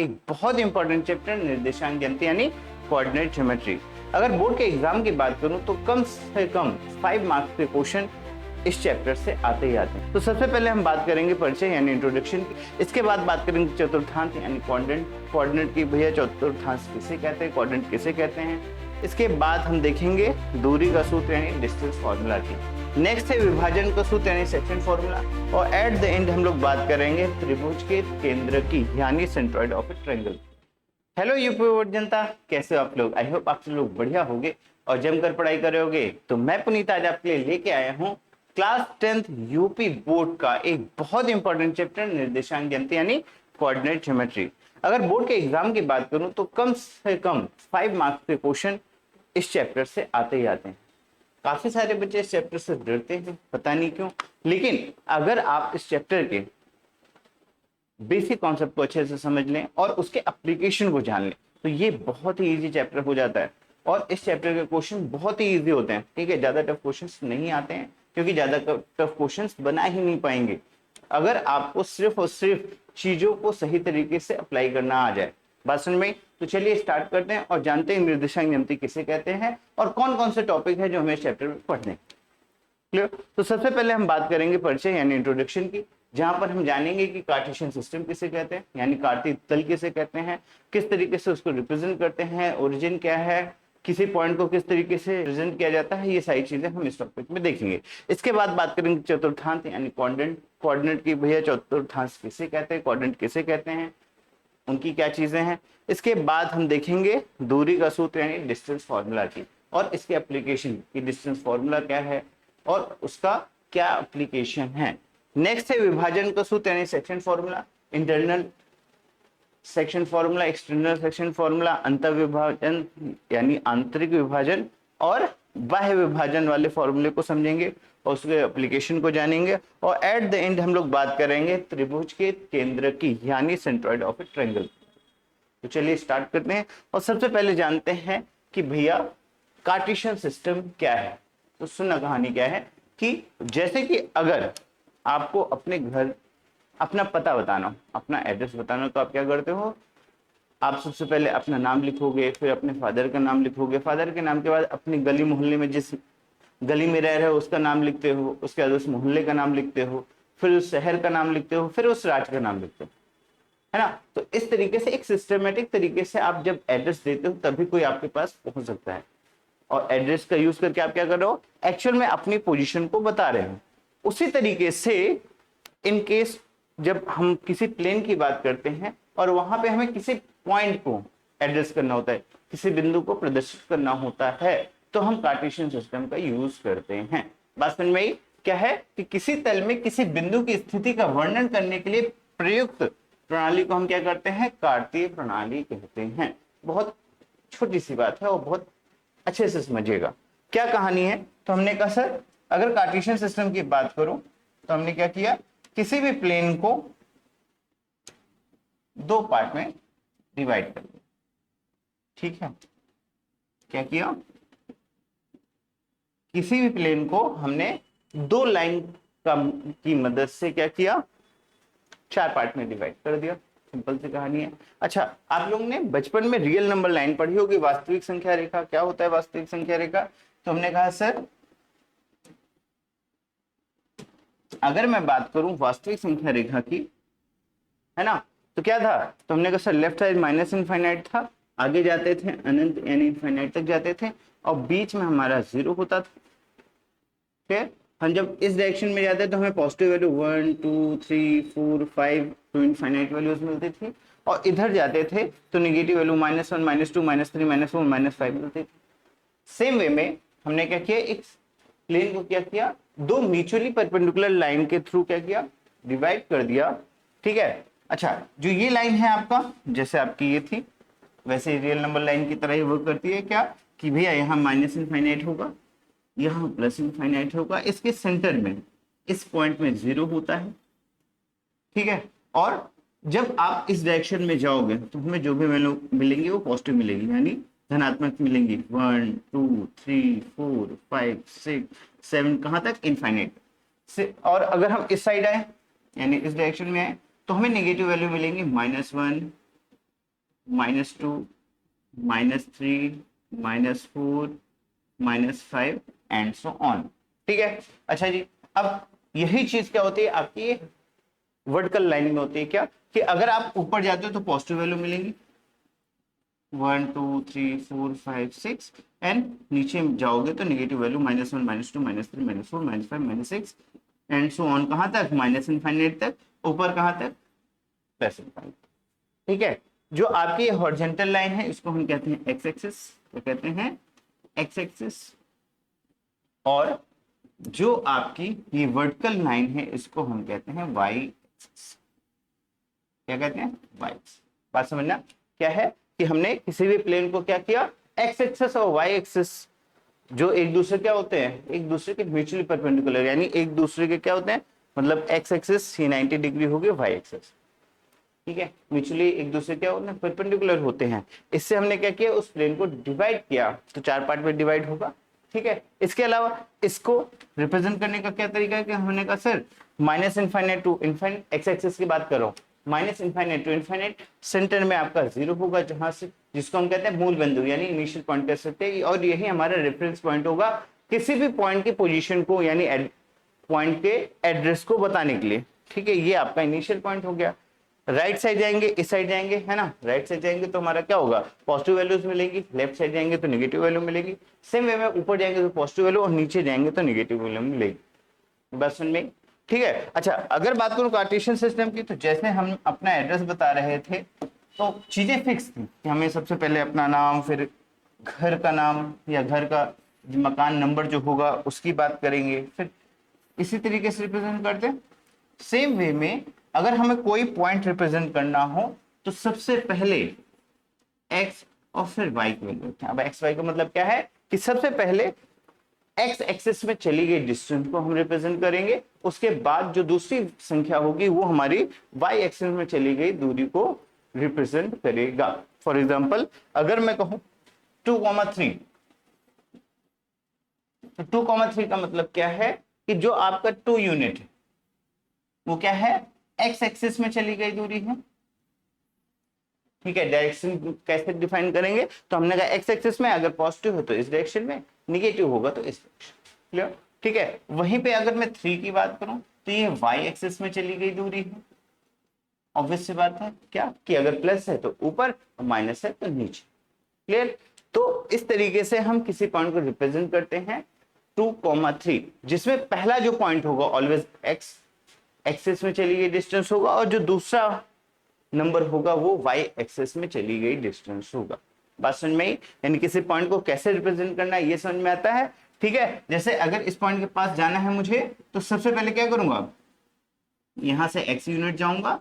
एक बहुत important chapter निर्देशांक ज्यामिति यानी कोऑर्डिनेट ज्योमेट्री। अगर बोर्ड के एग्जाम की बात करूं तो कम से कम 5 मार्क्स के क्वेश्चन इस चैप्टर से आते ही आते हैं। तो सबसे पहले हम बात करेंगे परिचय यानी इंट्रोडक्शन की, इसके बाद बात करेंगे चतुर्थांश यानी कोऑर्डिनेट की। भैया चतुर्थांश किसे कहते हैं, कोऑर्डिनेट किसे कहते हैं। इसके बाद हम देखेंगे दूरी का सूत्र यानी डिस्टेंस फॉर्मूला की। नेक्स्ट है विभाजन का सूत्र यानी सेक्शन फॉर्मूला, और एट द एंड हम लोग बात करेंगे त्रिभुज के केंद्र की यानी centroid of A triangle. Hello UP board जनता, कैसे हो आप लोग। आई होप आप लोग बढ़िया होंगे और जमकर पढ़ाई कर रहे होगे। तो मैं पुनीत आज आपके लिए लेके आया हूँ क्लास 10th यूपी बोर्ड का एक बहुत इंपॉर्टेंट चैप्टर निर्देशांक ज्यामिति यानी कोऑर्डिनेट ज्योमेट्री। अगर बोर्ड के एग्जाम की बात करूं तो कम से कम 5 मार्क्स के क्वेश्चन इस चैप्टर से आते ही आते हैं। काफी सारे बच्चे इस चैप्टर से डरते हैं, पता नहीं क्यों, लेकिन अगर आप इस चैप्टर के बेसिक कॉन्सेप्ट को अच्छे से समझ लें और उसके एप्लीकेशन को जान लें तो ये बहुत ही इजी चैप्टर हो जाता है। और इस चैप्टर के क्वेश्चन बहुत ही इजी होते हैं, ठीक है। ज्यादा टफ क्वेश्चंस नहीं आते हैं क्योंकि ज्यादा टफ क्वेश्चंस बना ही नहीं पाएंगे अगर आपको सिर्फ और सिर्फ चीजों को सही तरीके से अप्लाई करना आ जाए। बात समझ में? तो चलिए स्टार्ट करते हैं और जानते हैं निर्देशांक ज्यामिति किसे कहते हैं और कौन कौन से टॉपिक है जो हमें इस चैप्टर में पढ़ने। क्लियर? तो सबसे पहले हम बात करेंगे परिचय यानी इंट्रोडक्शन की, जहां पर हम जानेंगे कि कार्टेशियन सिस्टम किसे कहते हैं यानी कार्तीय तल किसे कहते हैं, किस तरीके से उसको रिप्रेजेंट करते हैं, ओरिजिन क्या है, किसी पॉइंट को किस तरीके से रिप्रेजेंट किया जाता है, ये सारी चीजें हम इस टॉपिक में देखेंगे। इसके बाद बात करेंगे चतुर्थांश यानी कोऑर्डिनेट की। भैया चतुर्थांश किसे कहते हैं, कोऑर्डिनेट किसे कहते हैं, उनकी क्या चीजें हैं। इसके बाद हम देखेंगे दूरी का सूत्र यानी डिस्टेंस फॉर्मूला की और इसके एप्लीकेशन की, डिस्टेंस फॉर्मूला क्या है और उसका क्या एप्लीकेशन है। नेक्स्ट है विभाजन का सूत्र यानी section formula, internal section formula, external section formula, अंतर विभाजन यानी आंतरिक विभाजन और बाह्य विभाजन वाले फॉर्मूले को समझेंगे और उसके एप्लीकेशन को जानेंगे। और एट द एंड हम लोग बात करेंगे त्रिभुज के केंद्र की यानी सेंट्रॉइड ऑफ ए ट्रायंगल। तो चलिए स्टार्ट करते हैं और सबसे पहले जानते हैं कि भैया कार्टेशियन सिस्टम क्या है। तो सुनना कहानी क्या है कि जैसे कि अगर आपको अपने घर अपना पता बताना हो, अपना एड्रेस बताना हो, तो आप क्या करते हो, आप सबसे पहले अपना नाम लिखोगे, फिर अपने फादर का नाम लिखोगे, फादर के नाम के बाद अपनी गली मोहल्ले में जिस गली में रह रहे हो उसका नाम लिखते हो, उसके बाद उस मोहल्ले का नाम लिखते हो, फिर उस शहर का नाम लिखते हो, फिर उस राज्य का नाम लिखते हो, है ना। तो इस तरीके से एक सिस्टमेटिक तरीके से आप जब एड्रेस देते हो तभी कोई आपके पास पहुंच सकता है। और एड्रेस का यूज करके आप क्या कर रहे हो, एक्चुअल में अपनी पोजीशन को बता रहे हो। उसी तरीके से इन केस जब हम किसी प्लेन की बात करते हैं और वहां पे हमें किसी पॉइंट को एड्रेस करना होता है, किसी बिंदु को प्रदर्शित करना होता है, तो हम कार्टेशियन सिस्टम का यूज करते हैं। बात समझ में आई? क्या है कि किसी तल में किसी बिंदु की स्थिति का वर्णन करने के लिए प्रयुक्त प्रणाली को हम क्या करते हैं, कार्तीय प्रणाली कहते हैं। बहुत छोटी सी बात है और बहुत अच्छे से समझिएगा क्या कहानी है। तो हमने कहा सर अगर कार्टेशियन सिस्टम की बात करूं तो हमने क्या किया, किसी भी प्लेन को 2 पार्ट में डिवाइड कर दिया, ठीक है। क्या किया, किसी भी प्लेन को हमने 2 लाइन की मदद से क्या किया, 4 पार्ट में डिवाइड कर दिया। सिंपल सी कहानी है। अच्छा, आप लोगों ने बचपन में रियल नंबर लाइन पढ़ी होगी, वास्तविक संख्या रेखा। क्या होता है वास्तविक संख्या रेखा? तो हमने कहा सर अगर मैं बात करूं वास्तविक संख्या रेखा की, है ना, तो क्या था, तो हमने कहा sir left side minus infinite था, आगे जाते थे अनंत यानी इनफाइनाइट तक जाते थे और बीच में हमारा 0 होता था। फिर हम जब इस डायरेक्शन में जाते तो हमें positive value 1 2 3 4 5 to infinite values मिलती थी और इधर जाते थे तो नेगेटिव वैल्यू -1 -2 -3 -4 -5 मिलती थी। सेम वे में हमने क्या किया, एक प्लेन को क्या किया, 2 म्यूचुअली परपेंडिकुलर लाइन के थ्रू क्या किया, डिवाइड कर दिया, ठीक है। अच्छा, जो ये लाइन है आपका, जैसे आपकी ये थी वैसे रियल नंबर लाइन की तरह ही वर्क करती है। क्या कि भैया यहाँ माइनस इनफाइनाइट होगा, यहाँ प्लस इनफाइनाइट होगा, इसके सेंटर में इस पॉइंट में 0 होता है, ठीक है। और जब आप इस डायरेक्शन में जाओगे तो हमें जो भी वैल्यू मिलेंगी वो पॉजिटिव मिलेगी, यानी धनात्मक मिलेंगी। 1 2 3 4 5 6 7 कहां तक, इनफाइनाइट से। और अगर हम इस साइड आए यानी इस डायरेक्शन में आए तो हमें नेगेटिव वैल्यू मिलेंगी -1 -2, -3, -4, -5 एंड सो ऑन। ठीक है। अच्छा जी, अब यही चीज क्या होती है आपकी वर्टिकल लाइनिंग में होती है क्या, कि अगर आप ऊपर जाते हो तो पॉजिटिव वैल्यू मिलेंगी 1 2 3 4 5 6, एंड नीचे जाओगे तो negative value -1 -2 -3 -4 -5 -6 and so on. कहां तक? माइनस इनफाइनाइट तक। ऊपर कहां तक? Plus infinite. ठीक है। जो आपकी हॉरिजॉन्टल लाइन है इसको हम कहते हैं एक्स एक्सिस, तो कहते हैं एक्स एक्सिस। और जो आपकी ये वर्टिकल लाइन है इसको हम कहते हैं वाई एक्सिस। क्या कहते हैं? Y axis. बात समझना क्या है कि हमने किसी भी प्लेन को क्या किया, एक्स एक्सिस और वाई एक्सिस जो एक दूसरे क्या होते हैं, एक दूसरे के म्यूचुअली परपेंडिकुलर, यानी एक दूसरे के क्या होते हैं, मतलब एक्स एक्सिस ये 90 डिग्री होगी, वाई एक्सिस ठीक है म्यूचुअली एक दूसरे क्या होते हैं, परपेंडिकुलर होते हैं। इससे हमने क्या किया, उस प्लेन को डिवाइड किया तो 4 पार्ट में डिवाइड होगा। ठीक है। इसके अलावा इसको रिप्रेजेंट करने का क्या तरीका है कि हमने कहा sir minus infinite to infinite, X axis की बात कर रहा हूं, minus infinite to infinite, centre में आपका 0 होगा जहां से, जिसको हम कहते हैं मूल बिंदु यानी इनिशियल पॉइंट कह सकते हैं, और यही हमारा रेफरेंस पॉइंट होगा किसी भी पॉइंट की पोजीशन को यानी पॉइंट के एड्रेस को बताने के लिए। ठीक है, ये आपका इनिशियल पॉइंट हो गया। राइट साइड जाएंगे, इस साइड जाएंगे, है ना, राइट साइड जाएंगे तो हमारा क्या होगा, पॉजिटिव वैल्यूज मिलेंगी, लेफ्ट साइड जाएंगे तो नेगेटिव वैल्यू मिलेगी। सेम वे में ऊपर जाएंगे तो पॉजिटिव वैल्यू और नीचे जाएंगे तो नेगेटिव वैल्यू मिलेगी। बस समझ में? ठीक है। अच्छा, अगर बात करूं कार्टेशियन सिस्टम की, तो जैसे हम अपना एड्रेस बता रहे थे तो चीजें फिक्स थी कि हमें सबसे पहले अपना नाम, फिर घर का नाम या घर का मकान नंबर जो होगा उसकी बात करेंगे, फिर इसी तरीके से रिप्रेजेंट करते हैं। सेम वे में अगर हमें कोई पॉइंट रिप्रेजेंट करना हो तो सबसे पहले x और फिर y की वैल्यू रखें। अब x y का मतलब क्या है कि सबसे पहले x एक्सिस में चली गई डिस्टेंस को हम रिप्रेजेंट करेंगे, उसके बाद जो दूसरी संख्या होगी वो हमारी y एक्सिस में चली गई दूरी को रिप्रेजेंट करेगा। फॉर एग्जांपल अगर मैं कहूं 2,3, तो 2,3 का मतलब क्या है कि जो आपका 2 यूनिट है वो क्या है, एक्स एक्सिस में चली गई दूरी है। ठीक है, डायरेक्शन कैसे डिफाइन करेंगे, तो हमने कहा एक्स एक्सिस में अगर पॉजिटिव हो तो इस डायरेक्शन में, नेगेटिव होगा तो इस डायरेक्शन। क्लियर? ठीक है। वहीं पे अगर मैं 3 की बात करूं तो ये वाई एक्सिस में चली गई दूरी है। ऑब्वियस सी बात है क्या कि अगर प्लस है तो ऊपर और माइनस है तो नीचे। क्लियर? तो इस तरीके से हम किसी पॉइंट को रिप्रेजेंट करते हैं 2,3, जिसमें पहला जो पॉइंट होगा ऑलवेज एक्स एक्सिस में चली गई डिस्टेंस होगा, और जो दूसरा नंबर होगा वो वाई एक्सिस में चली गई डिस्टेंस होगा। बात समझ में आई? यानी किसी पॉइंट को कैसे रिप्रेजेंट करना है ये समझ में आता है। ठीक है। जैसे अगर इस पॉइंट के पास जाना है मुझे तो सबसे पहले क्या करूंगा, यहां से x यूनिट जाऊंगा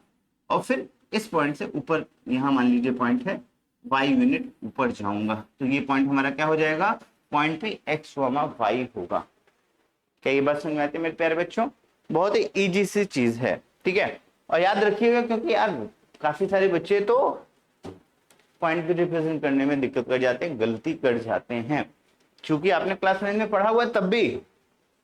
और फिर इस पॉइंट से ऊपर, यहां मान लीजिए पॉइंट है, y यूनिट ऊपर जाऊंगा, तो ये पॉइंट हमारा क्या हो जाएगा, पॉइंट पे x, y होगा। क्या ये बात समझ में आती है मेरे प्यारे बच्चों? बहुत ही इजी सी चीज है। ठीक है। और याद रखिएगा क्योंकि यार काफी सारे बच्चे तो पॉइंट को रिप्रेजेंट करने में दिक्कत कर जाते हैं, गलती कर जाते हैं, क्योंकि आपने क्लास 9 में पढ़ा हुआ है तब भी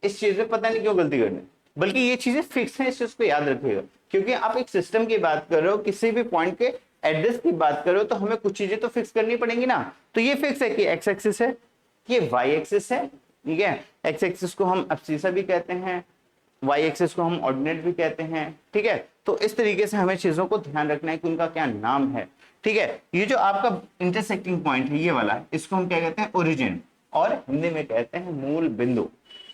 इस चीज में पता नहीं क्यों गलती करने, बल्कि ये चीजें फिक्स हैं, इस चीज को याद रखिएगा। क्योंकि आप एक सिस्टम की बात कर रहे हो, किसी भी पॉइंट के एड्रेस की बात कर रहे हो, तो हमें कुछ चीजें तो फिक्स करनी पड़ेंगी ना। तो ये फिक्स है कि एक्स एक्सिस है, ये वाई एक्सिस है। ठीक है, एक्स एक्सिस को हम अब्सीसा भी कहते हैं, वाई एक्सिस को हम ऑर्डिनेट भी कहते हैं। ठीक है, तो इस तरीके से हमें चीजों को ध्यान रखना है कि उनका क्या नाम है। ठीक है, ये जो आपका इंटरसेक्टिंग पॉइंट है ये वाला, इसको हम क्या कहते हैं, ओरिजिन, और हिंदी में कहते हैं मूल बिंदु।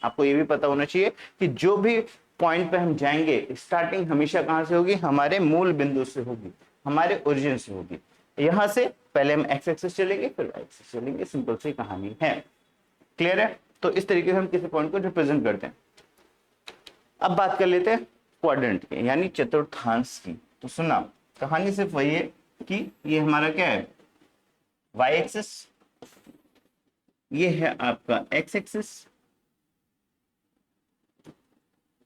आपको ये भी पता होना चाहिए कि जो भी पॉइंट पे हम जाएंगे स्टार्टिंग हमेशा कहां से होगी, हमारे मूल बिंदु से होगी, हमारे ओरिजिन से होगी। यहां से पहले हम एक्स एक्सिस चलेंगे फिर वाई एक्सिस चलेंगे, सिंपल सी कहानी है। क्लियर है? तो इस तरीके से हम किसी पॉइंट को रिप्रेजेंट करते हैं। अब बात कर लेते हैं क्वाड्रेंट की यानी चतुर्थांश की। तो सुना, कहानी सिर्फ वही है कि ये हमारा क्या है, वाई एक्सिस, ये है आपका एक्स एक्सिस,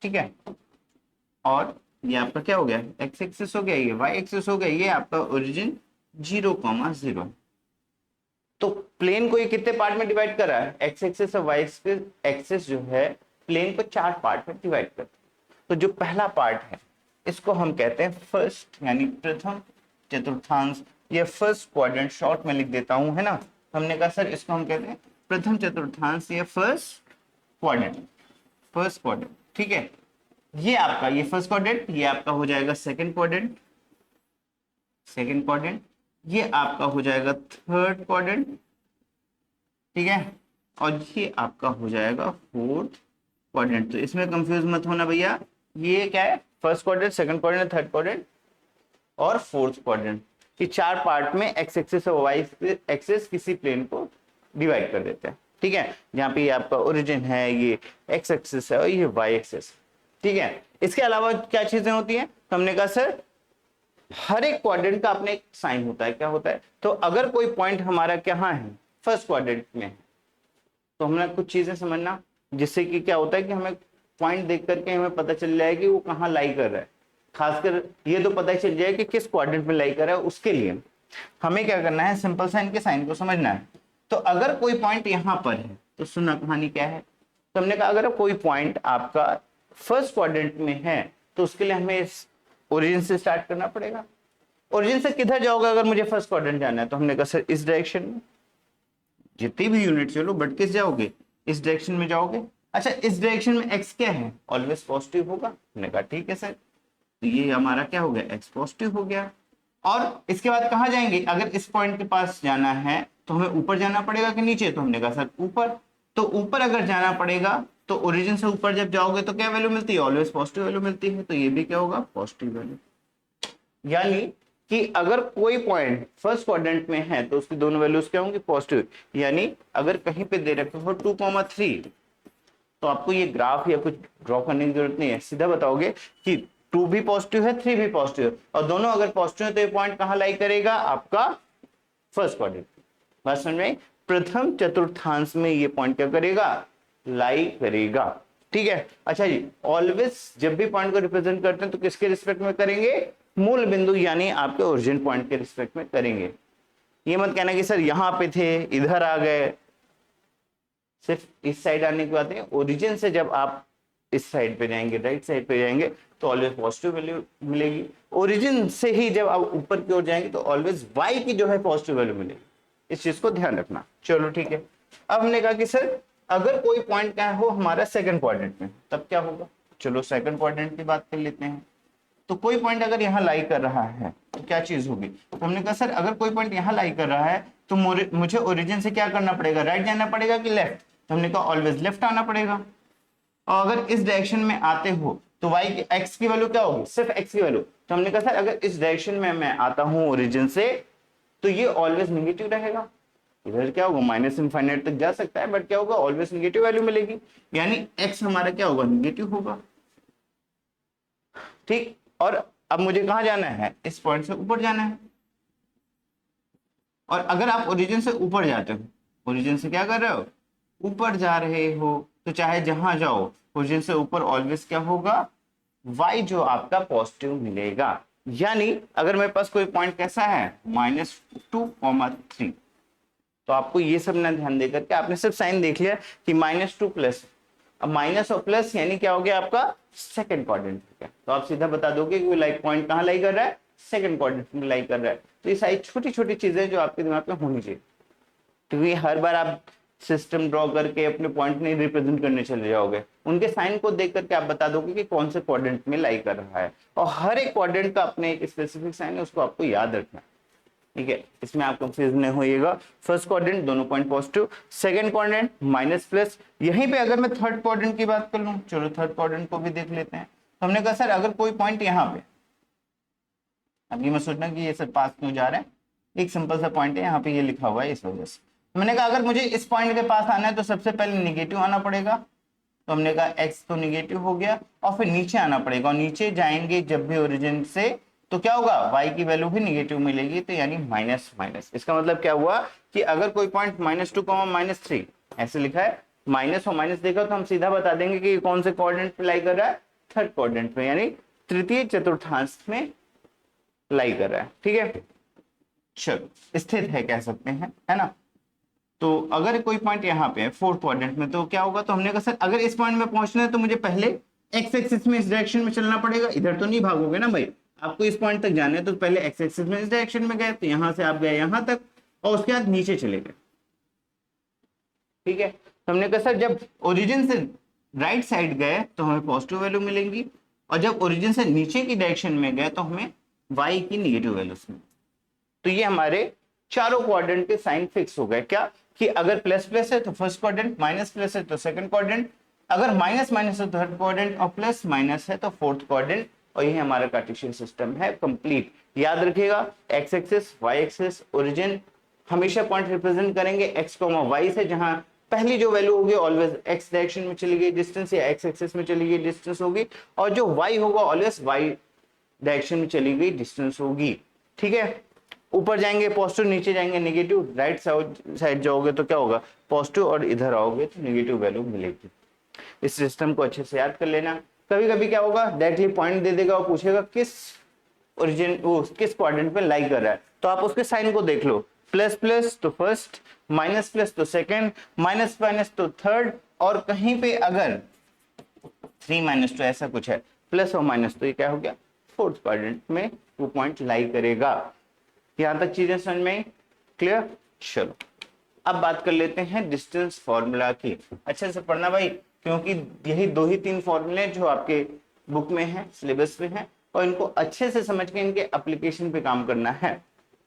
ठीक है, और ये आपका क्या हो गया, एक्स एक्सिस हो गया, ये वाई एक्सिस हो गया, ये आपका ओरिजिन 0,0। तो प्लेन को ये कितने पार्ट में डिवाइड कर रहा है, एक्स एक्सिस और वाई एक्सिस जो है प्लेन को 4 पार्ट में डिवाइड करता है। तो जो पहला पार्ट है इसको हम कहते हैं फर्स्ट यानी प्रथम चतुर्थांश, ये फर्स्ट क्वाड्रेंट शॉर्ट में लिख देता हूं, है ना। हमने कहा सर इसको हम कहते हैं प्रथम चतुर्थांश, ये फर्स्ट क्वाड्रेंट, फर्स्ट क्वाड्रेंट, ठीक है। ये आपका ये फर्स्ट क्वाड्रेंट, ये आपका हो जाएगा सेकंड क्वाड्रेंट, सेकंड क्वाड्रेंट, ये आपका हो जाएगा थर्ड क्वाड्रेंट, ठीक है, और ये आपका हो जाएगा फोर्थ क्वाड्रेंट। तो इसमें कंफ्यूज मत होना भैया, ये क्या है, first quadrant, second quadrant, third quadrant और फोर्थ क्वाड्रेंट। ये चार पार्ट में एक्स एक्सिस और वाई एक्सिस किसी प्लेन को डिवाइड कर देते हैं, ठीक है। जहाँ पे ये आपका ओरिजिन है, ये एक्स एक्सिस है और ये वाई एक्सिस, ठीक है। इसके अलावा क्या चीजें होती हैं, तो हमने कहा सर हर एक क्वाड्रेंट का अपने एक साइन होता है, क्या होता है। तो अगर कोई पॉइंट हमारा कहाँ है, फर्स्ट क्वाड्रेंट में है, तो हमें कुछ चीजें समझना, जिससे कि क्या होता है कि हमें पॉइंट देख करके हमें पता चल जाए कि वो कहाँ लाई कर रहा है। खासकर ये तो पता ही चल जाए कि किस क्वाड्रेंट में लाई कर रहा है, उसके लिए हमें क्या करना है, सिंपल साइन के साइन को समझना है। तो अगर कोई पॉइंट यहाँ पर है, तो सुना कहानी क्या है, तो हमने कहा अगर कोई पॉइंट आपका फर्स्ट क्वाड्रेंट में है, तो उसके लिए हमें इस ओरिजिन से स्टार्ट करना पड़ेगा। ओरिजिन से किधर जाओगे अगर मुझे फर्स्ट क्वाड्रेंट जाना है, तो हमने कहा सर इस डायरेक्शन में, जितनी भी यूनिट चलो बट किस जाओगे, इस डायरेक्शन में जाओगे। अच्छा, इस डायरेक्शन में एक्स क्या है, ऑलवेज पॉजिटिव होगा। हमने कहा ठीक है सर, तो ये हमारा क्या हो गया, एक्स पॉजिटिव हो गया। और इसके बाद कहाँ जाएंगे, अगर इस पॉइंट के पास जाना है तो हमें ऊपर जाना पड़ेगा कि नीचे, तो हमने कहा सर ऊपर। तो ऊपर अगर जाना पड़ेगा तो ओरिजिन से ऊपर जब जाओगे तो क्या वैल्यू मिलती है, ऑलवेज पॉजिटिव वैल्यू मिलती है। तो ये भी क्या होगा, पॉजिटिव वैल्यू। यानी कि अगर कोई पॉइंट फर्स्ट क्वाड्रेंट में है तो उसकी दोनों वैल्यूज क्या होंगी, पॉजिटिव। यानी अगर कहीं पे दे रखे हो 2,3, तो आपको ये ग्राफ या कुछ ड्रॉ करने की जरूरत नहीं है, सीधा बताओगे कि 2 भी पॉजिटिव है, 3 भी पॉजिटिव है, और दोनों अगर पॉजिटिव है तो ये पॉइंट कहाँ लाई करेगा, आपका फर्स्ट क्वाड्रेंट। बात समझ में, प्रथम चतुर्थांश में ये पॉइंट क्या करेगा, लाई करेगा, ठीक है। अच्छा जी, ऑलवेज जब भी पॉइंट को रिप्रेजेंट करते हैं तो किसके रिस्पेक्ट में करेंगे, मूल बिंदु यानी आपके ओरिजिन पॉइंट के रिस्पेक्ट में करेंगे। ये मत कहना कि सर यहां पे थे इधर आ गए, सिर्फ इस साइड आने की बात है। ओरिजिन से जब आप इस साइड पे जाएंगे, राइट साइड पे जाएंगे, तो ऑलवेज पॉजिटिव वैल्यू मिलेगी। ओरिजिन से ही जब आप ऊपर की ओर जाएंगे तो ऑलवेज वाई की जो है पॉजिटिव वैल्यू मिलेगी। इस चीज को ध्यान रखना। चलो ठीक है, अब हमने कहा कि सर अगर कोई पॉइंट क्या हो हमारा सेकंड क्वाड्रेंट में, तब क्या होगा। चलो सेकंड क्वाड्रेंट की बात कर लेते हैं। तो कोई पॉइंट अगर यहाँ लाई कर रहा है तो क्या चीज होगी, तो हमने कहा सर अगर कोई पॉइंट यहाँ लाई कर रहा है तो मुझे ओरिजिन से क्या करना पड़ेगा, राइट जाना पड़ेगा कि लेफ्ट। तो हमने कहा ऑलवेज लेफ्ट आना पड़ेगा। और अगर इस डायरेक्शन में आते हो तो वाई की एक्स की वैल्यू क्या होगी, सिर्फ एक्स की वैल्यू। तो हमने कहा सर अगर इस डायरेक्शन में मैं आता हूं ओरिजिन से तो ये ऑलवेज निगेटिव रहेगा। इधर क्या होगा, माइनस इनफाइनाइट तक जा सकता है, बट क्या होगा, ऑलवेज निगेटिव वैल्यू मिलेगी। यानी एक्स हमारा क्या होगा, निगेटिव होगा, ठीक। और अब मुझे कहां जाना है, इस पॉइंट से ऊपर जाना है। और अगर आप ओरिजिन से ऊपर जाते हो, ओरिजिन से क्या कर रहे हो, ऊपर जा रहे हो, तो चाहे जहां जाओ ओरिजिन से ऊपर ऑलवेज क्या होगा, y जो आपका पॉजिटिव मिलेगा। यानी अगर मेरे पास कोई पॉइंट कैसा है, -2,3, तो आपको ये सब ना ध्यान देकर के आपने सिर्फ साइन देख लिया कि -2 प्लस, अब माइनस और प्लस यानी क्या हो गया आपका सेकंड क्वाड्रेंट हो गया। तो आप सीधा बता दोगे कि लाइक पॉइंट कहाँ लाई कर रहा है, सेकंड क्वाड्रेंट में लाई कर रहा है। तो ये सारी छोटी छोटी चीजें जो आपके दिमाग में होनी चाहिए, क्योंकि हर बार आप सिस्टम ड्रॉ करके अपने पॉइंट नहीं रिप्रेजेंट करने चले जाओगे, उनके साइन को देख करके आप बता दोगे कि कौन से क्वाड्रेंट में लाई कर रहा है। और हर एक क्वाड्रेंट का अपने एक स्पेसिफिक साइन है, उसको आपको याद रखना है, ठीक है। इसमें आप कंफ्यूज नहीं होइएगा। फर्स्ट क्वाड्रेंट दोनों point positive, second quadrant minus plus. यहीं पे अगर मैं थर्ड क्वाड्रेंट की बात कर लूं, चलो थर्ड क्वाड्रेंट को भी देख लेते हैं। तो हमने कहा सर अगर कोई पॉइंट यहाँ पे, अब ये मत सोचना कि ये सर पास क्यों जा रहे हैं, एक सिंपल सा पॉइंट है, यहाँ पे ये लिखा हुआ है इस वजह से। मैंने कहा अगर मुझे इस पॉइंट के पास आना है तो सबसे पहले निगेटिव आना पड़ेगा। तो हमने कहा एक्स तो निगेटिव हो गया, और फिर नीचे आना पड़ेगा, और नीचे जाएंगे जब भी ओरिजिन से तो क्या होगा, y की वैल्यू भी निगेटिव मिलेगी, तो यानी माइनस माइनस। इसका मतलब क्या हुआ कि अगर कोई पॉइंट -2, -3 ऐसे लिखा है, माइनस और माइनस देखा तो हम सीधा बता देंगे कि कौन से क्वाड्रेंट पे लाई कर रहा है, थर्ड क्वाड्रेंट में, यानी तृतीय चतुर्थांश में लाई कर रहा है, ठीक है। चलो स्थित है कह सकते हैं, है ना। तो अगर कोई पॉइंट यहाँ पे है फोर्थ क्वाड्रेंट में, तो क्या होगा, तो हमने कहा सर अगर इस पॉइंट में पहुंचना है तो मुझे पहले एक्स एक्सिस में इस डायरेक्शन में चलना पड़ेगा, इधर तो नहीं भागोगे ना भाई, आपको इस पॉइंट तक जाना है तो पहले एक्स एक्सिस में इस डायरेक्शन में गए, तो यहां से आप गए यहां तक और उसके बाद नीचे चले गए। ठीक है, तो हमने कहा सर जब ओरिजिन से राइट साइड गए तो हमें पॉजिटिव वैल्यू मिलेंगी, और जब ओरिजिन से नीचे की डायरेक्शन में गए तो हमें वाई की नेगेटिव वैल्यूज मिलेंगी। तो ये हमारे चारों क्वाड्रेंट के साइन फिक्स हो गए। क्या कि अगर प्लस प्लस है तो फर्स्ट क्वाड्रेंट, माइनस प्लस है तो सेकंड क्वाड्रेंट, अगर माइनस माइनस है तो थर्ड क्वाड्रेंट, और प्लस माइनस है तो फोर्थ क्वाड्रेंट। और ये हमारा कार्टेशियन सिस्टम है कंप्लीट। याद रखिएगा X axis, Y axis, origin हमेशा पॉइंट रिप्रेजेंट करेंगे एक्स कॉमा वाई से, जहां पहली जो वैल्यू होगी ऑलवेज एक्स डायरेक्शन में चली गई डिस्टेंस, या एक्स एक्सिस में चली गई डिस्टेंस होगी, और जो वाई होगा ऑलवेज वाई डायरेक्शन में चली गई डिस्टेंस होगी। ठीक है, ऊपर जाएंगे पॉजिटिव, नीचे जाएंगे नेगेटिव, राइट साइड जाओगे तो क्या होगा पॉजिटिव, और इधर आओगे तो नेगेटिव वैल्यू मिलेगी। इस सिस्टम को अच्छे से याद कर लेना। कभी कभी क्या होगा डायरेक्टली पॉइंट दे देगा और पूछेगा किस ओरिजिन वो किस क्वाड्रेंट पे लाई कर रहा है, तो आप उसके साइन को देख लो, प्लस प्लस तो फर्स्ट, माइनस प्लस तो सेकंड, माइनस माइनस तो थर्ड, और कहीं पे अगर 3 माइनस तो ऐसा कुछ है, प्लस और माइनस तो ये क्या हो गया फोर्थ क्वाड्रेंट में वो पॉइंट लाई करेगा। यहां तक चीजें समझ में आई? क्लियर? चलो अब बात कर लेते हैं डिस्टेंस फॉर्मूला की। अच्छे से पढ़ना भाई, क्योंकि यही 2 ही 3 फॉर्मूले जो आपके बुक में है, सिलेबस में है, और इनको अच्छे से समझ के इनके एप्लीकेशन पे काम करना है।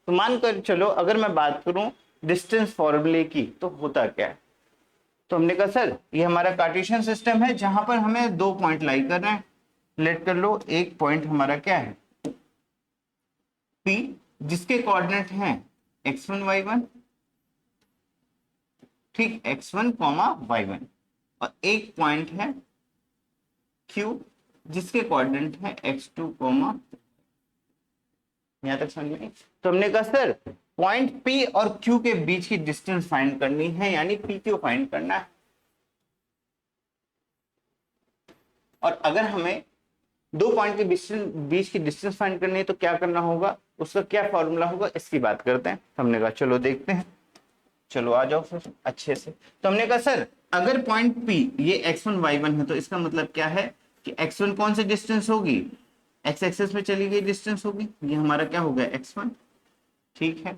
तो मानकर चलो अगर मैं बात करूं डिस्टेंस फॉर्मूले की तो होता क्या है, तो हमने कहा सर ये हमारा कार्टेशियन सिस्टम है जहां पर हमें 2 पॉइंट लाई करना है। लेट कर लो एक पॉइंट हमारा क्या है P, जिसके कोऑर्डिनेट हैं x1 y1, ठीक x1 y1, और एक पॉइंट है Q जिसके कोऑर्डिनेट है x2 यहां तक समझ में? तो हमने कहा सर पॉइंट P और Q के बीच की डिस्टेंस फाइंड करनी है, यानी PQ फाइंड करना है। और अगर हमें 2 पॉइंट के बीच की डिस्टेंस फाइंड करनी है तो क्या करना होगा, उसका क्या फॉर्मूला होगा, इसकी बात करते हैं। हमने कहा चलो देखते हैं, चलो आ जाओ फिर अच्छे से। तो हमने कहा सर अगर पॉइंट P ये x1 y1 है तो इसका मतलब क्या है कि x1 कौन सी डिस्टेंस होगी, x एक्सिस में चली गई डिस्टेंस होगी, ये हमारा क्या हो गया x1। ठीक है,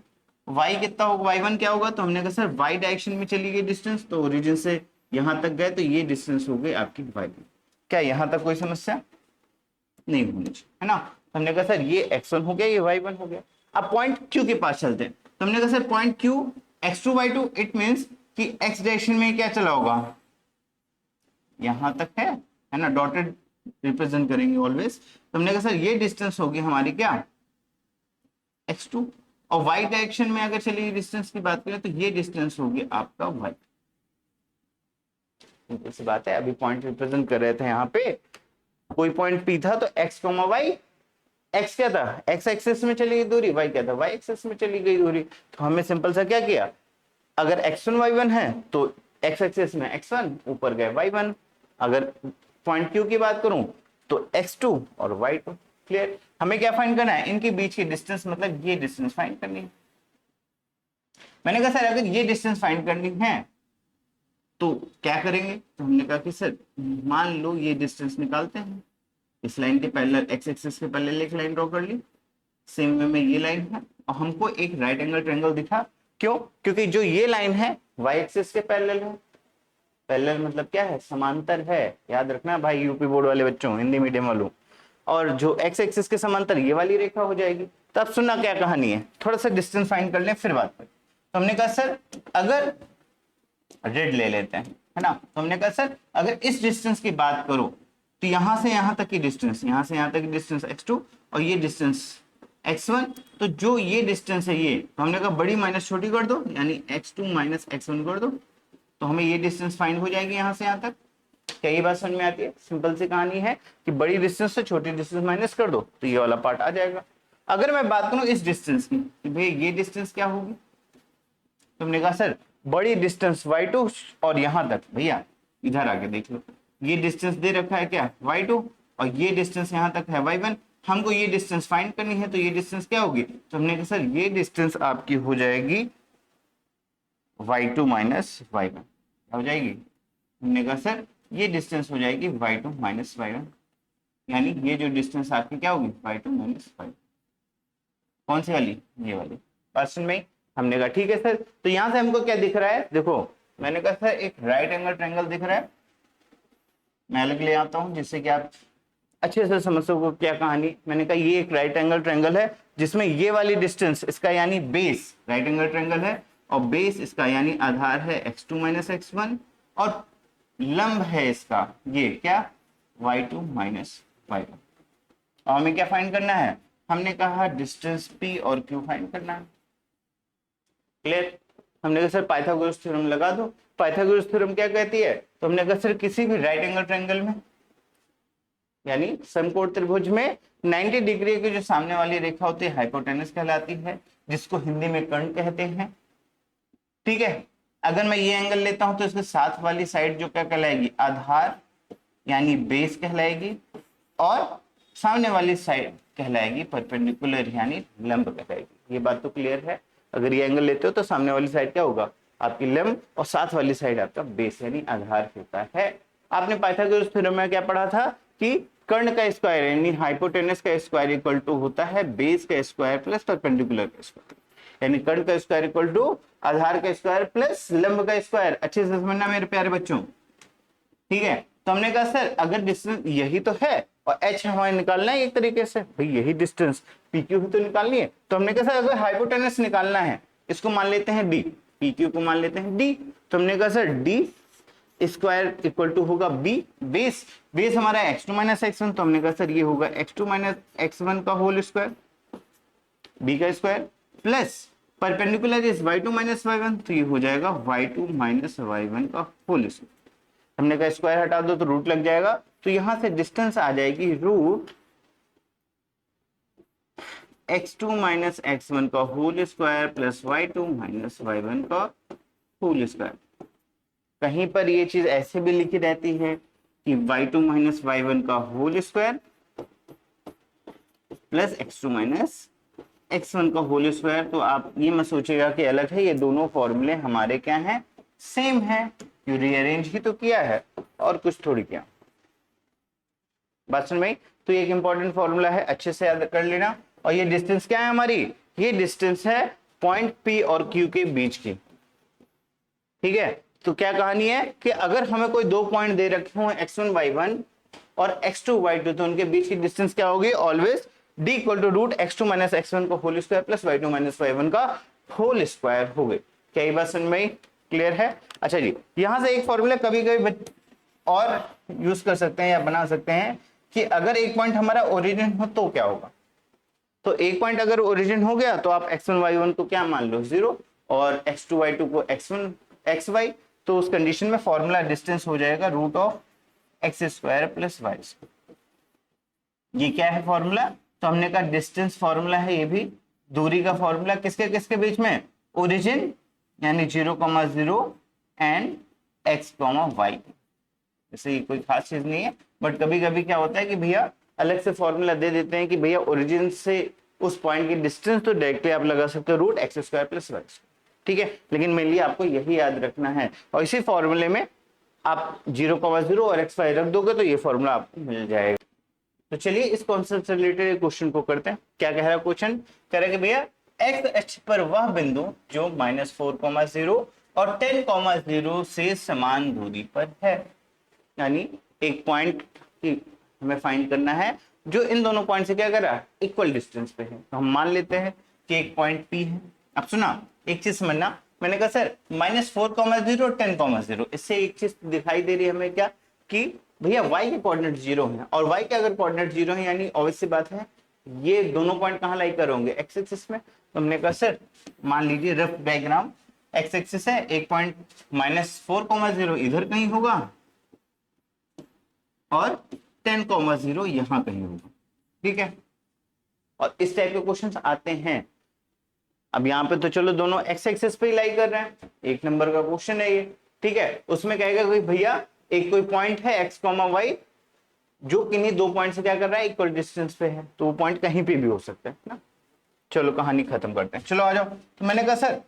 y कितना होगा, y1 क्या होगा, तो हमने कहा सर y डायरेक्शन में चली गई डिस्टेंस, तो ओरिजिन से यहां तक गए तो ये डिस्टेंस हो गई आपकी y। क्या यहां तक कोई समस्या नहीं होनी चाहिए, है ना? तो हमने कहा सर ये x1 हो गया, ये y1 हो गया। अब पॉइंट Q के पास चलते हैं, तो हमने कहा sir point Q x2 y2, it means कि x डायरेक्शन में क्या चला होगा, यहां तक है ना, डॉटेड रिप्रेजेंट करेंगे ऑलवेज। तो हमने कहा सर ये डिस्टेंस होगी हमारी क्या x2, और y डायरेक्शन में अगर चलिए डिस्टेंस की बात करें तो ये डिस्टेंस होगी आपका y। सिंपल सी बात है, अभी पॉइंट रिप्रेजेंट कर रहे थे यहाँ पे, कोई पॉइंट P था तो x, y, x क्या था x एक्सिस में चली गई दूरी, y क्या था y एक्सिस में चली गई दूरी। तो हमें सिंपल सा क्या किया, अगर x1 y1 है तो x एक्सिस में x1 ऊपर गए y1, अगर पॉइंट Q की बात करूं तो x2 और y2। क्लियर? हमें क्या फाइंड करना है, इनके बीच की डिस्टेंस, मतलब ये डिस्टेंस फाइंड करनी है। मैंने कहा सर अगर ये डिस्टेंस फाइंड करनी है तो क्या करेंगे, तो हमने कहा कि सर मान लो ये डिस्टेंस निकालते हैं, इस लाइन के पैरेलल एक्स एक्सिस के पैरेलल एक लाइन ड्रॉ कर ली, सेम वे में ये लाइन है, और हमको एक राइट एंगल ट्रायंगल दिखा। क्यों? क्योंकि जो ये लाइन है वाई एक्सिस के पैरेलल है। पैरेलल मतलब क्या है, समांतर है, याद रखना भाई यूपी बोर्ड वाले बच्चों, हिंदी मीडियम वालों। और जो एक्स एक्सिस के समांतर ये वाली रेखा हो जाएगी। तो अब सुनना क्या कहानी है, थोड़ा सा डिस्टेंस फाइंड कर लें फिर बात करें। तो हमने कहा सर अगर रेड ले लेते हैं, है ना, तो हमने कहा सर अगर इस डिस्टेंस की बात करो तो यहां से यहां तक की डिस्टेंस, यहां से यहां तक की डिस्टेंस x2 और ये डिस्टेंस x1, तो जो ये डिस्टेंस है ये, तो हमने कहा बड़ी माइनस छोटी कर दो, यानी x2 माइनस x1 कर दो, तो हमें ये डिस्टेंस फाइंड हो जाएगी यहां से यहां तक। क्या ये बात समझ में आती है? सिंपल सी कहानी है कि बड़ी डिस्टेंस से छोटी डिस्टेंस माइनस कर दो तो ये वाला पार्ट आ जाएगा। अगर मैं बात करूं इस डिस्टेंस की, कि भाई ये डिस्टेंस क्या होगी, तो हमने कहा सर बड़ी डिस्टेंस y2 और यहां तक, भैया इधर आके देख लो, ये डिस्टेंस दे रखा है क्या y2, और ये डिस्टेंस यहां तक है y1। हमको ये डिस्टेंस फाइंड करनी है, तो ये डिस्टेंस क्या होगी, तो हमने कहा सर ये डिस्टेंस आपकी हो जाएगी y2 माइनस y1, हो जाएगी। हमने कहा सर ये डिस्टेंस हो जाएगी y2 माइनस y1, यानी ये जो डिस्टेंस आपकी क्या होगी y2 माइनस 5। कौन सी वाली, ये वाली। क्वेश्चन में हमने कहा ठीक है सर। तो यहां से हमको क्या दिख रहा है, देखो मैंने कहा सर एक राइट एंगल ट्रायंगल दिख रहा है, मैं अलग ले आता हूं जिससे कि आप अच्छे से समझ सको क्या कहानी। मैंने कहा ये एक राइट एंगल ट्रायंगल है जिसमें ये वाली डिस्टेंस इसका यानी बेस, राइट एंगल ट्रायंगल है और बेस इसका यानी आधार है x2 माइनस x1 और लंब है इसका ये क्या y2 माइनस y1। और हमें क्या फाइंड करना है, हमने कहा डिस्टेंस p और q फाइंड करना है। क्लियर। हमने कहा सर पाइथागोरस थ्योरम लगा दो। पाइथागोरस थ्योरम क्या कहती है, तो हमने कहा सर किसी भी राइट एंगल ट्रायंगल में यानी समकोण त्रिभुज में 90 डिग्री की जो सामने वाली रेखा होती है हाइपोटेनस कहलाती है, जिसको हिंदी में कर्ण कहते हैं। ठीक है, अगर मैं ये एंगल लेता हूं तो इसके साथ वाली साइड जो क्या कहलाएगी, आधार यानी बेस कहलाएगी, और सामने वाली साइड कहलाएगी परपेंडिकुलर यानी लंब कहलाएगी। ये बात तो क्लियर है। अगर ये एंगल लेते हो तो सामने वाली साइड क्या होगा, आपकी लंब, और साथ वाली साइड आपका बेस यानी आधार होता है। आपने पाइथागोरस थ्योरम में क्या पढ़ा था कि कर्ण का स्क्वायर यानी हाइपोटेनस का स्क्वायर इक्वल टू होता है बेस का स्क्वायर प्लस परपेंडिकुलर का स्क्वायर, यानी कर्ण का स्क्वायर इक्वल टू आधार का स्क्वायर प्लस लंब का स्क्वायर। अच्छे से समझना मेरे प्यारे बच्चों, ठीक है। तो हमने कहा सर अगर डिस्टेंस यही तो है और h हमें निकालना है एक तरीके से, भाई यही डिस्टेंस PQ भी तो निकालनी है। तो हमने कहा सर अगर हाइपोटेनस निकालना है, इसको मान लेते हैं d, PQ को मान लेते हैं d। तो हमने कहा sir d square equal to होगा b, बेस, बेस हमारा x2 माइनस x1, तो हमने कहा सर ये होगा x2 माइनस x1 का होल स्क्वायर, b का square, plus perpendicular is y2 minus y1, तो ये हो जाएगा y2 माइनस y1 का होल स्क्वायर। हमने कहा स्क्वायर हटा दो तो रूट लग जाएगा, तो यहां से डिस्टेंस आ जाएगी रूट x2 माइनस x1 का whole square plus y2 minus y1 का होल स्क्वायर। कहीं पर ये चीज ऐसे भी लिखी रहती है कि y2 माइनस y1 का whole square plus x2 minus x1 का होल स्क्वायर। तो आप ये मत सोचिएगा कि अलग है, ये दोनों फॉर्मूले हमारे क्या हैं, सेम है। यू रीअरेंज ही तो किया है और कुछ थोड़ी किया। बात समझ में? तो ये एक इंपॉर्टेंट फॉर्मूला है, अच्छे से याद कर लेना। और ये डिस्टेंस क्या है हमारी, ये डिस्टेंस है पॉइंट P और Q के बीच की। ठीक है, तो क्या कहानी है कि अगर हमें कोई दो पॉइंट दे रखे हो x1 y1 और x2 y2, तो उनके बीच की डिस्टेंस क्या होगी, always d equal to root x2 minus x1 का whole square plus y2 minus y1 का होल स्क्वायर हो गई। क्या ये बात समझ में क्लियर है? अच्छा जी, यहां से एक फॉर्मूला कभी कभी और यूज कर सकते हैं या बना सकते हैं कि अगर एक पॉइंट हमारा ओरिजिन हो तो क्या होगा। तो एक पॉइंट अगर ओरिजिन हो गया तो आप x1 y1 को क्या मान लो 0 और x2 y2 को x1 xy, तो उस कंडीशन में फॉर्मूला डिस्टेंस हो जाएगा root of X square plus Y square. ये क्या है फॉर्मूला, तो हमने कहा डिस्टेंस फॉर्मूला है, ये भी दूरी का फॉर्मूला किसके किसके बीच में, ओरिजिन यानी 0,0 एंड x,y। जैसे ये कोई खास चीज नहीं है, बट कभी कभी क्या होता है कि भैया अलग से फॉर्मूला दे देते हैं कि भैया ओरिजिन से उस पॉइंट की डिस्टेंस तो डायरेक्टली आप लगा सकते हो root X square plus Y square. ठीक है, लेकिन मेनली आपको यही याद रखना है, और इसी फॉर्मूले में आप 0,0 और एक्स वाई रख दोगे तो ये फॉर्मूला आपको मिल जाएगा। तो चलिए इस कॉन्सेप्ट से रिलेटेड क्वेश्चन को करते हैं। क्या कह रहा है क्वेश्चन, कह रहा है कि भैया एक्स अक्ष पर वह बिंदु जो -4,0 और 10,0 से समान दूरी पर है, यानी एक पॉइंट हमें फाइंड करना है जो इन दोनों पॉइंट से क्या कर रहा है, इक्वल डिस्टेंस पे है। तो हम मान लेते हैं कि एक पॉइंट P है। अब सुना, एक चीज समझना, मैंने कहा सर -4,0 और 10,0, इससे एक चीज दिखाई दे रही है हमें क्या, कि भैया y के कोऑर्डिनेट 0 है, और y के अगर कोऑर्डिनेट 0 है यानी ऑब्वियस सी बात है ये दोनों पॉइंट कहां लाई कर होंगे, एक्स एक्सिस में। तो हमने कहा सर मान लीजिए रफ डायग्राम, एक्स एक्सिस है, एक पॉइंट -4,0 इधर कहीं होगा और 10,0 यहां कहीं होगा। ठीक है, और इस टाइप के क्वेश्चंस आते हैं। अब यहाँ पे तो चलो दोनों एक्स एक्सिस पे ही लाई कर रहे हैं, एक नंबर का क्वेश्चन है ये। ठीक है, उसमें कहेगा कि भैया एक कोई पॉइंट है एक्स कॉमा वाई जो किन्हीं दो पॉइंट से क्या कर रहा है, इक्वल डिस्टेंस पे है, तो वो पॉइंट कहीं पे भी हो सकता है ना। चलो कहानी खत्म करते हैं, चलो आ जाओ। तो मैंने कहा सर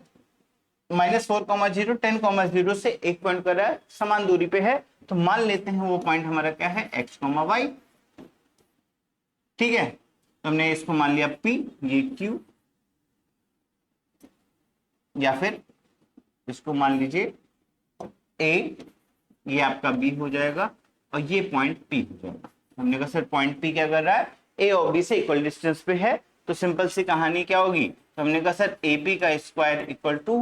-4,0 10,0 से एक पॉइंट कर रहा है, समान दूरी पे है, तो मान लेते हैं वो पॉइंट हमारा क्या है, एक्स कॉमा वाई। ठीक है, तो हमने इसको मान लिया P, ये Q, या फिर इसको मान लीजिए A, ये आपका B हो जाएगा और ये पॉइंट P हो जाएगा। हमने कहा सर पॉइंट P क्या कर रहा है, A और B से इक्वल डिस्टेंस पे है, तो सिंपल सी कहानी क्या होगी, तो हमने कहा सर AP का स्क्वायर इक्वल टू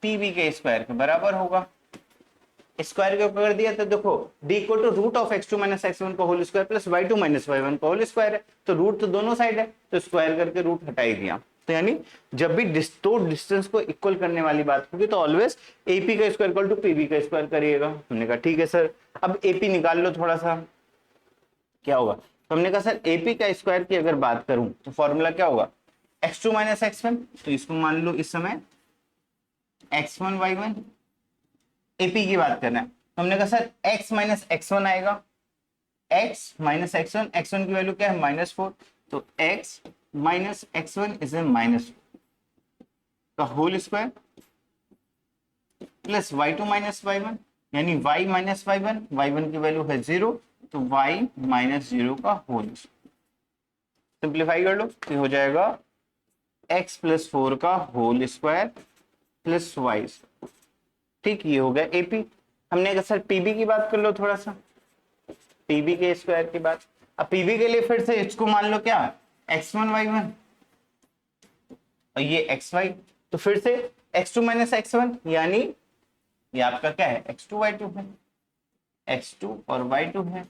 PB के स्क्वायर के बराबर होगा। स्क्वायर के ऊपर कर दिया तो देखो d equal to root of x2 minus x1 का whole square plus y2 minus y1 का होल स्क्वायर है, तो रूट तो दोनों साइड है, तो स्क्वायर करके रूट हटा ही दिया। तो यानी जब भी दो डिस्टेंस को इक्वल करने वाली बात होगी तो ऑलवेज AP का स्क्वायर इक्वल टू PB का स्क्वायर करिएगा। हमने कहा ठीक है सर, अब AP निकाल लो थोड़ा सा, क्या होगा, तो हमने कहा सर AP का स्क्वायर की अगर बात करूं तो फॉर्मूला क्या होगा, x2 माइनस x1, तो इसको मान लो इस समय x1 y1, AP की बात करना है, तो हमने कहा सर x माइनस x1 आएगा, x माइनस x1, x1 की वैल्यू क्या है -4, तो x minus x1 is a -4 का whole square plus y2 minus y1, यानी y माइनस y1, y1 की वैल्यू है 0, तो y माइनस 0 का होल स्क्वायर। सिंप्लीफाई कर लो तो हो जाएगा x प्लस 4 का होल स्क्वायर प्लस y। ठीक, ये हो गया AP। हमने कहा सर PB की बात कर लो थोड़ा सा, PB के स्क्वायर की बात। अब PB के लिए फिर से इसको मान लो क्या, x1 y1 और ये xy, तो फिर से x2 माइनस x1, यानी ये आपका क्या है x2 y2 है, x2 और y2 है,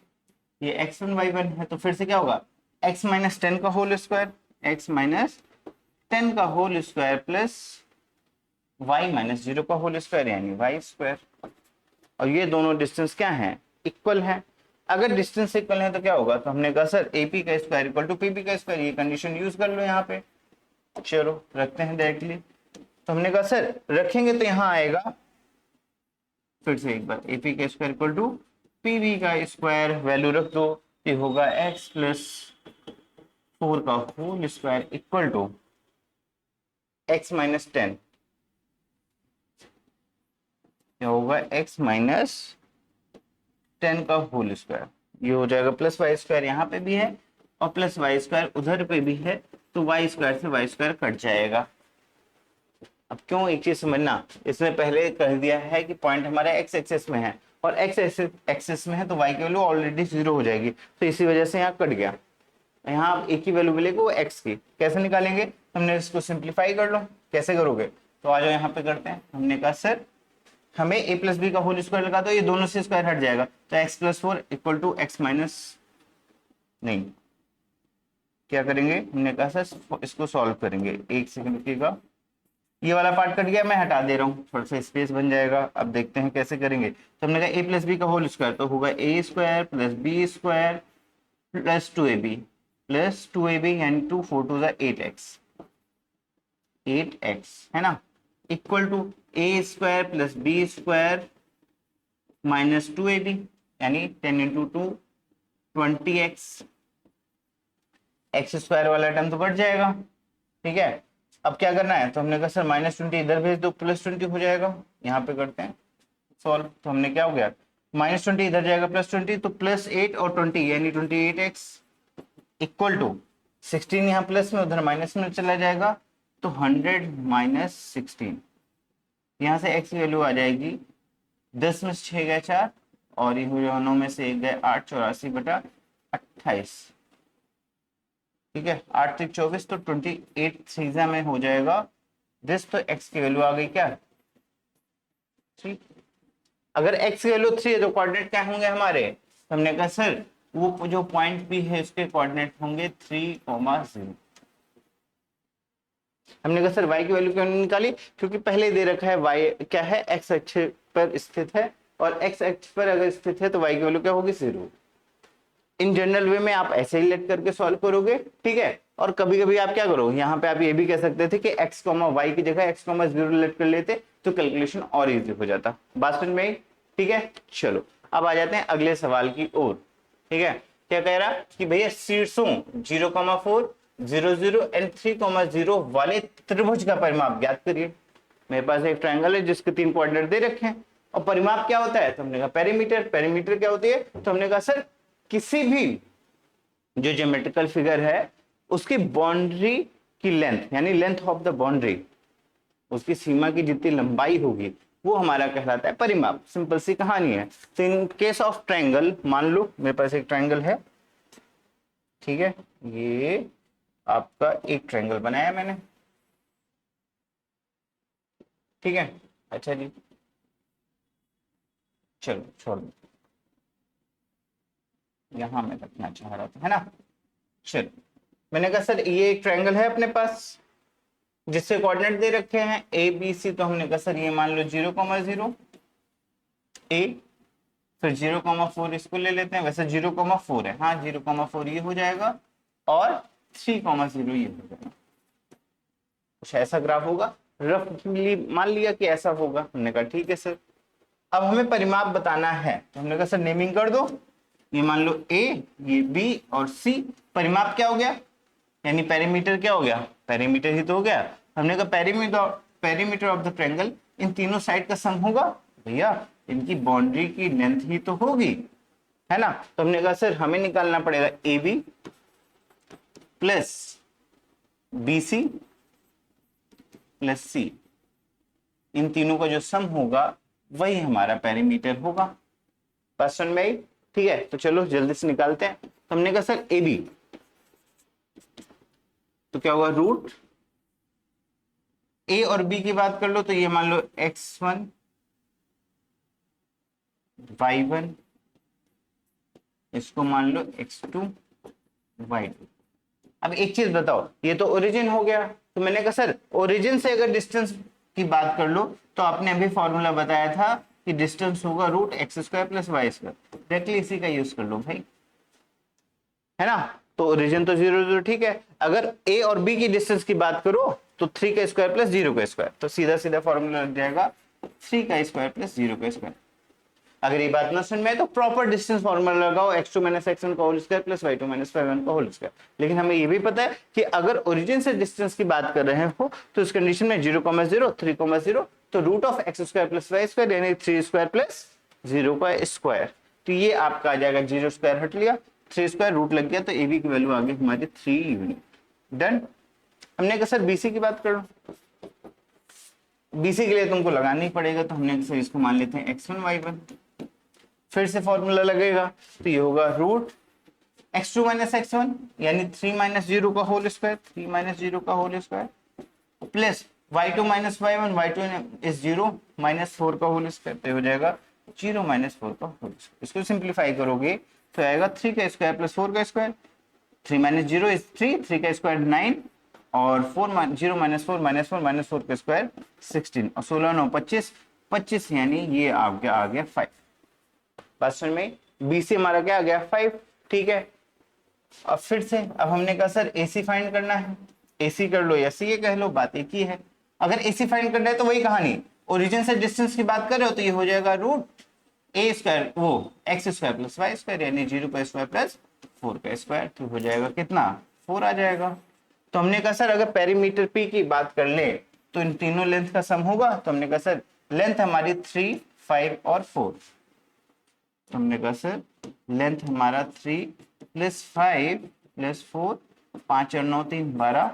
ये x1 y1 है, तो फिर से क्या होगा x माइनस 10 का होल स्क्वायर, x माइनस 10 का whole square plus y minus 0 का होल स्क्वायर, यानी y स्क्वायर। और ये दोनों डिस्टेंस क्या है, इक्वल है। अगर डिस्टेंस इक्वल है तो क्या होगा, तो हमने कहा सर AP का स्क्वायर इक्वल टू PB का स्क्वायर, ये कंडीशन यूज कर लो यहाँ पे। चलो रखते हैं डायरेक्टली, तो हमने कहा सर रखेंगे तो यहाँ आएगा, फिर से एक बार AP का स्क्वायर इक्वल टू PB का स्क्वायर, वैल्यू रख दो, ये होगा x प्लस 4 का whole square equal to x minus 10, क्या होगा x माइनस 10 का होल स्क्वायर, ये हो जाएगा प्लस वाई स्क्वायर, यहाँ पे भी है और प्लस वाई स्क्वायर उधर पे भी है, तो वाई स्क्वायर से वाई स्क्वायर कट जाएगा। अब क्यों, एक चीज समझना, इसमें पहले कह दिया है कि पॉइंट हमारा एक्स एक्सेस में है और एक्स एक्सेस में है, तो वाई की वैल्यू ऑलरेडी 0 हो जाएगी, तो इसी वजह से यहाँ कट गया। यहाँ आप एक ही वैल्यू मिलेगी वो एक्स की, कैसे निकालेंगे, हमने इसको सिंप्लीफाई कर लो। कैसे करोगे, तो आ जाओ यहाँ पे करते हैं। हमने कहा सर हमें a प्लस बी का होल स्क्वायर लगा दो, ये दोनों से स्क्वायर हट जाएगा, तो x plus 4 equal to X minus, नहीं क्या करेंगे, हमने कहा सर इसको सॉल्व करेंगे, एक सेकंड रुकिएगा, ये वाला पार्ट कट गया, मैं हटा दे रहा हूँ, थोड़ा सा स्पेस बन जाएगा। अब देखते हैं कैसे करेंगे, तो हमने कहा a प्लस बी का होल स्क्वायर, तो होगा a square plus B square plus 2ab यानी 2 4 2 8x है ना, equal to a square plus B square minus 2ab यानी 10 इंटू 2 20x, एक्स स्क्वायर वाला टर्म तो कट जाएगा। ठीक है, अब क्या करना है, तो हमने कहा सर -20 इधर भेज दो, +20 हो जाएगा, यहाँ पे करते हैं सॉल्व, तो हमने क्या हो गया, -20 इधर जाएगा +20, तो +8 और 20 यानी 28x इक्वल टू 16, यहाँ प्लस में उधर माइनस में चला जाएगा, तो 100 माइनस 16, यहाँ से x की वैल्यू आ जाएगी 10 में 6 गए 4 और ये हुए 9 में से 1 गए 8, 84/28। ठीक है, 8 3 24, तो 28 सीधा में हो जाएगा दिस, तो x की वैल्यू आ गई क्या 3। अगर x की वैल्यू 3 है तो कोऑर्डिनेट क्या होंगे हमारे, तो हमने कहा सर वो जो पॉइंट भी है उसके कोऑर्डिनेट होंगे 3,0। हमने कहा सर y की वैल्यू क्यों नहीं निकाली, क्योंकि पहले दे रखा है y क्या है, x अक्ष पर स्थित है और x अक्ष पर अगर स्थित है तो y की वैल्यू क्या होगी 0। इन जनरल वे में आप ऐसे ही लेट करके सॉल्व करोगे। ठीक है, और कभी कभी आप क्या करो, यहाँ पे आप ये भी कह सकते थे कि x, y की जगह x, 0 लेट कर लेते तो कैलकुलेशन और इजी हो जाता। बात समझ में आई। ठीक है, चलो अब आ जाते हैं अगले सवाल की ओर। ठीक है, क्या कह रहा कि भैया शीर्षों 0,4 0 0 एंड 3,0 वाले त्रिभुज का परिमाप ज्ञात करिए। मेरे पास एक ट्रायंगल है जिसके 3 कोऑर्डिनेट दे रखे हैं और परिमाप क्या होता है, तो हमने कहा पेरीमीटर। पेरीमीटर क्या होती है, तो हमने कहा सर किसी भी जो ज्योमेट्रिकल फिगर है उसकी बाउंड्री की लेंथ, यानी लेंथ ऑफ द बाउंड्री, उसकी सीमा की जितनी लंबाई होगी वो हमारा कहलाता है परिमाप। सिंपल सी कहानी है। तो इन केस ऑफ ट्रायंगल, मान लो मेरे पास एक ट्रायंगल है, ठीक है, ये आपका एक ट्रायंगल बनाया मैंने, ठीक है। अच्छा जी, चलो छोड़ दो, यहां मैं रखना चाह रहा था, है ना। चलो, मैंने कहा सर ये एक ट्रायंगल है अपने पास जिससे कोऑर्डिनेट दे रखे हैं ए बी सी। तो हमने कहा सर ये मान लो 0,0 ए, फिर 0,4 इसको ले लेते हैं, वैसे 0,4 है, हाँ 0,4 ये हो जाएगा और 3,0 ये हो जाएगा। कुछ ऐसा ग्राफ होगा, रफली मान लिया कि ऐसा होगा। हमने कहा ठीक है सर। अब हमें परिमाप बताना है, तो हमने कहा सर नेमिंग कर दो, ये मान लो ए, ये बी और सी। परिमाप क्या हो गया, यानी पेरीमीटर क्या हो गया, पेरीमीटर ही तो हो गया। हमने कहा perimeter of the triangle in तीनों साइड का सम होगा, भैया इनकी बाउंड्री की लेंथ ही तो होगी, है ना। तो हमने कहा सर हमें निकालना पड़ेगा A B plus B C plus C, इन तीनों का जो सम होगा वही हमारा पेरीमीटर होगा। बात समझ में आई, ठीक है। तो चलो जल्दी से निकालते हैं। तो हमने कहा सर ए बी, तो क्या होगा रूट ए और बी की बात कर लो, तो ये मान लो x1 y1, इसको मान लो x2 y2। अब एक चीज बताओ, ये तो ओरिजिन हो गया, तो मैंने कहा सर ओरिजिन से अगर डिस्टेंस की बात कर लो तो आपने अभी फॉर्मूला बताया था कि डिस्टेंस होगा root x² plus Y square, directly इसी का यूज कर लो भाई, है ना। तो ओरिजिन तो 0 0, ठीक है। अगर ए और बी की डिस्टेंस की बात करो तो 3 का स्क्वायर प्लस 0 का स्क्वायर, तो सीधा सीधा फॉर्मूला लग जाएगा 3 का स्क्वायर प्लस 0 का स्क्वायर। अगर ये बात ना समझ में आए तो प्रॉपर डिस्टेंस फॉर्मूला लगाओ, x2 माइनस x1 का whole square plus y2 minus y1 का होल स्क्वायर। लेकिन हमें ये भी पता है कि अगर ओरिजिन से डिस्टेंस की बात कर रहे हो तो इस कंडीशन में 0,0 3,0, तो root of x² plus y square यानी 3 स्क्वायर प्लस 0 का स्क्वायर। तो ये आपका आ जाएगा 0 स्क्वायर हट लिया, 3 स्क्वायर रूट लग गया, तो ए बी की वैल्यू आ गई हमारी 3 यूनिट। डन। हमने कहा सर बीसी की बात करो, बीसी के लिए तुमको लगाना ही पड़ेगा, तो हमने सर इसको मान लेते हैं x1 y1, फिर से फॉर्मूला लगेगा, तो ये होगा रूट x2 माइनस x1 यानी 3 माइनस 0 का होल स्क्वायर, 3 माइनस 0 का whole square plus y2 minus y1, y2 is 0 minus 4 का होल स्क्वायर, तो हो जाएगा 0 माइनस 4 का होल स्क्वायर। इसको सिंप्लीफाई करोगे तो आएगा 3 का स्क्वायर प्लस 4 का स्क्वायर, 3 माइनस 0 इज 3, 3 का स्क्वायर 9 और 0 माइनस 4 माइनस 4 माइनस 4 का स्क्वायर 16 और 16 9 25, 25 यानी ये आ गया 5। बात समझ में, बी से हमारा क्या आ गया 5, ठीक है। अब फिर से अब हमने कहा सर एसी फाइंड करना है, एसी कर लो या सी कह लो, बात एक ही है। अगर एसी फाइंड करना है तो वही कहानी, ओरिजिन से डिस्टेंस की बात कर रहे हो तो ये हो जाएगा रूट ए स्क्वायर वो x² प्लस वाई स्क्वायर यानी 0 का स्क्वायर प्लस 4 का स्क्वायर, तो हो जाएगा कितना 4 आ जाएगा। तो हमने कहा सर अगर पेरीमीटर पी की बात कर ले तो इन तीनों लेंथ का सम होगा, तो हमने कहा सर लेंथ हमारी 3 5 और 4, तो हमने कहा सर लेंथ हमारा 3 प्लस 5 प्लस 4, 5 और 9 3 12,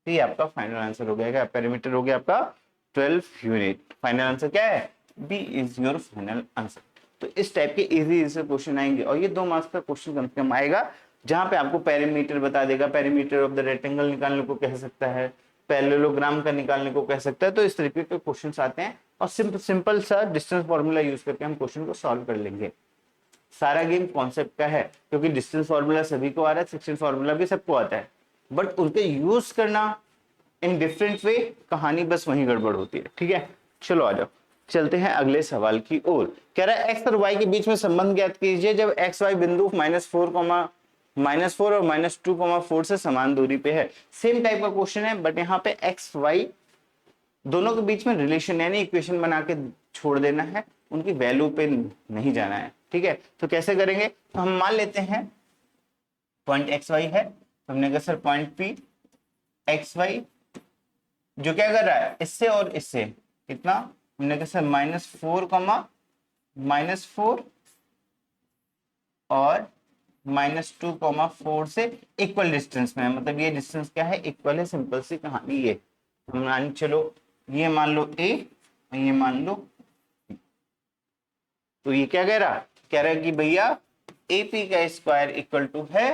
ये आपका फाइनल आंसर हो गया, पेरीमीटर हो गया आपका 12 यूनिट। फाइनल आंसर क्या है, B is your final answer. तो इस टाइप के इजी से क्वेश्चन आएंगे और ये 2 मार्क्स का क्वेश्चन कम से कम आएगा, जहां पे आपको पेरीमीटर बता देगा, पेरीमीटर ऑफ द रेक्टेंगल निकालने को कह सकता है, पैरेललोग्राम का निकालने को कह सकता है। तो इस तरीके के क्वेश्चन आते हैं और सिंपल सा डिस्टेंस फॉर्मूला यूज करके हम क्वेश्चन को सॉल्व कर लेंगे। सारा गेम कॉन्सेप्ट का है, क्योंकि डिस्टेंस फॉर्मूला सभी को आ रहा है, सेक्शन फॉर्मूला भी सबको आता है, बट उनके यूज करना इन डिफरेंट वे, कहानी बस वहीं गड़बड़ होती है, ठीक है। चलो आ जाओ, चलते हैं अगले सवाल की ओर। कह रहा है एक्स और वाई के बीच में संबंध ज्ञात कीजिए जब एक्स वाई बिंदु -4 और -2,4 से समान दूरी पे है। सेम टाइप का क्वेश्चन है, बट यहाँ पे एक्स वाई दोनों के बीच में रिलेशन यानी इक्वेशन बना के छोड़ देना है, उनकी वैल्यू पे नहीं जाना है, ठीक है। तो कैसे करेंगे, तो हम मान लेते हैं पॉइंट एक्स वाई है, तो हमने कहा sir point P X Y जो क्या कर रहा है इससे और इससे कितना, हमने कहा सर -4 और -2, 4 से इक्वल डिस्टेंस में है, मतलब ये डिस्टेंस क्या है, इक्वल है। सिंपल सी कहानी ये। हम मान चलो ये मान लो a, ये मान लो, तो ये क्या कह रहा है कि भैया AP का स्क्वायर इक्वल टू है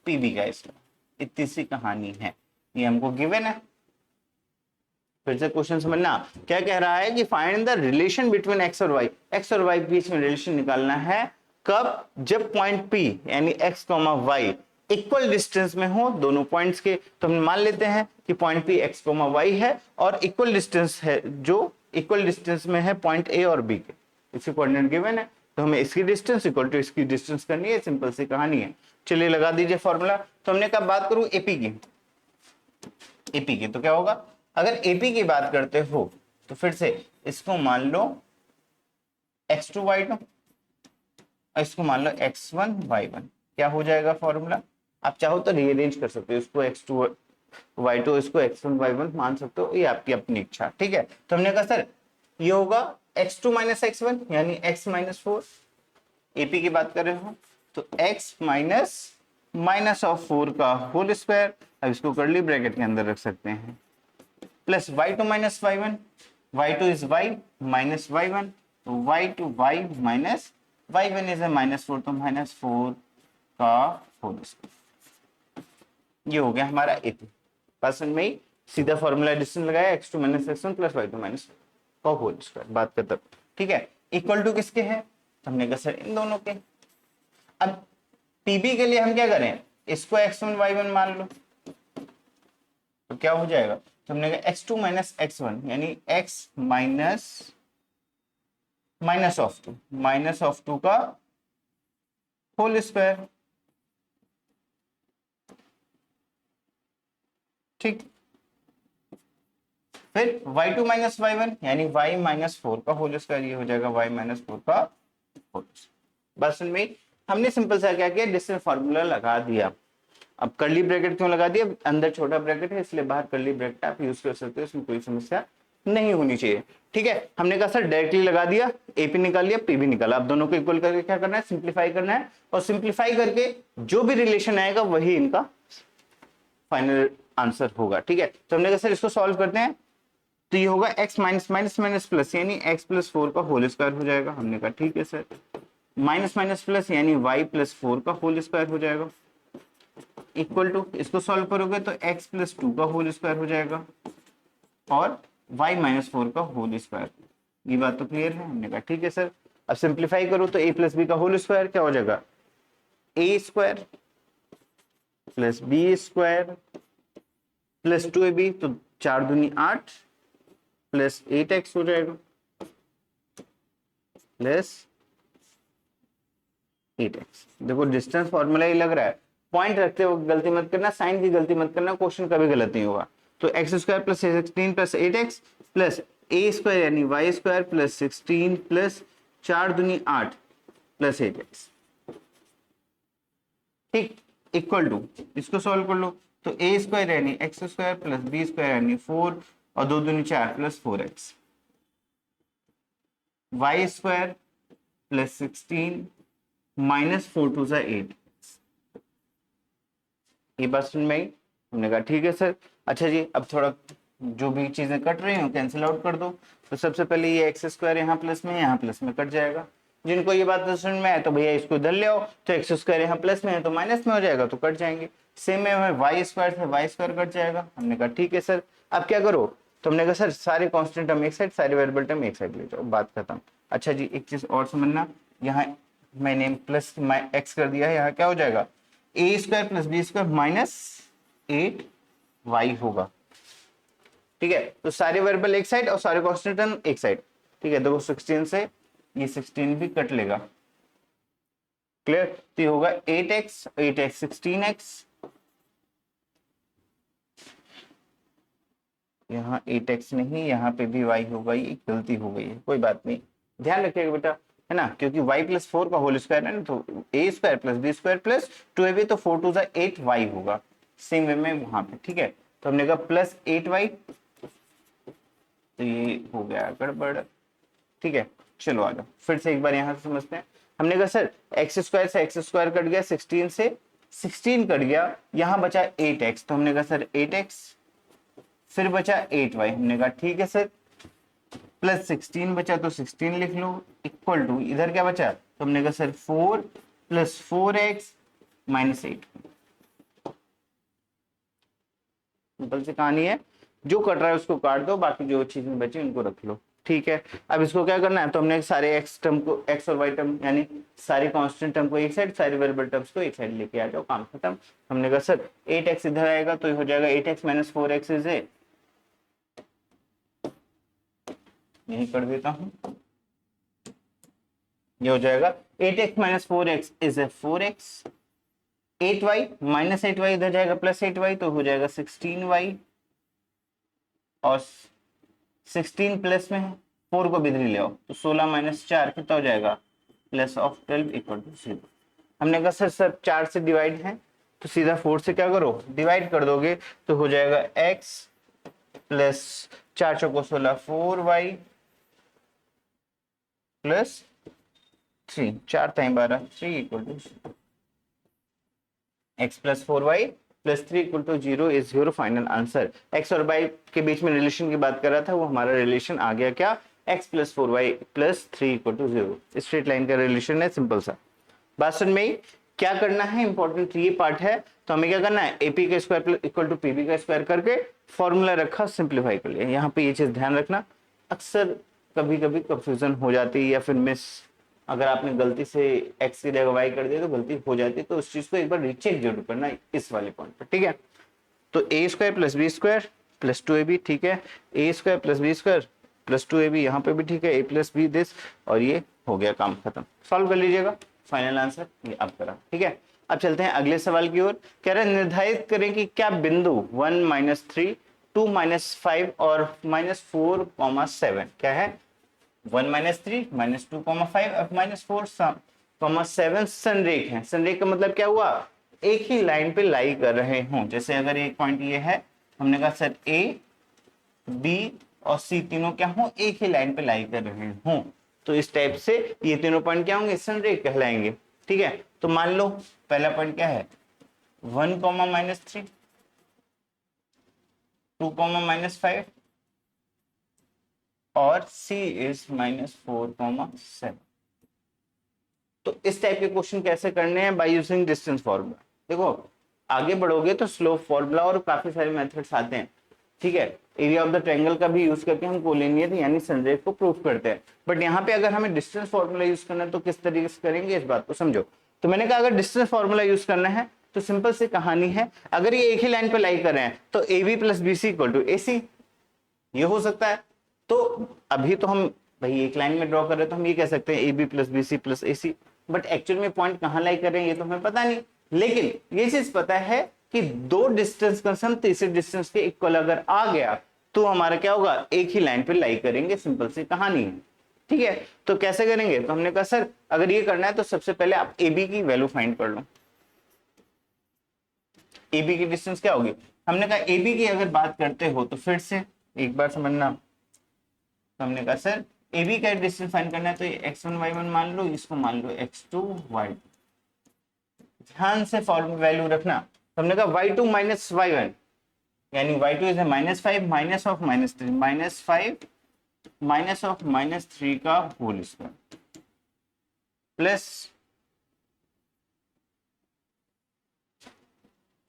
PB का स्क्वायर। इतनी सी कहानी है, ये हमको गिवन है। फिर से क्वेश्चन समझना, क्या कह रहा है कि find the relation between x और y, x और y के बीच में रिलेशन निकालना है। कब? जब पॉइंट P यानी x, y इक्वल डिस्टेंस में हो दोनों पॉइंट्स के। तो हम मान लेते हैं कि पॉइंट P x, y है और इक्वल डिस्टेंस है, जो इक्वल डिस्टेंस में है पॉइंट A और B के। इसके कोऑर्डिनेट गिवन है, तो हमें इसकी डिस्टेंस इक्वल टू इसकी डिस्टेंस करनी है। सिंपल सी कहानी है। चलिए लगा दीजिए फॉर्मूला। तो हमने कब बात करूं AP की, AP की, तो क्या होगा, अगर AP की बात करते हो तो फिर से इसको मान लो x2 y2, इसको मान लो x1 y1। क्या हो जाएगा फॉर्मूला? आप चाहो तो रीअरेंज कर सकते हो, इसको x2 y2, इसको x1 y1 मान सकते हो, ये आपकी अपनी इच्छा। ठीक है, तो हमने कहा सर ये होगा x2 माइनस x1 यानी x माइनस 4। AP की बात कर रहे हो तो x माइनस ऑफ 4 का होल स्क्वायर, अब इसको कर्ली ब्रैकेट के अंदर रख सकते हैं, plus y2 minus y1, y2 is y minus y1, तो y2 y minus y1 is -4, तो -4 का होल स्क्वायर। ये हो गया हमारा AP। बस में ही सीधा फॉर्मूला एडिशन लगाया, x2 minus x1 plus y2 minus का होल स्क्वायर, बात करते। ठीक है, इक्वल टू किसके है? हमने कहा सर इन दोनों के। अब PB के लिए हम क्या करें, इसको x1 y1 मान लो, तो क्या हो जाएगा, तो हमने कहा x2 माइनस x1 यानी x माइनस ऑफ 2 का होल स्क्वायर। ठीक, फिर y2 माइनस y1 यानी y माइनस 4 का होल स्क्वायर, ये हो जाएगा y माइनस 4 का होल स्क्वायर। बस में हमने सिंपल सा क्या किया, डिस्टेंस फार्मूला लगा दिया। अब कर्ली ब्रैकेट क्यों लगा दिया, अंदर छोटा ब्रैकेट है इसलिए बाहर कर्ली ब्रैकेट आप यूज कर सकते हो, इसमें कोई समस्या नहीं होनी चाहिए। ठीक है, हमने कहा सर डायरेक्टली लगा दिया, AP निकाल लिया, PB निकाला। अब दोनों को इक्वल करके क्या करना है, सिंप्लीफाई करना है, और सिंप्लीफाई करके जो भी रिलेशन आएगा वही इनका फाइनल आंसर होगा। ठीक है, तो हमने कहा सर इसको सॉल्व करते हैं, तो ये होगा x minus minus minus plus यानी x प्लस 4 का होल स्क्वायर हो जाएगा। हमने कहा ठीक है सर, माइनस माइनस प्लस यानी y प्लस 4 का होल स्क्वायर हो जाएगा, इक्वल टू इसको सॉल्व करोगे तो x प्लस 2 का होल स्क्वायर हो जाएगा और y माइनस 4 का होल स्क्वायर। ये बात तो क्लियर है? हमने कहा ठीक है सर। अब सिंप्लीफाई करो तो a प्लस बी का होल स्क्वायर क्या हो जाएगा, a square plus B square plus 2ab, तो 4 दूनी 8 प्लस 8x हो जाएगा प्लस 8x। देखो डिस्टेंस फॉर्मूला ही लग रहा है, पॉइंट रखते हो गलती मत करना, साइन की गलती मत करना, क्वेश्चन कभी गलत नहीं होगा। तो x square plus 16 plus 8x plus a square यानी y स्क्वायर प्लस 16 प्लस 4 दूनी 8 प्लस 8x। ठीक, इक्वल टू इसको सॉल्व कर लो तो a स्क्वायर यानी x square plus b square यानी 4 और 2 दूनी 4 plus 4x, y square plus 16 minus 4 to 8। ये बात सुन में आई? हमने कहा ठीक है सर। अच्छा जी, अब थोड़ा जो भी चीजें कट रही हो कैंसिल आउट कर दो। तो सबसे पहले ये एक्स स्क्वायर यहाँ प्लस में, यहाँ प्लस में कट जाएगा। जिनको ये बात सुन में आए तो भैया इसको इधर ले आओ, तो एक्स स्क्वायर यहाँ प्लस में है तो माइनस में हो जाएगा, तो कट जाएंगे। सेम में हमें वाई स्क्वायर से वाई स्क्वायर कट जाएगा। हमने कहा ठीक है सर। अब क्या करो, तो हमने कहा सर सारे कॉन्स्टेंट टर्म एक साइड, सारे वेरिएबल टर्म एक साइड ले जाओ, बात खत्म। अच्छा जी, एक चीज और समझना, यहाँ मैंने प्लस एक्स कर दिया है, यहाँ क्या हो जाएगा, A square plus B square minus 8y होगा। ठीक है, तो सारे वेरिएबल एक साइड और सारे कांस्टेंट टर्म एक साइड। ठीक है, देखो 16 से ये 16 भी कट लेगा, क्लियर। तो ये होगा 8x 16x, यहाँ 8x नहीं, यहाँ पे भी y होगा, ये गलती हो गई है, कोई बात नहीं, ध्यान रखिएगा बेटा, है ना, क्योंकि y प्लस 4 का होल स्क्वायर है ना, तो a square plus B square plus 2ab, तो 4 टू 8y होगा, सेम वे में वहां पे। ठीक है, तो हमने कहा प्लस 8y, तो ये हो गया गड़बड़। ठीक है, चलो आ जाओ फिर से एक बार यहाँ से समझते हैं। हमने कहा सर एक्स स्क्वायर से एक्स स्क्वायर कट गया, 16 से 16 कट गया, यहां बचा 8x, तो हमने कहा सर 8x, फिर बचा 8y, हमने कहा ठीक है सर, प्लस 16 बचा तो 16 लिख लो, इक्वल टू इधर क्या बचा, तो हमने कहा sir 4 plus 4x minus 8। Simple सी कहानी है, जो कट रहा है उसको काट दो, बाकी जो चीजें बची उनको रख लो, ठीक है। अब इसको क्या करना है, तो हमने सारे एक्स टर्म को, एक्स और वाई टर्म यानी सारे कांस्टेंट टर्म को एक साइड, सारे वेरिएबल टर्म्स को एक साइड लेके आ जाओ, काम खत्म। हमने कहा सर 8x इधर आएगा तो ये हो जाएगा 8x minus 4x is a, यही कर देता हूं, ये हो जाएगा 8x minus 4x is a 4x, 8y minus 8y इधर जाएगा प्लस 8y तो हो जाएगा 16y, और 16 प्लस में 4 को बिधरी ले आओ तो 16 माइनस 4 कितना हो जाएगा, प्लस ऑफ 12 इक्वल टू 0। हमने कहा सर सब 4 से डिवाइड है तो सीधा 4 से क्या करो, डिवाइड कर दोगे तो हो जाएगा x प्लस 4 चौको 16, 4y plus 3, 4 time 12, 3 equal to x plus 4y plus 3 equal to 0 is your final answer. x और y के बीच में रिलेशन की बात कर रहा था, वो हमारा रिलेशन आ गया क्या, x plus 4y plus 3 equal to 0, straight line का रिलेशन है, सिंपल सा। बात समझ में क्या करना है, इंपॉर्टेंट ये पार्ट है, तो हमें क्या करना है, AP का स्क्वायर इक्वल टू PB का स्क्वायर करके फॉर्मूला रखा सिंप्लीफाई कर लिया। यहाँ पे ये चीज ध्यान रखना, अक्सर कभी कभी कंफ्यूजन हो जाती है या फिर मिस, अगर आपने गलती से x की जगह y कर दिया तो गलती हो जाती है, तो उस चीज को एक बार रीचेक जरूर करना इस वाले पॉइंट पर, ठीक है। तो A square plus B square plus 2ab, ठीक है, A square plus B square plus 2ab, यहाँ पे भी ठीक है, a प्लस बी दिस, और ये हो गया काम खत्म, सॉल्व कर लीजिएगा, फाइनल आंसर ये अब करा, ठीक है। अब चलते हैं अगले सवाल की ओर। कह रहे हैं निर्धारित करें कि क्या बिंदु 1 माइनस 3 2 माइनस 5 और माइनस 4 क्या है, 1 माइनस 3 माइनस 2 5 और माइनस 4 7 संरेख है। संरेख का मतलब क्या हुआ, एक ही लाइन पे लाई कर रहे हों। जैसे अगर एक पॉइंट ये है, हमने कहा सर ए बी और सी तीनों क्या हों, एक ही लाइन पे लाई कर रहे हों, तो इस टाइप से ये तीनों पॉइंट क्या होंगे, संरेख कहलाएंगे, ठीक है। तो मान लो पहला पॉइंट क्या है, 1 माइनस 3 2 माइनस 5 और C इज माइनस 4 7। तो इस टाइप के क्वेश्चन कैसे करने हैं, बाय यूजिंग डिस्टेंस फॉर्मूला। देखो आगे बढ़ोगे तो स्लोप फॉर्मूला और काफी सारे मेथड्स आते हैं, ठीक है। एरिया ऑफ द ट्रायंगल का भी यूज करके हम कोलिनियर यानी संरेख को प्रूफ करते हैं, बट यहाँ पे अगर हमें डिस्टेंस फॉर्मूला यूज करना है तो किस तरीके से करेंगे, इस बात को समझो। तो मैंने कहा अगर डिस्टेंस फॉर्मूला यूज करना है तो सिंपल सी कहानी है, अगर ये एक ही लाइन पे लाई कर रहे हैं तो AB plus BC equal to AC, ये हो सकता है। तो अभी तो हम भाई एक लाइन में ड्रॉ कर रहे हैं तो हम ये कह सकते हैं AB plus BC plus AC, but actual में पॉइंट कहां लाई कर रहे हैं ये तो हमें पता नहीं, लेकिन ये चीज पता है कि दो डिस्टेंस का सम तीसरे डिस्टेंस के इक्वल अगर आ गया तो हमारा क्या होगा, एक ही लाइन पे लाई करेंगे, सिंपल सी कहानी है, ठीक है। तो कैसे करेंगे, तो हमने कहा सर अगर ये करना है तो सबसे पहले आप AB की वैल्यू फाइंड कर लो। AB की डिस्टेंस क्या होगी, हमने कहा AB की अगर बात करते हो तो फिर से एक बार समझना, तो हमने कहा सर AB का डिस्टेंस फाइंड करना है तो ये x1 y1 मान लो, इसको मान लो x2 y2, ध्यान से फॉर्मूला वैल्यू रखना। तो हमने कहा y2 माइनस y1 यानी y2 is minus 5 minus of minus 3 minus 5 minus of minus 3 का whole square plus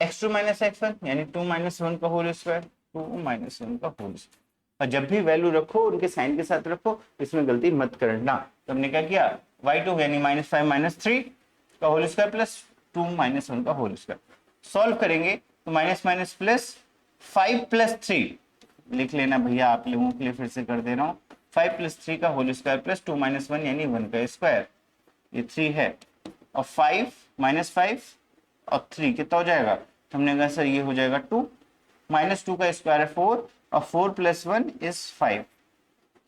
x2 minus x1 यानी 2 माइनस 1 का होल स्क्वायर 2 माइनस 1 का होल स्क्वायर। और जब भी वैल्यू रखो उनके साइन के साथ रखो, इसमें गलती मत करना। तो हमने क्या किया, y2 यानी माइनस 5 माइनस 3 का होल स्क्वायर प्लस 2 माइनस 1 का होल स्क्वायर, सॉल्व करेंगे तो माइनस माइनस प्लस 5 प्लस 3 लिख लेना भैया, आप लोगों के लिए फिर से कर दे रहा हूँ, 5 प्लस 3 का होल स्क्वायर प्लस 2 माइनस 1 यानी 1 का स्क्वायर, ये 3 है, और 5 माइनस 5 और 3 कितना हो जाएगा, तो हमने कहा सर ये हो जाएगा 2 माइनस 2 का स्क्वायर है 4 और 4 प्लस 1 इज 5।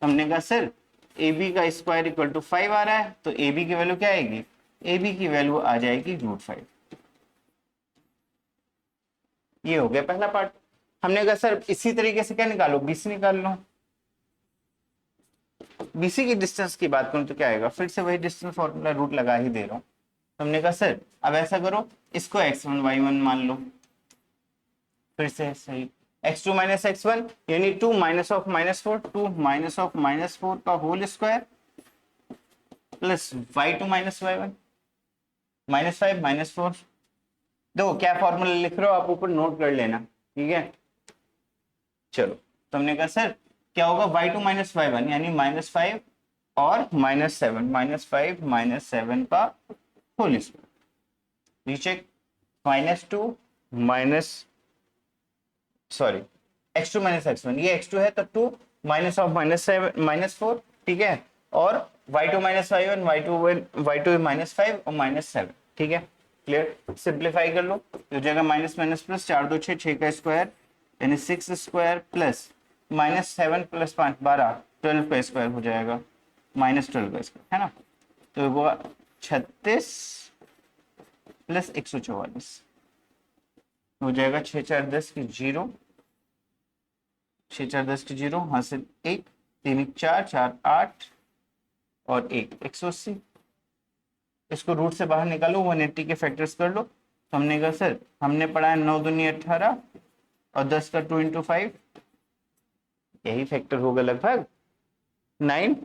हमने कहा सर AB का स्क्वायर इक्वल टू 5 आ रहा है, तो AB की वैल्यू क्या आएगी, AB की वैल्यू आ जाएगी √5। ये हो गया पहला पार्ट। हमने कहा सर इसी तरीके से क्या निकालो, BC निकाल लो। बीसी की डिस्टेंस की बात करूं तो क्या आएगा, फिर से वही डिस्टेंस फॉर्मूला रूट लगा ही दे रहा हूं। तो हमने कहा सर अब ऐसा करो, इसको x1 y1 मान लो, फिर से सही x2 माइनस x1 यानी 2 माइनस ऑफ -4, 2 माइनस ऑफ -4 का whole square plus y2 minus y1 -5 -4। देखो क्या फॉर्मूला लिख रहे हो आप ऊपर नोट कर लेना, ठीक है। चलो तो हमने कहा सर क्या होगा, y2 माइनस y1 यानी -5 और -7, -5 -7 का whole square, recheck -2 minus sorry x2 minus x1, ये x2 है तो 2 माइनस ऑफ -4, ठीक है, और y2 माइनस y1, y2 -5 और -7, ठीक है। क्लियर, सिंप्लीफाई कर लो तो हो जाएगा माइनस माइनस प्लस, 4 2 6 का स्क्वायर यानी 6 स्क्वायर प्लस -7 प्लस 5 12 12 का स्क्वायर हो जाएगा, -12 का स्क्वायर है ना, तो वो 36 प्लस 144 हो जाएगा 6 4 10 की 0, 6 4 10 की 0, हासिल 1 3 4 4 8 और 1 180। इसको रूट से बाहर निकालो, 180 के फैक्टर्स कर लो। तो हमने कहा सर हमने पढ़ा है 9 दूनी 18 और 10 का 2 इंटू 5, यही फैक्टर होगा लगभग 9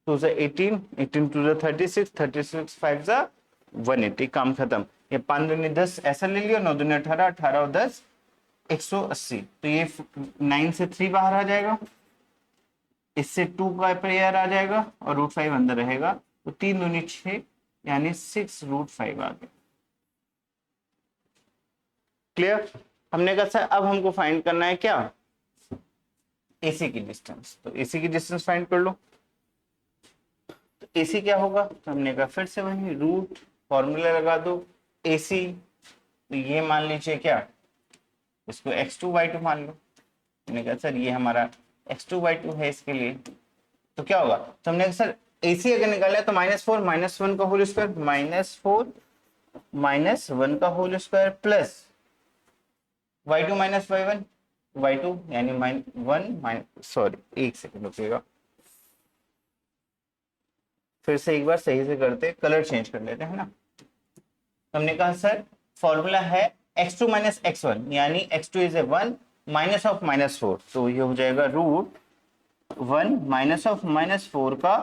2 से 18, 18 2 से 36, 36 5 से 180, काम खत्म। ये 5 दूनी 10 ऐसा ले लियो, 9 दूनी 18, 18 और 10 180, तो ये 9 से 3 बाहर आ जाएगा, इससे 2 का पेयर आ जाएगा और √5 अंदर रहेगा, तो 3 दूनी 6 यानी 6 √5 आ गया। क्लियर, हमने कहा सर अब हमको फाइंड करना है क्या, एसी की डिस्टेंस, तो एसी की डिस्टेंस फाइंड कर लो। तो एसी क्या होगा, तो हमने कहा फिर से वही रूट फॉर्मूला लगा दो, एसी तो ये मान लीजिए क्या, इसको x2 y2 मान लो। हमने कहा सर ये हमारा x2 y2 है, इसके लिए तो क्या होगा, तो हमने कहा सर एसी अगर निकाला तो -4 -1 का होल स्क्वायर, -4 -1 का whole square plus y2 minus y1 y2 यानी एक सेकंड रुकिएगा, फिर से एक बार सही से करते, कलर चेंज कर लेते हैं ना। हमने कहा सर फॉर्मूला है x2 माइनस x1 यानी x2 is a 1 minus of -4, तो ये हो जाएगा √1 माइनस ऑफ -4 का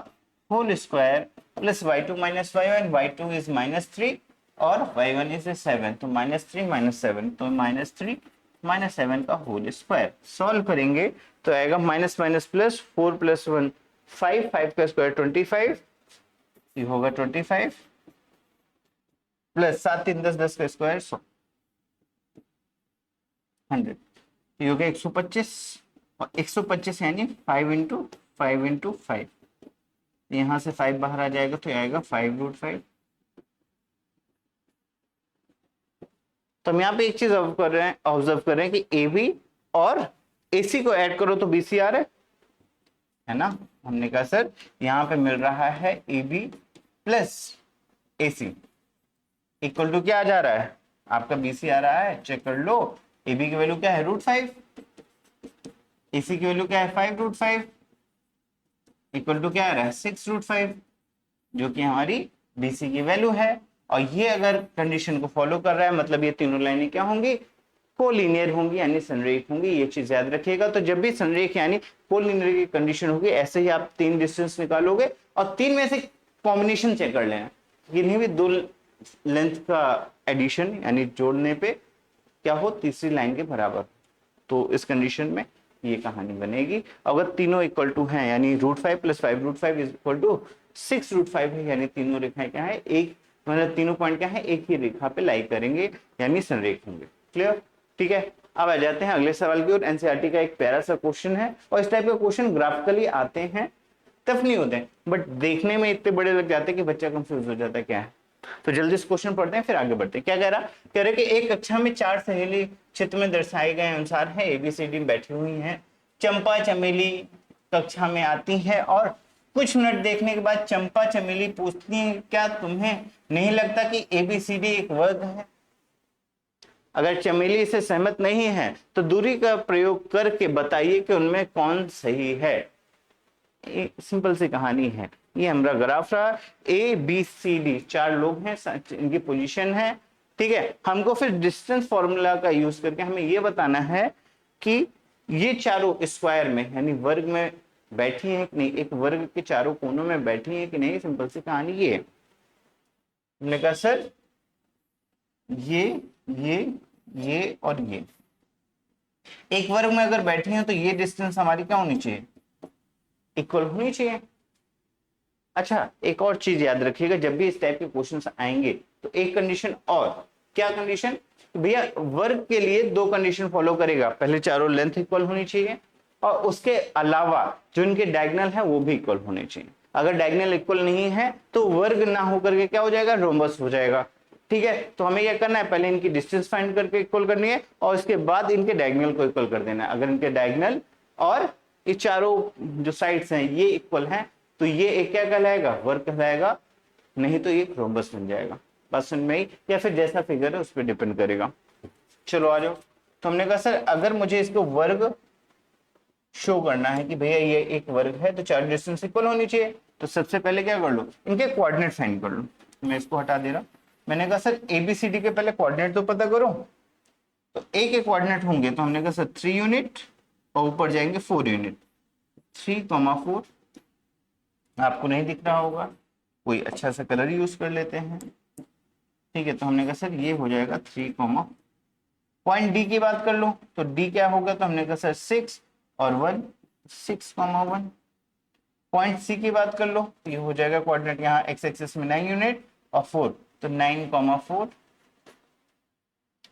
whole square plus y2 minus y1, y2 is -3 और y1 इज 7, तो -3 -7, तो -3 -7 का होल स्क्वायर। सॉल्व करेंगे तो आएगा माइनस माइनस प्लस, 4 + 1 5, 5 का स्क्वायर 25, ये होगा 25 प्लस 7 3 10 10 का स्क्वायर 100, ये हो गया 125 और 125 यानी 5 × 5 × 5, यहां से 5 बाहर आ जाएगा तो आएगा 5 √5। तो हम यहाँ पे एक चीज ऑब्जर्व कर रहे हैं कि ए बी और एसी को ऐड करो तो बीसी आ रहा है ना। हमने कहा सर यहाँ पे मिल रहा है A B plus AC equal to क्या आ जा रहा है, आपका बीसी आ रहा है, चेक कर लो। ए बी की वैल्यू क्या है √5, एसी की वैल्यू क्या है 5 √5, इक्वल टू क्या आ रहा है 6 √5, जो कि हमारी बीसी की वैल्यू है। और ये अगर कंडीशन को फॉलो कर रहा है मतलब ये तीनों लाइनें क्या होंगी, कोलिनियर होंगी यानी संरेख होंगी, ये चीज याद रखिएगा। तो जब भी संरेख यानी कोलिनियर की कंडीशन होगी ऐसे ही आप 3 डिस्टेंस निकालोगे और 3 में से कॉम्बिनेशन चेक कर लेना, किन्हीं भी 2 लेंथ का एडिशन यानी जोड़ने पे क्या हो तीसरी लाइन के बराबर, तो इस कंडीशन में ये कहानी बनेगी। अगर तीनों इक्वल टू हैं यानी √5 + 5 √5 इक्वल टू 6 √5 है, यानी तीनों रेखाएं क्या है, एक मतलब तीनों पॉइंट क्या है एक ही रेखा पे लाई करेंगे यानी संरेख होंगे। क्लियर, ठीक है। अब आ जाते हैं अगले सवाल की ओर। एनसीईआरटी का एक प्यारा सा क्वेश्चन है और इस टाइप के क्वेश्चन ग्राफिकली आते हैं, टफ नहीं होते हैं, बट देखने में इतने बड़े लग जाते हैं कि बच्चा कंफ्यूज हो जाता है क्या है। तो जल्दी इस क्वेश्चन पढ़ते हैं फिर आगे बढ़ते हैं। क्या कह रहा कि एक कक्षा में 4 सहेली चित्र में दर्शाए गए अनुसार है ABCD बैठी हुई हैं। चंपा चमेली कक्षा में आती है और कुछ मिनट देखने के बाद चंपा चमेली पूछती है क्या तुम्हें नहीं लगता कि ABCD एक वर्ग है। अगर चमेली इसे सहमत नहीं है तो दूरी का प्रयोग करके बताइए कि उनमें कौन सही है। सिंपल सी कहानी है। ये हमारा ग्राफ रहा, ए बी सी डी, 4 लोग हैं, इनकी पोजीशन है, ठीक है। हमको फिर डिस्टेंस फॉर्मूला का यूज करके हमें ये बताना है कि ये चारों स्क्वायर में यानी वर्ग में बैठी है कि नहीं, एक वर्ग के चारों कोनों में बैठी है कि नहीं। सिंपल सी कहानी ये है। हमने कहा सर ये और ये एक वर्ग में अगर बैठी हैं तो ये डिस्टेंस हमारी क्या होनी चाहिए, इक्वल होनी चाहिए। अच्छा, एक और चीज याद रखिएगा, जब भी इस टाइप के क्वेश्चंस आएंगे तो एक कंडीशन और, क्या कंडीशन, भैया वर्ग के लिए 2 कंडीशन फॉलो करेगा। पहले चारों लेंथ इक्वल होनी चाहिए और उसके अलावा जो इनके डायगोनल है वो भी इक्वल होने चाहिए। अगर डायगोनल इक्वल नहीं है तो वर्ग ना होकर के क्या हो जाएगा, रोम्बस हो जाएगा, ठीक है। तो हमें क्या करना है, पहले इनकी डिस्टेंस फाइंड करके इक्वल करनी है और इसके बाद इनके डायगोनल को इक्वल कर देना है। अगर इनके डायगोनल और ये चारों जो साइड्स हैं ये इक्वल हैं तो ये एक क्या कहलाएगा, वर्ग कहलाएगा, नहीं तो ये रोम्बस बन जाएगा। बात समझ में आई, या फिर जैसा फिगर है उस पर डिपेंड करेगा। चलो आ जाओ। तो हमने कहा सर अगर मुझे इसको वर्ग शो करना है कि भैया ये एक वर्ग है तो 4 डिस्टेंस इक्वल होनी चाहिए, तो सबसे पहले क्या कर लो, इनके कोऑर्डिनेट फाइंड कर लो। मैं इसको हटा दे रहा, मैंने कहा सर एबीसीडी के पहले कोऑर्डिनेट तो पता करो। तो ए के कोऑर्डिनेट होंगे तो हमने कहा सर 3 यूनिट और ऊपर जाएंगे 4 यूनिट, 3,4। आपको नहीं दिख रहा होगा, कोई अच्छा सा कलर यूज कर लेते हैं, ठीक है। तो हमने कहा सर ये हो जाएगा 3, पॉइंट डी की बात कर लो तो डी क्या होगा, तो हमने कहा सर 6 और 1, 6,1। पॉइंट सी की बात कर लो तो ये हो जाएगा कोऑर्डिनेट यहाँ एक्स एक्सिस में 9 यूनिट और 4, तो 9,4।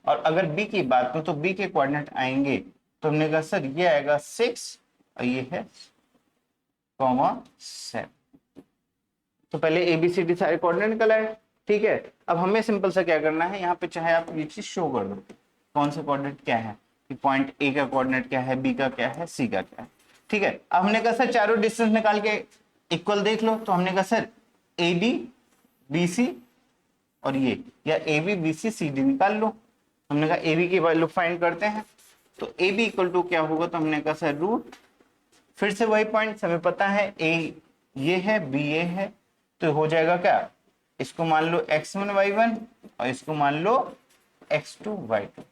और अगर बी की बात करो तो बी के कोऑर्डिनेट आएंगे तो हमने कहा सर ये आएगा 6 और ये है 7। तो पहले एबीसीडी सारे कोऑर्डिनेट निकल आए, ठीक है। अब हमें सिंपल सा क्या करना है, यहाँ पे चाहे आप ये चीज शो कर दो कौन सा कोऑर्डिनेट क्या है, कि पॉइंट ए का कोऑर्डिनेट क्या है, बी का क्या है, सी का क्या है, ठीक है। अब हमने कहा सर चारों डिस्टेंस निकाल के इक्वल देख लो, तो हमने कहा sir A D B C और ये, या A B B C C D निकाल लो। हमने कहा ए बी की वैल्यू फाइंड करते हैं, तो ए बी इक्वल टू क्या होगा, तो हमने कहा सर रूट, फिर से वही पॉइंट हमें पता है, ए ये है बी ये है, तो हो जाएगा क्या, इसको मान लो x1 y1 और इसको मान लो x2 y2।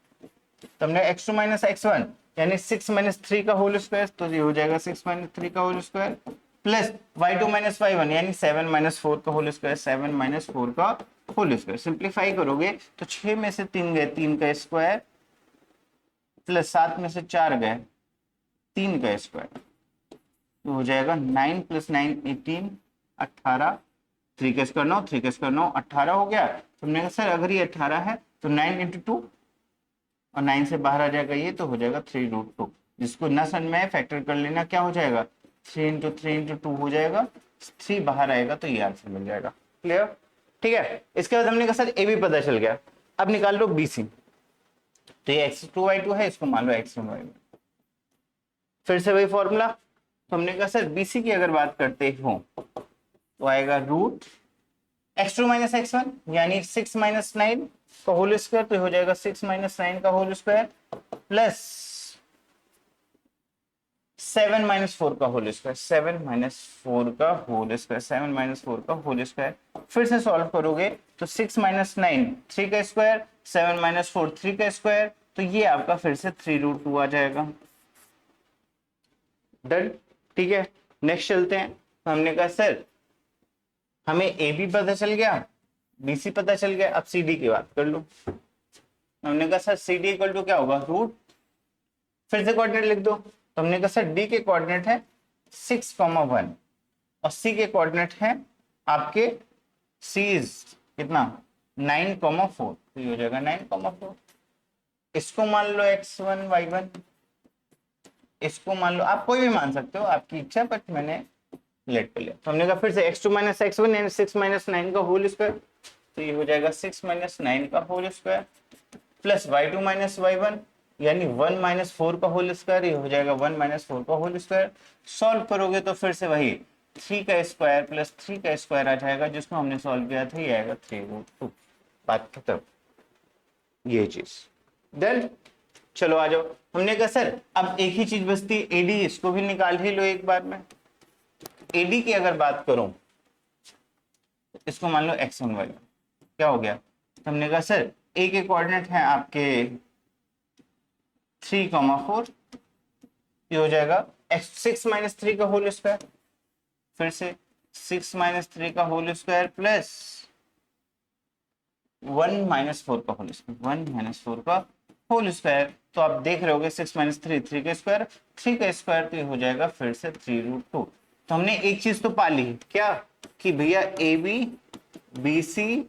तो हमने x2 माइनस x1 यानी 6 माइनस 3 का होल स्क्वायर, तो ये हो जाएगा 6 माइनस 3 का whole square, plus y2 minus y1 यानी 7 माइनस 4 का होल स्क्वायर, 7 माइनस 4 का होल स्क्वायर। सिंप्लीफाई करोगे तो 6 में से 3 गए 3 का स्क्वायर, प्लस 7 में से 4 गए 3 का स्क्वायर, तो हो जाएगा 9 प्लस 9 18, 18, 3 का स्क्वायर 9, 3 का स्क्वायर 9, 18 हो गया। तो हमने कहा सर अगर ये 18 है तो 9 इंटू 2 और 9 से बाहर आ जाएगा ये, तो हो जाएगा 3√2। जिसको न समझ में फैक्टर कर लेना, क्या हो जाएगा 3 इंटू 3 इंटू 2 हो जाएगा, 3 बाहर आएगा तो ये आंसर मिल जाएगा। क्लियर, ठीक है। इसके बाद हमने कहा सर ए भी पता चल गया, अब निकाल लो बी सी। तो ये x2 y2 है, इसको मान लो x1 y1। फिर से वही फॉर्मूला, तो हमने कहा सर बीसी की अगर बात करते हो तो आएगा रूट x2 माइनस x1 यानी 6 माइनस 9 का होल स्क्वायर, तो हो जाएगा 6 माइनस 9 का होल स्क्वायर प्लस 7 माइनस 4 का होल स्क्वायर, 7 माइनस 4 का होल स्क्वायर, 7 माइनस 4 का होल स्क्वायर। फिर से सॉल्व करोगे तो 6 माइनस 9 3 का स्क्वायर, 7 माइनस 4 3 का स्क्वायर, तो ये आपका फिर से 3√2 आ जाएगा। डन, ठीक है। नेक्स्ट चलते हैं। हमने कहा सर हमें ए बी पता चल गया, बी सी पता चल गया, अब सी डी की बात कर लो। हमने कहा sir C D equal to क्या होगा, रूट, फिर से कोऑर्डिनेट लिख दो। तो हमने कहा सर डी के कोऑर्डिनेट है 6,1 और सी के कोऑर्डिनेट है आपके सी इज कितना 9,4, तो ये हो जाएगा 9,4। इसको मान लो x1 y1, इसको मान लो, आप कोई भी मान सकते हो, आपकी इच्छा, बट मैंने लेट कर लिया। तो हमने कहा फिर से x2 माइनस x1 यानी 6 माइनस 9 का होल स्क्वायर, तो ये हो जाएगा 6 माइनस 9 का whole square plus y2 minus y1 यानी 1 माइनस 4 का होल स्क्वायर, ये हो जाएगा 1 माइनस 4 का होल स्क्वायर। सॉल्व करोगे तो फिर से वही 3 का स्क्वायर प्लस 3 का स्क्वायर आ जाएगा, जिसको हमने सॉल्व किया था, ये आएगा 3√2। बात खत्म, ये चीज डन। चलो आ जाओ। हमने कहा सर अब एक ही चीज बचती है एडी, इसको भी निकाल ही लो एक बार में। एडी की अगर बात करूं, इसको मान लो x1 y1, क्या हो गया? तो हमने कहा सर ए के कोऑर्डिनेट है आपके 3,4, ये हो जाएगा x6 माइनस 3 का होल स्क्वायर, फिर से 6 माइनस 3 का होल स्क्वायर प्लस 1 माइनस 4 का होल स्क्वायर, 1 माइनस 4 का होल स्क्वायर। तो आप देख रहे होगे 6 माइनस 3 3 का स्क्वायर, 3 का स्क्वायर तो ये हो जाएगा फिर से 3√2। तो हमने एक चीज तो पा ली, क्या कि भैया A B, B C,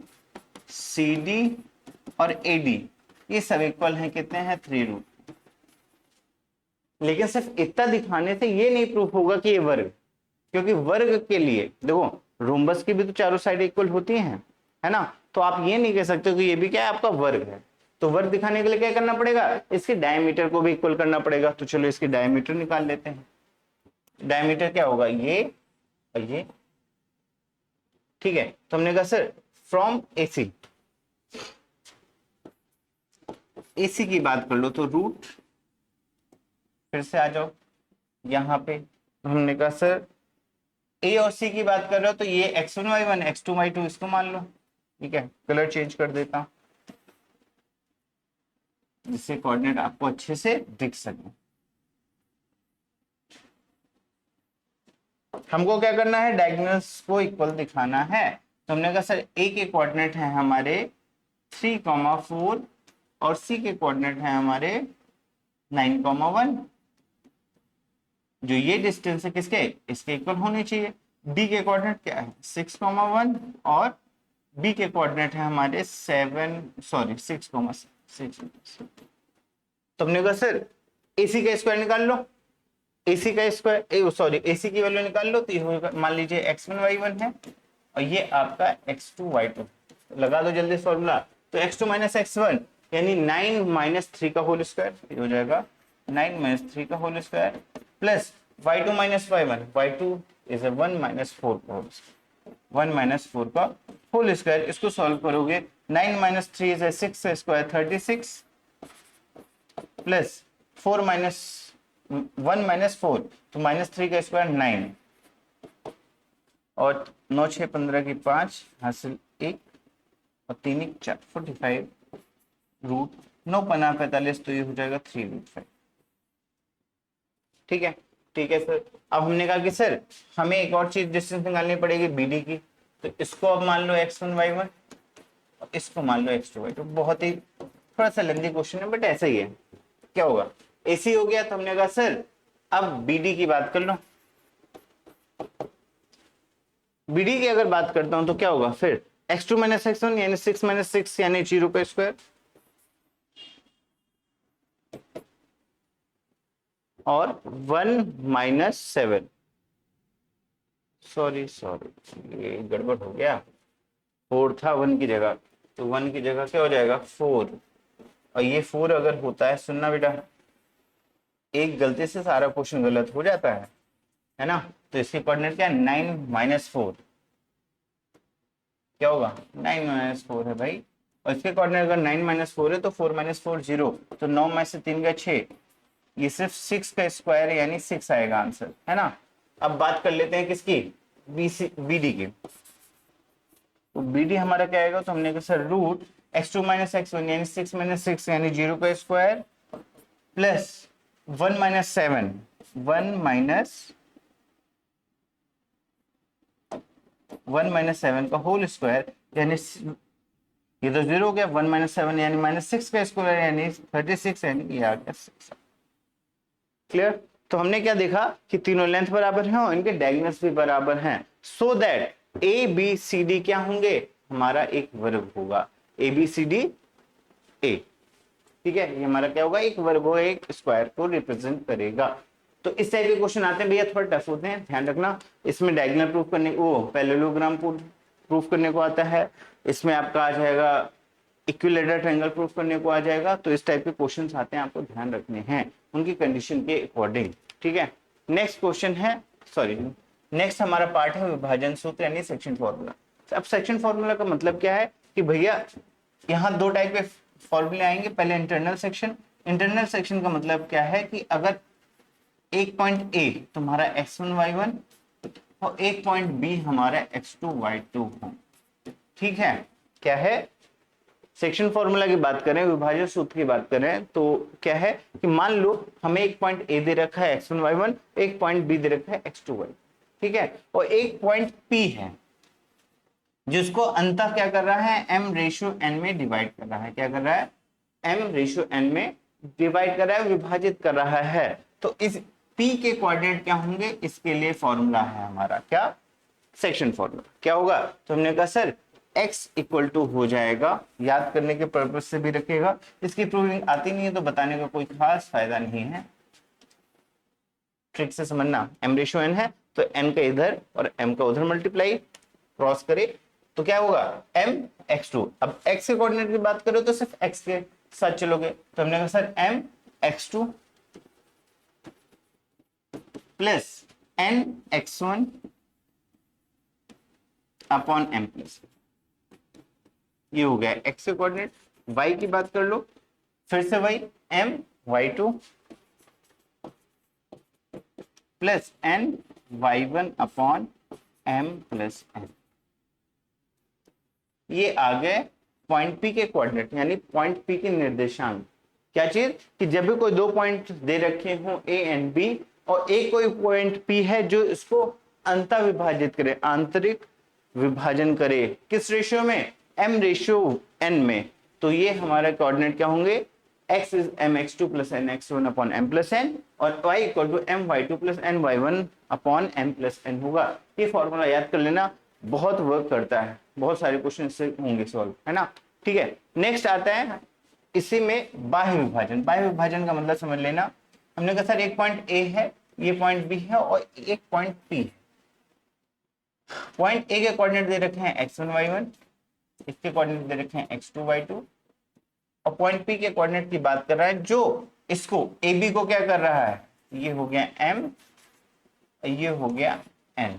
C D और ए डी ये सब इक्वल हैं कितने हैं? 3√2। लेकिन सिर्फ इतना दिखाने से ये नहीं प्रूफ होगा कि ये वर्ग, क्योंकि वर्ग के लिए देखो रोम्बस की भी तो चारों साइड इक्वल होती हैं, है ना? तो आप ये नहीं कह सकते कि ये भी क्या है आपका वर्ग है। तो वर्ग दिखाने के लिए क्या करना पड़ेगा? इसके डायमीटर को भी इक्वल करना पड़ेगा। तो चलो इसकी डायमीटर निकाल लेते हैं। डायमीटर क्या होगा? ये और ये, ठीक है। तो हमने कहा सर फ्रॉम एसी, एसी की बात कर लो तो रूट, फिर से आ जाओ यहां पे। हमने कहा सर ए और सी की बात कर रहे हो तो ये x1 y1 x2 y2 इसको मान लो, ठीक है। कलर चेंज कर देता हूं जिससे कोऑर्डिनेट आपको अच्छे से दिख सके। हमको क्या करना है? डायगोनल्स को इक्वल दिखाना है। तो हमने कहा सर ए के कोऑर्डिनेट है हमारे 3,4 और सी के कोऑर्डिनेट है हमारे 9,1। जो ये डिस्टेंस है किसके? इसके इक्वल होने चाहिए। डी के कोऑर्डिनेट क्या है? 6,1 और बी के कोऑर्डिनेट है हमारे 6,6। तो हमने कहा सर एसी का स्क्वायर निकाल लो, एसी का स्क्वायर एसी की वैल्यू निकाल लो। तो ये मान लीजिए x1 y1 है और ये आपका x2 y2, लगा दो जल्दी फॉर्मूला। तो x2 माइनस x1 यानी 9 माइनस 3 का होल स्क्वायर हो जाएगा, 9 माइनस 3 का whole square plus y2 minus y1, y2 is 1 minus 4 का होल स्क्वायर, 1 माइनस 4 का होल स्क्वायर। इसको सॉल्व करोगे 9 माइनस 3 इज 6 का स्क्वायर 36 प्लस 4 माइनस 1 माइनस 4 तो माइनस 3 का स्क्वायर 9 और 9 6 15 की 5 हासिल 1 और 3 1 4 45 रूट 9 पना 45 तो ये हो जाएगा 3√5। ठीक है, ठीक है सर। अब हमने कहा कि सर हमें एक और चीज डिस्टेंस निकालनी पड़ेगी बीडी की। तो इसको अब मान लो x1 y1 और इसको मान लो x2 y2। बहुत ही थोड़ा सा लेंथी क्वेश्चन है बट ऐसा ही है। क्या होगा? एसी हो गया। तो हमने कहा सर अब बीडी की बात कर लो। बीडी की अगर बात करता हूं तो क्या होगा फिर? x2 माइनस x1 यानी 6 माइनस 6 यानी 0 का स्क्वायर और 1 माइनस 7, सॉरी ये गड़बड़ हो गया, 4 था 1 की जगह, तो 1 की जगह क्या हो जाएगा 4। और ये 4 अगर होता है, सुनना बेटा, एक गलती से सारा क्वेश्चन गलत हो जाता है ना? तो इसके कोऑर्डिनेट क्या है? 9 माइनस 4 क्या होगा? 9 माइनस 4 है भाई। और इसके कोऑर्डिनेट अगर 9 माइनस 4 है तो 4 माइनस 4 0, तो 9 में से 3 का 6, ये सिर्फ 6 का स्क्वायर है यानी 6 आएगा आंसर, है ना? अब बात कर लेते हैं किसकी? बीडी की। तो बीडी हमारा क्या आएगा? तो हमने कहा sir root x2 minus x1 यानी 6 माइनस 6 यानी 0 का स्क्वायर प्लस 1 माइनस 7, 1 माइनस 7 का होल स्क्वायर यानी ये तो 0 हो गया, 1 माइनस 7 यानी माइनस 6 का स्क्वायर यानी 36 यानी ये आ गया 6। क्लियर? तो हमने क्या देखा कि तीनों लेंथ बराबर हैं और इनके डायगोनल्स भी बराबर हैं, so that A B C D क्या होंगे? हमारा एक वर्ग होगा, ए बी सी डी ए। ठीक है, ये हमारा क्या होगा? एक वर्ग होगा, एक स्क्वायर को रिप्रेजेंट करेगा। तो इस टाइप के क्वेश्चन आते हैं भैया, थोड़ा टफ होते हैं, ध्यान रखना। इसमें डायगोनल प्रूफ करने को, पैरेललोग्राम प्रूफ करने को आता है, इसमें आपका आ जाएगा इक्विलैटरल ट्रायंगल प्रूफ करने को आ जाएगा। तो इस टाइप के क्वेश्चंस आते हैं, आपको ध्यान रखने हैं उनकी कंडीशन के अकॉर्डिंग। ठीक है, नेक्स्ट क्वेश्चन है, सॉरी नेक्स्ट हमारा पार्ट है विभाजन सूत्र यानी सेक्शन फॉर्मूला। अब सेक्शन फॉर्मूला का मतलब क्या है कि भैया यहाँ दो टाइप के फॉर्मूले आएंगे। पहले इंटरनल सेक्शन। इंटरनल सेक्शन का मतलब क्या है कि अगर एक पॉइंट ए तुम्हारा x1 y1 और एक पॉइंट बी हमारा x2 y2 हो। ठीक है, क्या है, सेक्शन फॉर्मूला की बात करें, विभाजन सूत्र की बात करें तो क्या है कि मान लो हमें एक पॉइंट ए दे रखा है x1 y1, एक पॉइंट बी दे रखा है x2 y, ठीक है, और एक पॉइंट p है जिसको अंतः क्या कर रहा है, m रेशियो n में डिवाइड कर रहा है। क्या कर रहा है, m रेशियो n में डिवाइड कर रहा है, विभाजित कर रहा है। तो इस p के कोऑर्डिनेट क्या होंगे, इसके लिए फॉर्मूला है हमारा क्या, सेक्शन फॉर्मूला। क्या होगा, तो हमने कहा सर x इक्वल टू हो जाएगा, याद करने के पर्पज से भी रखेगा, इसकी प्रूविंग आती नहीं है तो बताने का कोई खास फायदा नहीं है, ट्रिक से समझना। m रेशियो n है तो n का इधर और m का उधर मल्टीप्लाई क्रॉस करे तो क्या होगा, m x2। अब x के कोऑर्डिनेट की बात करो तो सिर्फ x के साथ चलोगे, तो हमने कहा sir m x2 plus n x1 upon m plus, ये हो गया x के कोऑर्डिनेट। y की बात कर लो, फिर से वही m y2 plus n y1 upon m plus n, ये आ गए पॉइंट P के कोऑर्डिनेट, यानी पॉइंट P के निर्देशांक। क्या चीज, कि जब भी कोई दो पॉइंट दे रखे हो A एंड B और एक कोई पॉइंट P है जो इसको अंतः विभाजित करे, आंतरिक विभाजन करे, किस रेशियो में, m रेशियो n में, तो ये हमारे कोऑर्डिनेट क्या होंगे, x is mx2 plus nx1 upon m plus n और y equal to my2 plus ny1 upon m plus n होगा। ये फॉर्मूला याद कर लेना, बहुत वर्क करता है, बहुत सारे क्वेश्चन इससे होंगे सॉल्व, है ना। ठीक है, नेक्स्ट आता है इसी में बाह्य विभाजन। बाह्य विभाजन का मतलब समझ लेना, हमने कहा सर एक पॉइंट A है, ये पॉइंट B है और एक पॉइंट P है। पॉइंट A के कोऑर्डिनेट दे रखे हैं x1 y1, इसके कोऑर्डिनेट दे रखे हैं x2 y2, और पॉइंट P के कोऑर्डिनेट की बात कर रहा है जो इसको AB को क्या कर रहा है, ये हो गया m, ये हो गया n,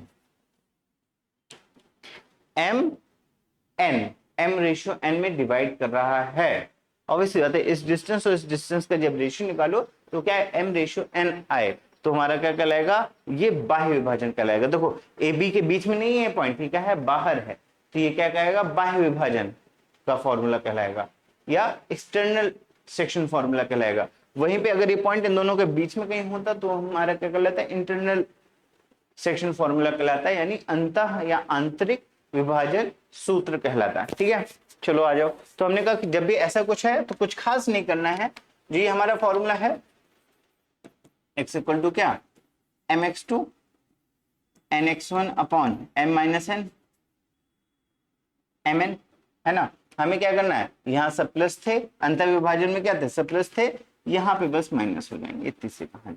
m रेशियो n में डिवाइड कर रहा है। ऑब्वियसली बात है, इस डिस्टेंस और इस डिस्टेंस का जब रेशियो निकालो तो क्या है, m रेशियो n आए तो हमारा क्या कहलाएगा, ये बाह्य विभाजन कहलाएगा। देखो AB के बीच में नहीं है पॉइंट, क्या है, बाहर है, तो ये क्या कहेगा, बाह्य विभाजन का फॉर्मूला कहलाएगा या एक्सटर्नल सेक्शन फॉर्मूला कहलाएगा। वहीं पे अगर ये पॉइंट इन दोनों के बीच में कहीं होता तो हमारा क्या कहलाता है, इंटरनल सेक्शन फॉर्मूला कहलाता है, यानी अंतः या आंतरिक विभाजन सूत्र कहलाता है। ठीक है, चलो आ जाओ। तो हमने कहा कि जब भी ऐसा कुछ है तो कुछ खास नहीं करना है, जो ये हमारा फॉर्मूला है x इक्वल टू क्या, mx2 nx1 upon m minus n mn, है ना। हमें क्या करना है, यहाँ सब प्लस थे, अंतर विभाजन में क्या थे, सब प्लस थे, यहाँ पे बस माइनस हो जाएंगे, इतनी सी कहानी।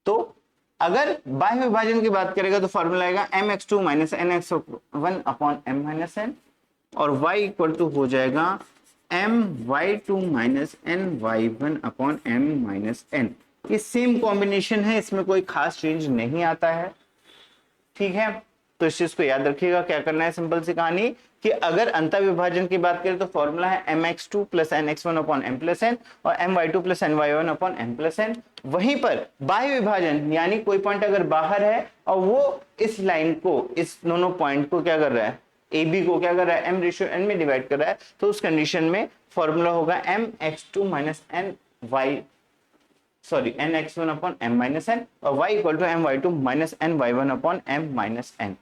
तो अगर बाह्य विभाजन की बात करेगा तो फॉर्मूला आएगा mx2 minus nx1 upon m minus n, और y इक्वल टू हो जाएगा my2 minus ny1 upon m minus n। ये सेम कॉम्बिनेशन है, इसमें कोई खास चेंज नहीं आता है। ठीक है, तो इस चीज को याद रखिएगा। क्या करना है, सिंपल सी कहानी कि अगर अंतर विभाजन की बात करें तो फॉर्मूला है mx2 plus nx1 upon m plus n और my2 plus ny1 upon m plus n। वहीं पर बाह्य विभाजन यानी कोई पॉइंट अगर बाहर है और वो इस लाइन को, इस दोनों पॉइंट को क्या कर रहा है, AB को क्या कर रहा है, m रेशियो n में डिवाइड कर रहा है, तो उस कंडीशन में फॉर्मूला होगा mx2 minus nx1 upon m minus n और y equal to my2 minus ny1 upon m minus n।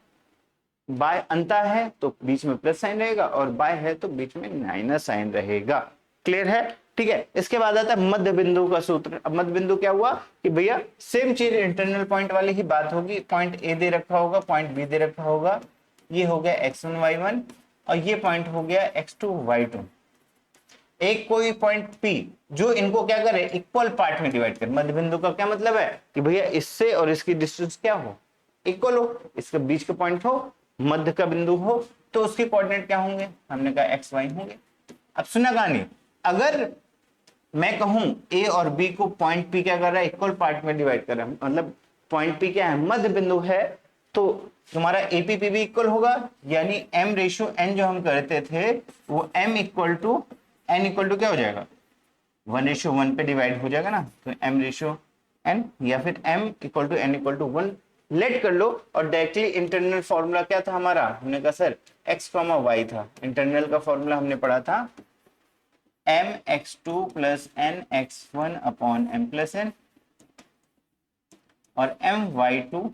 बाय अंतर है तो बीच में प्लस साइन रहेगा और बाय है तो बीच में माइनस साइन रहेगा। क्लियर है, ठीक है। इसके बाद आता है मध्य बिंदु का सूत्र। अब मध्य बिंदु क्या हुआ कि भैया सेम चीज इंटरनल पॉइंट वाली ही बात होगी, पॉइंट ए दे रखा होगा, पॉइंट बी दे रखा होगा, ये हो गया x1 y1 और ये पॉइंट हो गया x2 y2। एक कोई पॉइंट P जो इनको क्या करे, इक्वल पार्ट में डिवाइड करे। मध्य बिंदु का क्या मतलब है कि भैया इससे और इसकी डिस्टेंस क्या हो, इक्वल हो, इसके बीच का पॉइंट हो, मध्य का बिंदु हो, तो उसके कोऑर्डिनेट क्या होंगे, हमने कहा x y होंगे। अब सुना कहानी, अगर मैं कहूं A और B को पॉइंट P क्या कर रहा है, इक्वल पार्ट में डिवाइड कर रहा है, मतलब पॉइंट P क्या है, मध्य बिंदु है, तो तुम्हारा APPB इक्वल होगा, यानी m रेशियो n जो हम करते थे वो m equal to n equal to क्या हो जाएगा, 1:1 पे डिवाइड हो जाएगा ना, तो m रेशियो n या फिर m equal to n equal to 1 let कर लो और डायरेक्टली इंटरनल फॉर्मूला क्या था हमारा, हमने कहा सर x, y था, इंटरनल का फॉर्मूला हमने पढ़ा था mx2 plus nx1 upon m plus n और my2,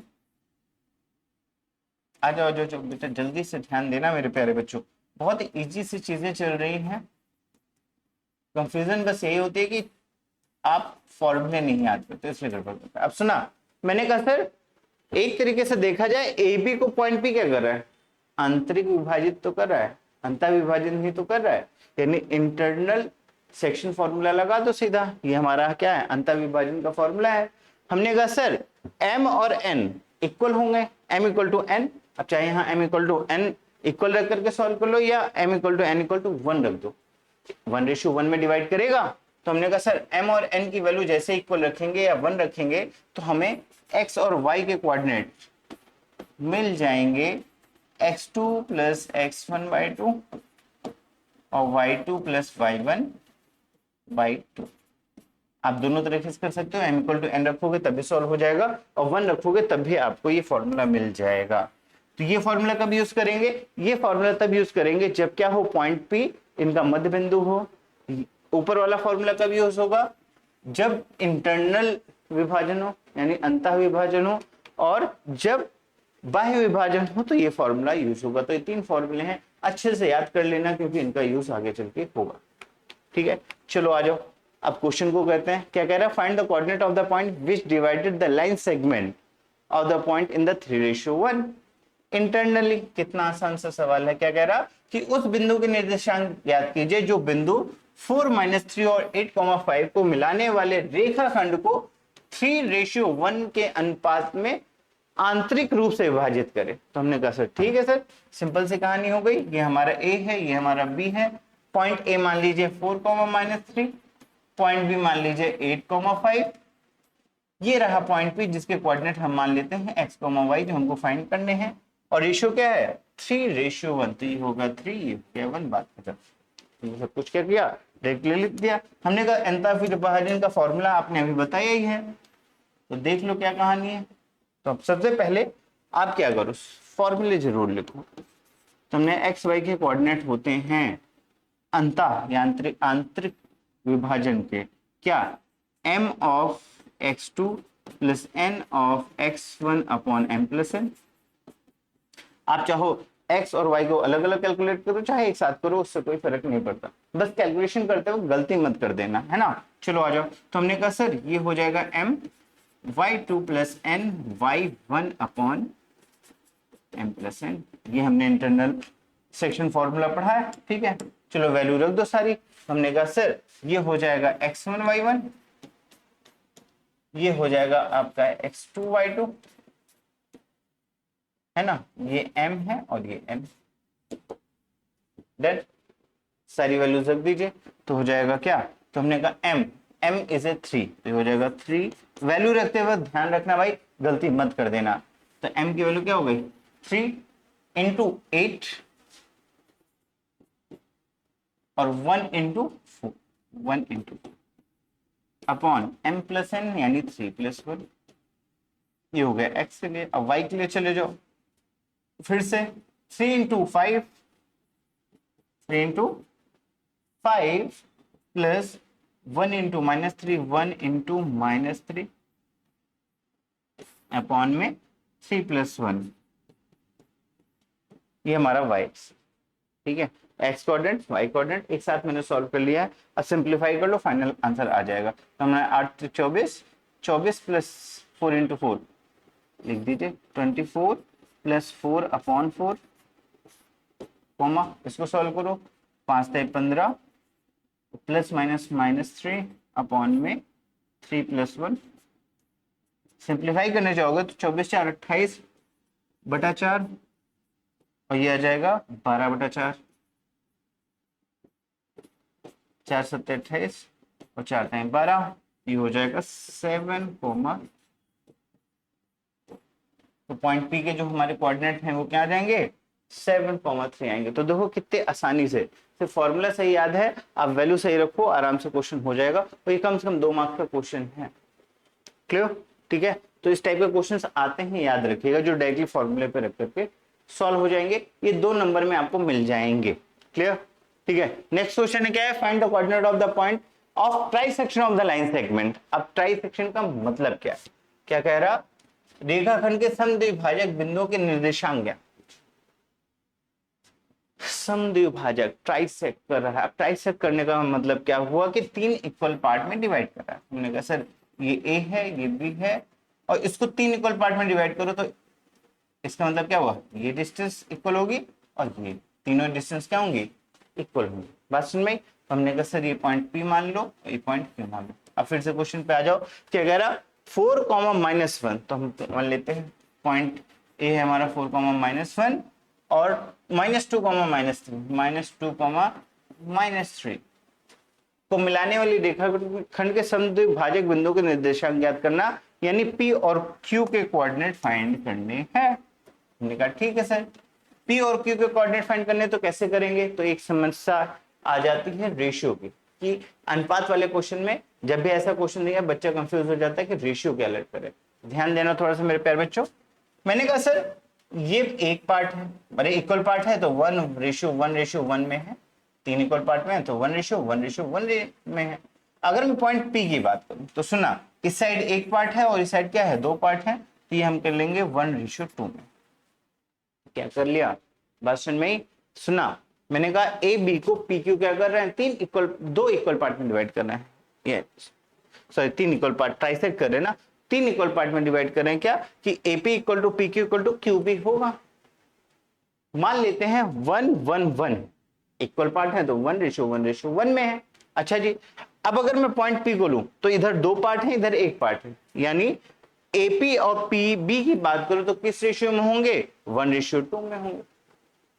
आ जाओ जो बेटा जल्दी से ध्यान देना मेरे प्यारे बच्चों, बहुत इजी सी चीजें चल रही हैं, कंफ्यूजन बस यही होती है कि आप फॉर्मूले नहीं याद करते इसलिए गड़बड़ करते हैं। अब सुना, मैंने कहा सर एक तरीके से देखा जाए ए बी को पॉइंट पी क्या कर रहा है, आंतरिक विभाजित तो कर रहा है, अंतर विभाजन ही तो कर रहा है, यानी इंटरनल सेक्शन फॉर्मूला लगा दो सीधा, ये हमारा क्या है अंतर विभाजन का फॉर्मूला है। हमने कहा सर m और n इक्वल होंगे, m इक्वल टू n, अब चाहे यहाँ m equal to n equal रख करके सॉल्व कर लो या m equal to n equal to 1 रख दो, 1:1 में डिवाइड करेगा। तो हमने कहा सर m और n की वैल्यू जैसे इक्वल रखेंगे या 1 रखेंगे तो हमें x और y के कोऑर्डिनेट मिल जाएंगे x2 प्लस x1/2 और y2 प्लस y1/2। आप दोनों तरीके से कर सकते हो, m इक्वल टू n रखोगे तभी सॉल्व हो जाएगा और 1 रखोगे तब भी आपको ये फॉर्मूला मिल जाएगा। तो ये फॉर्मूला कब यूज करेंगे, ये फॉर्मूला तब यूज करेंगे जब क्या हो, पॉइंट P इनका मध्य बिंदु हो। ऊपर वाला फॉर्मूला कब यूज होगा, जब इंटरनल विभाजन हो यानी अंतः विभाजन हो, और जब बाह्य विभाजन हो तो ये फॉर्मूला यूज होगा। तो ये 3 फॉर्मूले हैं, अच्छे से याद कर लेना क्योंकि इनका यूज आगे चल के होगा। ठीक है, चलो आ जाओ अब क्वेश्चन को करते हैं। क्या कह रहा है, find the coordinate of the point which divided the line segment of the point in the 3:1। Internally कितना आसान सा सवाल है, क्या कह रहा कि उस बिंदु के निर्देशांक ज्ञात कीजिए जो बिंदु 4 - 3 और 8,5 को मिलाने वाले रेखाखंड को 3:1 के अनुपात में आंतरिक रूप से विभाजित करे। तो हमने कहा सर ठीक है सर, सिंपल सी कहानी हो गई, ये हमारा ए है, ये हमारा बी है, पॉइंट ए मान लीजिए 4, पॉइंट बी मान लीजिए 8,5, ये रहा पॉइंट पी जिसके कोऑर्डिनेट हम मान लेते हैं x, y जो हमको फाइंड करने हैं, और रेशियो क्या है 3:1, तो ये होगा 3, ये क्या 1, बात खत्म। तो सब कुछ क्या किया, डायरेक्टली लिख दिया। हमने कहा अंतः विभाजन का फॉर्मूला आपने अभी बताया ही है, तो देख लो क्या कहानी है। तो अब सबसे पहले आप क्या करो, फॉर्मूले जरूर लिखो। तुमने x y के कोऑर्डिनेट होते हैं अंतः या आंतरिक विभाजन के, क्या m of x2 plus n of x1 upon m plus n। आप चाहो x और y को अलग अलग कैलकुलेट करो, चाहे एक साथ करो, उससे कोई फर्क नहीं पड़ता, बस कैलकुलेशन करते हो गलती मत कर देना, है ना। चलो आ जाओ, तो हमने कहा सर ये हो जाएगा m y2 plus n y1 upon m plus n, ये हमने इंटरनल सेक्शन फॉर्मूला पढ़ा है। ठीक है, चलो वैल्यू रख दो सारी। हमने कहा सर ये हो जाएगा x1 y1, ये हो जाएगा आपका x2 y2, है ना, ये m है और ये n, डन, सारी वैल्यूज रख दीजिए। तो हो जाएगा क्या, तो हमने कहा m इज ए 3, तो हो जाएगा 3। वैल्यू रखते हुए ध्यान रखना भाई, गलती मत कर देना। तो m की वैल्यू क्या हो गई 3 इंटू 8 और 1 into 4, 1 into upon m plus n यानी 3 प्लस 1, ये हो गया x के लिए। अब y के लिए चले जाओ, फिर से 3 into 5, 3 into 5 plus 1 into -3, 1 into -3 upon में 3 प्लस 1, ये हमारा y। ठीक है, x कोऑर्डिनेट y कोऑर्डिनेट एक साथ मैंने सॉल्व कर लिया है। अब सिंप्लीफाई कर लो, फाइनल आंसर आ जाएगा। तो हमने 8 24, 24 प्लस 4 इंटू 4 लिख दीजिए 24 प्लस 4 अपॉन 4, कोमा इसको सॉल्व करो, 5 3 15 प्लस -3 अपॉन में 3 प्लस 1। सिंप्लीफाई करने जाओगे तो 24 4 28 बटा 4 और ये आ जाएगा 12 बटा 4, 4 7 28 और 4 3 12, ये हो जाएगा 7, तो पॉइंट पी के जो हमारे कोऑर्डिनेट हैं वो क्या आ जाएंगे 7,3 आएंगे। तो देखो कितने आसानी से, सिर्फ फॉर्मूला सही याद है, आप वैल्यू सही रखो, आराम से क्वेश्चन हो जाएगा। तो ये कम से कम 2 मार्क्स का क्वेश्चन है। क्लियर, ठीक है। तो इस टाइप के क्वेश्चंस आते हैं, याद रखिएगा, जो डायरेक्टली फॉर्मूले पे रख करके सॉल्व हो जाएंगे। ये 2 नंबर में आपको मिल जाएंगे। क्लियर? ठीक है। नेक्स्ट क्वेश्चन है क्या है, find the coordinate of the point of trisection of the line segment. अब ट्राइसेक्शन का मतलब क्या है, क्या कह रहा, रेखाखंड के समद्विभाजक बिंदुओं के निर्देशांक क्या, समद्विभाजक ट्राइसेक्ट कर रहा है। ट्राइसेक्ट करने का मतलब क्या हुआ कि 3 इक्वल पार्ट में डिवाइड कर रहा है। हमने कहा सर ये ए है, ये बी है, और इसको 3 इक्वल पार्ट में डिवाइड करो तो इसका मतलब क्या हुआ, ये डिस्टेंस इक्वल होगी और ये तीनों डिस्टेंस क्या होंगी, इक्वल होंगी। बात समझ में? हमने कहा सर ये पॉइंट पी मान लो, ये पॉइंट क्यू मान लो। अब फिर से क्वेश्चन पे आ जाओ, क्या कह रहा, 4,-1, तो हम मान लेते हैं पॉइंट ए है हमारा 4,-1 और -2,-3 को मिलाने वाली रेखाखंड के समद्विभाजक बिंदु के निर्देशांक ज्ञात करना, यानी P और Q के कोऑर्डिनेट फाइंड करने हैं। हमने कहा ठीक है सर, P और Q के कोऑर्डिनेट फाइंड करने तो कैसे करेंगे, तो एक समस्या आ जाती है रेशियो की, कि अनुपात वाले क्वेश्चन में जब भी ऐसा क्वेश्चन दिया बच्चा कंफ्यूज हो जाता है कि रेशियो क्या अलग करे। ध्यान देना थोड़ा सा मेरे प्यारे बच्चों। मैंने कहा सर ये एक पार्ट है, अरे इक्वल पार्ट है तो 1:1:1 में है, 3 इक्वल पार्ट में है तो 1:1:1 में है। अगर मैं पॉइंट P की बात करूं तो सुना, इस साइड एक पार्ट है और इस साइड क्या है, 2 पार्ट है, तो ये हम कर लेंगे 1:2 में। क्या कर लिया, बात समझ में? सुना, मैंने कहा ए बी को पी क्यू क्या कर रहे हैं, 2 इक्वल पार्ट में डिवाइड करना है, ये सॉरी 3 इक्वल पार्ट ट्राइसेक्ट कर रहे हैं ना, 3 इक्वल पार्ट में डिवाइड कर रहे हैं, क्या कि AP equal to P Q equal to Q B होगा। मान लेते हैं 1:1:1 इक्वल पार्ट है तो 1:1:1 में है। अच्छा जी, अब अगर मैं पॉइंट पी को लूं तो इधर 2 पार्ट है, इधर 1 पार्ट है, यानी एपी और पी बी की बात करूं तो किस रेशियो में होंगे, 1:2 में होंगे।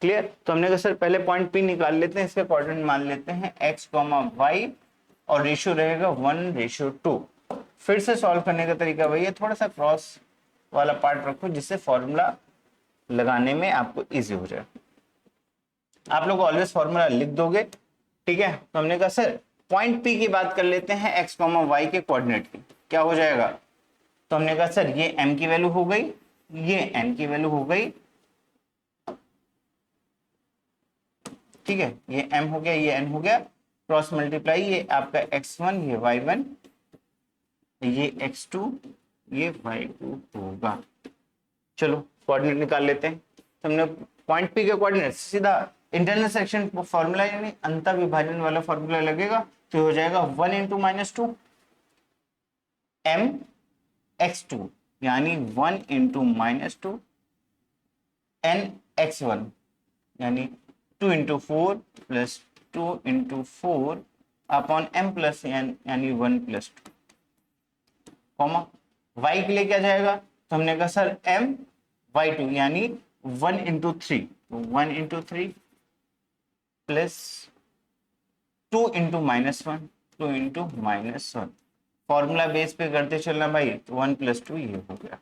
क्लियर? तो हमने कहा सर पहले पॉइंट पी निकाल लेते हैं, इसके कोऑर्डिनेट मान लेते हैं x, y और रेशियो रहेगा 1:2। फिर से सॉल्व करने का तरीका वही है, थोड़ा सा क्रॉस वाला पार्ट रखो जिससे फॉर्मूला लगाने में आपको इजी हो जाए। आप लोग ऑलवेज फॉर्मूला लिख दोगे, ठीक है? तो हमने कहा सर पॉइंट पी की बात कर लेते हैं x, y के कोऑर्डिनेट की, क्या हो जाएगा, तो हमने कहा सर ये m की वैल्यू हो गई, ये n की वैल्यू हो गई, ठीक है, ये m हो गया, ये n हो गया, क्रॉस मल्टीप्लाई, ये आपका x1, ये y1, ये x2, ये y2 होगा। चलो कोऑर्डिनेट निकाल लेते हैं। तो हमने पॉइंट पी के कोऑर्डिनेट सीधा इंटरनल सेक्शन फॉर्मूला यानी अंतर विभाजन वाला फॉर्मूला लगेगा, तो हो जाएगा 1 × -2 m x2 यानी 1 × -2 n x1 यानी 2 × 4 plus 2 × 4 upon m plus n यानी 1 + 2 कॉमा y के लिए क्या जाएगा, तो हमने कहा सर m y2 यानी 1 × 3 1 × 3 प्लस 2 × -1 2 × -1 फॉर्मूला बेस पे करते चलना भाई, तो 1 + 2 ये हो गया।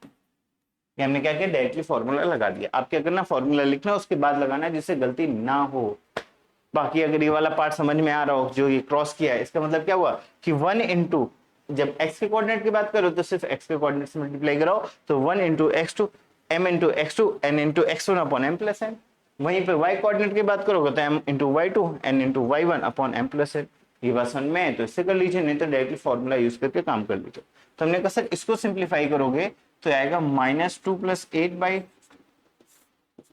ये हमने क्या किया, डायरेक्टली फॉर्मूला लगा दिया। आप क्या करना, फॉर्मूला लिखना उसके बाद लगाना जिससे गलती ना हो। बाकी अगर ये वाला पार्ट समझ में आ रहा हो, जो ये क्रॉस किया है, इसका मतलब क्या हुआ कि 1 × जब x के कोऑर्डिनेट की बात करो तो सिर्फ x के कोऑर्डिनेट से मल्टीप्लाई कराओ, तो 1 × x2 m × x2 n × x1 upon m plus n। वहीं पे y कोऑर्डिनेट की बात करोगे तो m × y2 n × y1 upon m plus n। ये बात समझ में है तो इससे कर लीजिए, नहीं तो डायरेक्टली फॉर्मूला यूज करके काम कर लीजिए। तो हमने कहा सर इसको सिंप्लीफाई करोगे तो आएगा -2 +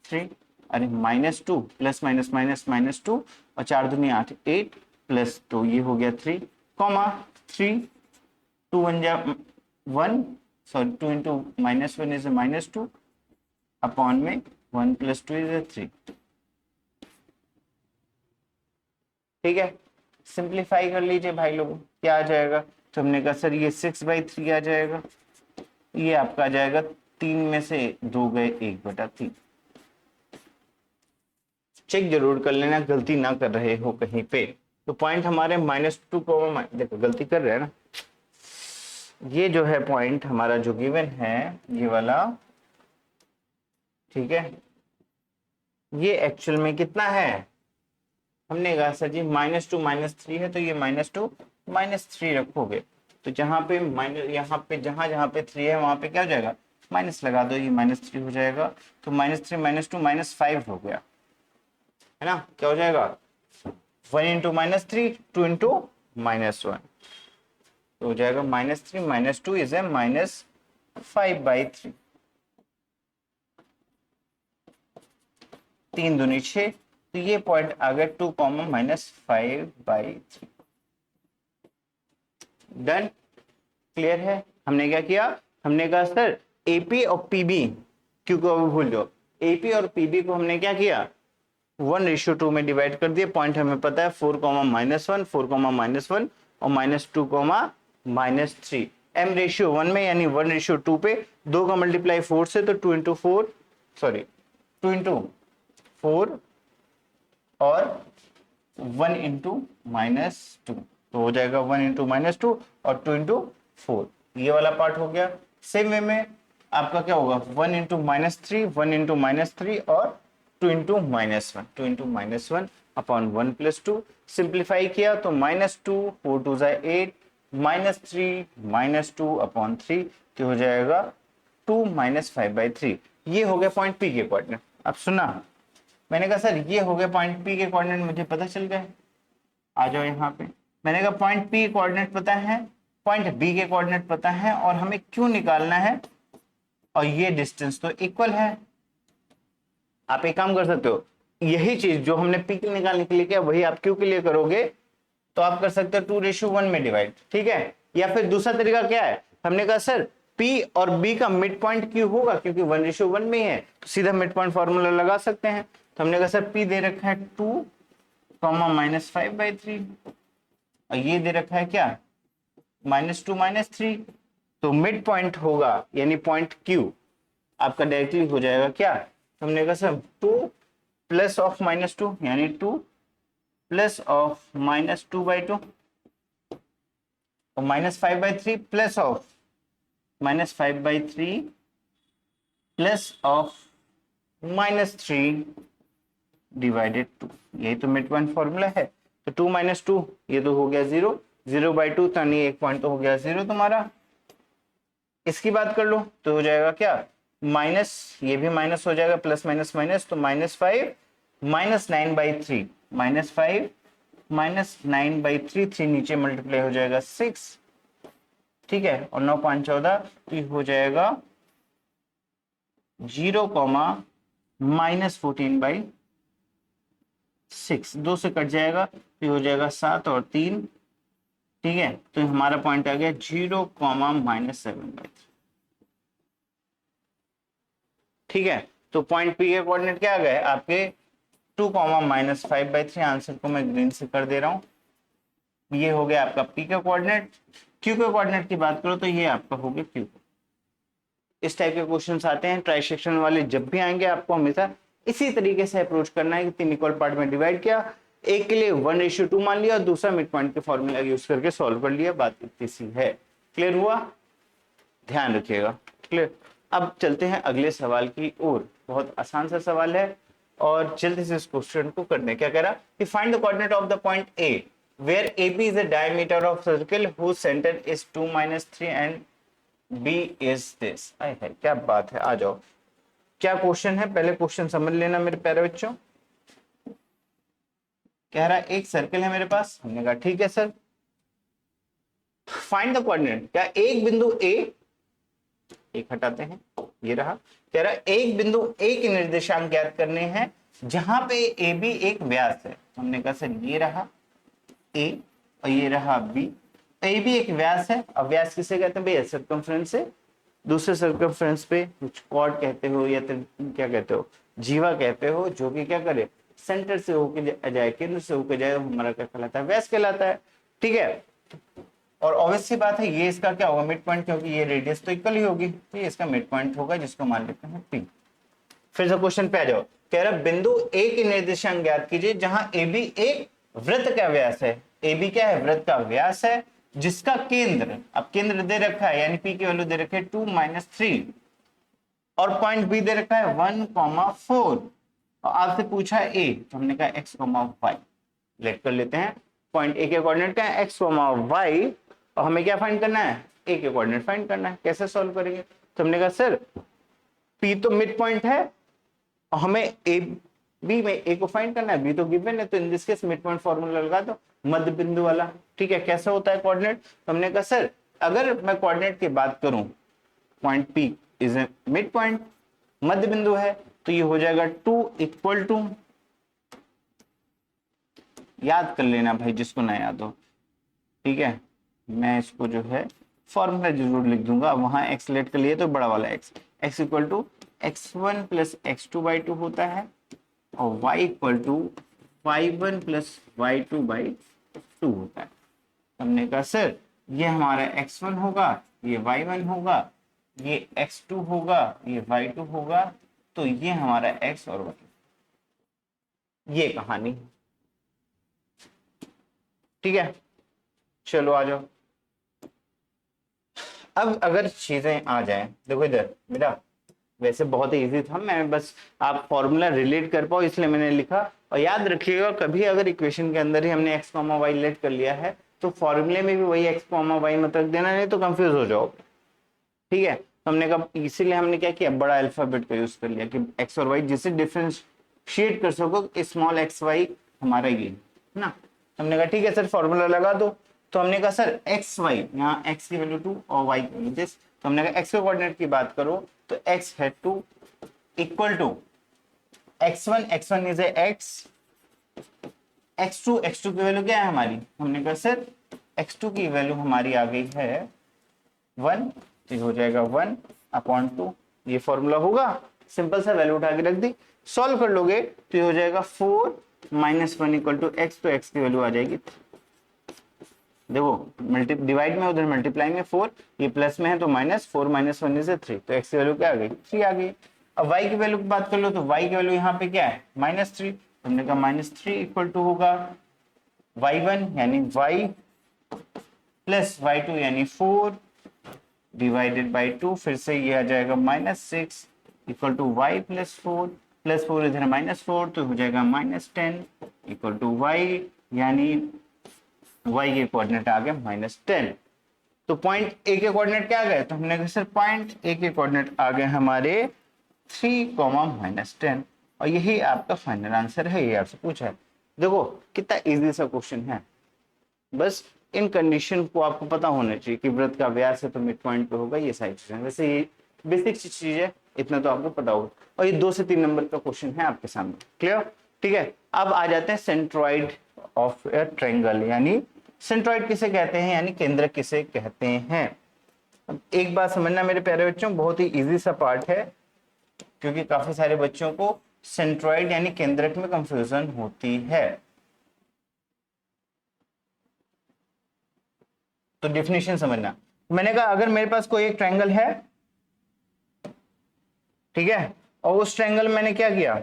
8/3, अरे -2 प्लस माइनस माइनस -2 और 4 दूनी 8 8 प्लस, तो ये हो गया 3 कॉमा 3 2 1 1 सॉरी 2 × -1 इज -2 अपॉन में 1 + 2 इज 3। ठीक है, सिंप्लीफाई कर लीजिए भाई लोग, क्या आ जाएगा, तो हमने कहा सर ये 6/3 आ जाएगा, ये आपका आ जाएगा 3 में से 2 गए 1/3। चेक जरूर कर लेना गलती ना कर रहे हो कहीं पे। तो पॉइंट हमारे -2 को देखो गलती कर रहे हैं ना, ये जो है पॉइंट हमारा जो गिवन है ये वाला, ठीक है, ये एक्चुअल में कितना है, हमने कहा सर जी -2 -3 है तो ये -2 -3 रखोगे तो जहाँ पे माइनस, यहाँ पे जहाँ जहाँ पे 3 है वहाँ पे क्या हो जाएगा, माइनस लगा दो, ये -3 हो जाएगा। तो -3 -2 -5 हो गया, है ना। क्या हो जाएगा, 1 इंटू -3, 2 इंटू -1, तो हो जाएगा -3 -2 इज ए -5/3। 3 दूनी 6, तो ये पॉइंट आ गया 2, -5/3। डन, क्लियर है। हमने क्या किया, हमने कहा सर एपी और पीबी, क्योंकि अभी भूल जाओ, एपी और पीबी को हमने क्या किया, 1:2 में डिवाइड कर दिए। पॉइंट हमें पता है 4, -1, 4, -1 और -2, -3। m/1 में यानी 1:2 पे 2 का मल्टीप्लाई 4 से, तो 2 इंटू 4, सॉरी 2 इंटू 4 और 1 इंटू -2, तो हो जाएगा 1 इंटू -2 और 2 इंटू 4, ये वाला पार्ट हो गया। सेम वे में आपका क्या होगा, 1 इंटू -3, 1 इंटू -3 और 2 इंटू -1, 2 इंटू -1 अपॉन 1 + 2। सिंप्लीफाई किया तो -2, 4 2 8, -3 -2 अपॉन 3, तो हो जाएगा 2 -5/3। ये हो गया पॉइंट पी के कोऑर्डिनेट। अब सुना, मैंने कहा सर ये हो गया पॉइंट पी के कोऑर्डिनेट, मुझे पता चल गए। आ जाओ यहाँ पे, मैंने कहा पॉइंट पी कोऑर्डिनेट पता है, पॉइंट बी के कोऑर्डिनेट पता है, और हमें क्यों निकालना है, और ये डिस्टेंस तो इक्वल है। आप एक काम कर सकते हो, यही चीज जो हमने पी के निकालने के लिए किया वही आप क्यू के लिए करोगे, तो आप कर सकते हो 2:1 में डिवाइड, ठीक है। या फिर दूसरा तरीका क्या है, हमने कहा सर पी और बी का मिड पॉइंट क्यू होगा, क्योंकि 1:1 में ही है, तो सीधा मिड पॉइंट फॉर्मूला लगा सकते हैं। तो हमने कहा सर पी दे रखा है 2, -5/3, और ये दे रखा है क्या, -2 -3, तो मिड पॉइंट होगा यानी पॉइंट क्यू आपका डायरेक्टली हो जाएगा क्या, तो हमने कहा सर 2 प्लस ऑफ -2 यानी 2 प्लस ऑफ -2/2 और -5/3 plus of -5/3 plus of -3 divided 2, यही तो मिड पॉइंट फॉर्मूला है। तो 2 - 2 ये तो हो गया 0, 0/2 तो नहीं, एक पॉइंट तो हो गया 0 तुम्हारा। इसकी बात कर लो तो हो जाएगा क्या, माइनस, ये भी माइनस हो जाएगा, प्लस माइनस माइनस, तो -5 -9/3, -5 -9/3, 3 नीचे मल्टीप्लाई हो जाएगा 6, ठीक है, और 9 5 14, तो ये हो जाएगा 0, -14/6, 2 से कट जाएगा तो हो जाएगा 7 और 3, ठीक है। तो हमारा पॉइंट आ गया 0, -7/3, ठीक है। तो पॉइंट पी के कोऑर्डिनेट क्या आ गए आपके 2, -5/3, आंसर को मैं ग्रीन से कर दे रहा हूं। ये हो गया आपका पी का कोऑर्डिनेट। क्यू के कोऑर्डिनेट की बात करो तो ये आपका हो गया क्यू। इस टाइप के क्वेश्चंस आते हैं ट्राई सेक्शन वाले, जब भी आएंगे आपको हमेशा इसी तरीके से अप्रोच करना है कि 3 इक्वल पार्ट में डिवाइड किया, एक के लिए 1:2 मान लिया और दूसरा मिड पॉइंट के फॉर्मूला यूज करके सॉल्व कर लिया, बात इतनी सी है। क्लियर हुआ, ध्यान रखिएगा, क्लियर। अब चलते हैं अगले सवाल की ओर, बहुत आसान सा सवाल है और जल्दी से इस क्वेश्चन को करने। क्या कह रहा कि find the coordinate of the point A where AB is a diameter of circle whose center is 2 - 3 and B is this। आए है, क्या बात है, आ जाओ। क्या क्वेश्चन है, पहले क्वेश्चन समझ लेना मेरे प्यारे बच्चों। कह रहा एक सर्कल है मेरे पास, हमने कहा ठीक है सर। फाइंड द कोऑर्डिनेट, क्या एक बिंदु ए, एक हटाते हैं, ये रहा। कह रहा एक बिंदु ए के निर्देशांक ज्ञात करने हैं जहां पे ए बी एक व्यास है। हमने कहा सर ये रहा ए और ये रहा बी, ए भी एक व्यास है। अब व्यास किसे कहते हैं भैया, सर्कमफ्रेंस से दूसरे सर्कमफ्रेंस पे कुछ कॉर्ड कहते हो या क्या कहते हो, जीवा कहते हो, जो कि क्या करे सेंटर से होके जाए, केंद्र से होके जाए, हमारा क्या कहलाता है, व्यास कहलाता है, ठीक है। और ऑब्वियस सी बात है ये इसका क्या होगा, मिड पॉइंट, क्योंकि ये रेडियस तो इक्वल ही होगी, तो ये इसका मिड पॉइंट होगा जिसको मान लेते हैं पी। फिर से क्वेश्चन पे आ जाओ। कह रहा बिंदु ए के निर्देशांक ज्ञात कीजिए जहां ए बी एक वृत्त का व्यास है। ए बी क्या है, वृत्त का व्यास है, जिसका केंद्र, अब केंद्र दे रखा है यानी पी की वैल्यू दे रखी है 2 - 3 और पॉइंट बी दे रखा है 1, 4 और आपसे पूछा है ए, तो हमने कहा x, y लेट कर लेते हैं। पॉइंट ए के कोऑर्डिनेट क्या है x, y और हमें क्या फाइंड करना है, ए के कोऑर्डिनेट फाइंड करना है। कैसे सॉल्व करेंगे, तो हमने कहा सर पी तो मिड पॉइंट है और हमें ए बी में ए को फाइंड करना है, बी तो गिवन है, तो in this case mid point formula लगा दो, मध्य बिंदु वाला। ठीक है, कैसे होता है कोऑर्डिनेट, तो हमने कहा सर अगर मैं कोऑर्डिनेट की बात करूं, point P is a mid point, मध्य बिंदु है, तो ये हो जाएगा 2 इक्वल टू, याद कर लेना भाई जिसको ना याद हो, ठीक है, मैं इसको जो है फॉर्मूला जरूर लिख दूंगा, वहां एक्स लेट कर लिए तो बड़ा वाला X, X equal to x1 प्लस x2/2 होता है और y equal to y1 plus y2/2 होता है। हमने कहा सर ये हमारा x1 होगा, ये y1 होगा, ये x2 होगा, ये y2 होगा, तो ये हमारा x और y, ये कहानी। ठीक है, चलो आ जाओ। अब अगर चीजें आ जाएं, देखो इधर बेटा, वैसे बहुत ही इजी था, मैं बस आप फॉर्मूला रिलेट कर पाओ इसलिए मैंने लिखा। और याद रखिएगा कभी अगर इक्वेशन के अंदर ही हमने x, y लेट कर लिया है तो फॉर्मूले में भी वही x, y मत रख देना, नहीं तो कंफ्यूज हो जाओगे। ठीक है, तो हमने कहा इसीलिए हमने क्या किया, बड़ा अल्फाबेट का यूज कर लिया कि x और y जिसे डिफरेंशिएट कर सको, स्मॉल xy हमारा ये है ना। हमने कहा ठीक है सर फॉर्मूला लगा दो, तो हमने कहा सर एक्स वाई, यहाँ एक्स की वैल्यू 2 और वाई की वैल्यू दिस, तो हमने कहा एक्स के कोऑर्डिनेट की बात करो तो एक्स है 2 equal to x1 is x, x2 की वैल्यू क्या है हमारी, हमने कहा सर x2 की वैल्यू हमारी आ गई है 1, तो हो जाएगा 1/2, ये फॉर्मूला होगा, सिंपल सा वैल्यू उठा के रख दी, सॉल्व कर लोगे तो ये हो जाएगा 4 - 1 इक्वल टू एक्स, तो एक्स की वैल्यू आ जाएगी, देखो डिवाइड में उधर मल्टीप्लाई में 4, ये प्लस में है तो माइनस, 4 - 1 इज 3, तो x की वैल्यू क्या आ गई, 3 आ गई। अब y की वैल्यू की बात कर लो तो y की वैल्यू यहाँ पे क्या है, -3, हमने कहा -3 इक्वल टू होगा y1 यानी y प्लस y2 यानी 4 डिवाइडेड बाई 2, फिर से ये आ जाएगा -6 इक्वल टू y प्लस 4 इधर -4 तो हो जाएगा -10 इक्वल टू y, यानी y के कोऑर्डिनेट आ गए -10। तो पॉइंट ए के कोऑर्डिनेट क्या आ गए, तो हमने कहा सर पॉइंट ए के कोऑर्डिनेट आ गए हमारे 3, -10, और यही आपका फाइनल आंसर है, ये आपसे पूछा है। देखो कितना इजी सा क्वेश्चन है, बस इन कंडीशन को आपको पता होना चाहिए कि वृत्त का व्यास है तो मिड पॉइंट पे होगा, ये सारी चीजें, वैसे ये बेसिक चीज है, इतना तो आपको पता होगा, और ये 2 से 3 नंबर का क्वेश्चन है आपके सामने, क्लियर। ठीक है, अब आ जाते हैं सेंट्रॉइड ऑफ ए ट्रायंगल, यानी सेंट्रॉइड किसे कहते हैं, यानी केंद्रक किसे कहते हैं। अब एक बात समझना मेरे प्यारे बच्चों, बहुत ही इजी सा पार्ट है, क्योंकि काफी सारे बच्चों को सेंट्रॉइड यानी केंद्रक में कंफ्यूजन होती है। तो डेफिनेशन समझना, मैंने कहा अगर मेरे पास कोई एक ट्रायंगल है, ठीक है, और उस ट्रायंगल में मैंने क्या किया,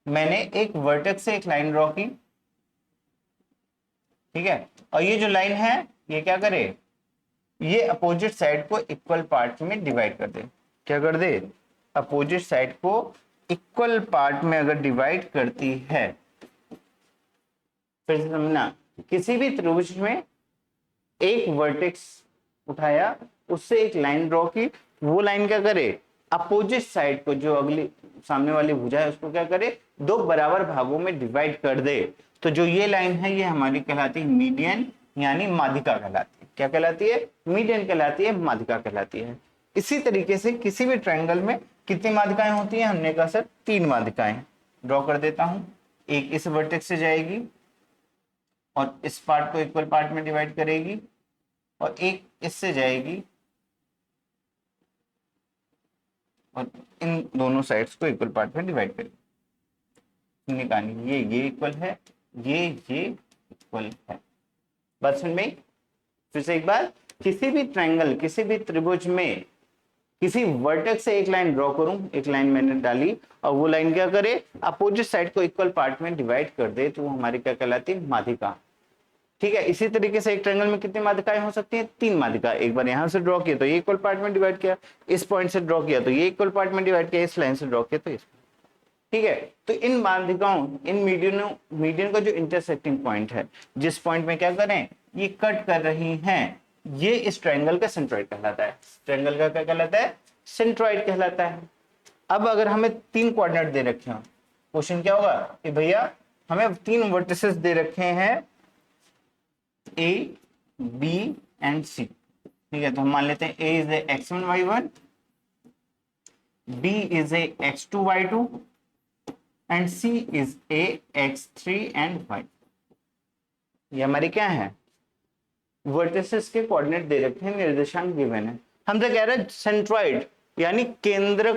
मैंने एक वर्टेक्स से एक लाइन ड्रॉ की, ठीक है, और ये जो लाइन है ये क्या करे, ये अपोजिट साइड को इक्वल पार्ट में डिवाइड कर दे, क्या कर दे, अपोजिट साइड को इक्वल पार्ट में अगर डिवाइड करती है, फिर समझना किसी भी त्रिभुज में एक वर्टेक्स उठाया, उससे एक लाइन ड्रॉ की, वो लाइन क्या करे, अपोजिट साइड को, जो अगली सामने वाली भुजा है उसको क्या करे, 2 बराबर भागों में डिवाइड कर दे, तो जो ये लाइन है ये हमारी कहलाती है मीडियन, यानी माध्यिका कहलाती है, क्या कहलाती है, मीडियन कहलाती है, माध्यिका कहलाती है। इसी तरीके से किसी भी ट्रायंगल में कितनी माध्यिकाएं होती हैं, हमने कहा सर 3 माध्यिकाएं, ड्रॉ कर देता हूं, एक इस वर्टेक्स से जाएगी और इस पार्ट को इक्वल पार्ट में डिवाइड करेगी, और एक इससे जाएगी और इन दोनों साइड्स को इक्वल पार्ट में डिवाइड करेगी, निकालनी, ये इक्वल है, ये इक्वल है, बात समझ में। फिर से एक बार, किसी भी ट्रायंगल, किसी भी त्रिभुज में किसी वर्टेक्स से एक लाइन ड्रॉ करूं, एक लाइन मैंने डाली और वो लाइन क्या करे, अपोजिट साइड को इक्वल पार्ट में डिवाइड कर दे, तो वो हमारी क्या कहलाती है, माध्यिका। ठीक है, इसी तरीके से एक ट्रायंगल में कितनी माध्यिकाएं हो सकती हैं, 3 माध्यिका। एक बार यहां से ड्रॉ किया तो ये इक्वल पार्ट में डिवाइड किया, इस पॉइंट से ड्रॉ किया तो ये इक्वल पार्ट में डिवाइड किया, इस लाइन से ड्रॉ किया तो इस, ठीक है। तो इन बांधिकाओं, इन मीडियन का जो इंटरसेक्टिंग पॉइंट है, जिस पॉइंट में क्या करें, ये कट कर रही हैं, ये इस ट्रायंगल का सेंट्रॉइड कहलाता है। ट्रायंगल का क्या कहलाता है? सेंट्रॉइड कहलाता है। अब अगर हमें 3 कोऑर्डिनेट दे रखे हो, क्वेश्चन क्या होगा कि भैया हमें 3 वर्टिसेस दे रखे हैं A, B एंड C। ठीक है, तो हम मान लेते हैं A is a x1 y1, B is a x2 y2 and C is a x3 and y। ये हमारे क्या है? वर्टिसेस के कोऑर्डिनेट दे रखे हैं, निर्देशांक गिवन है। हमसे कह रहे हैं सेंट्रॉइड यानी केंद्र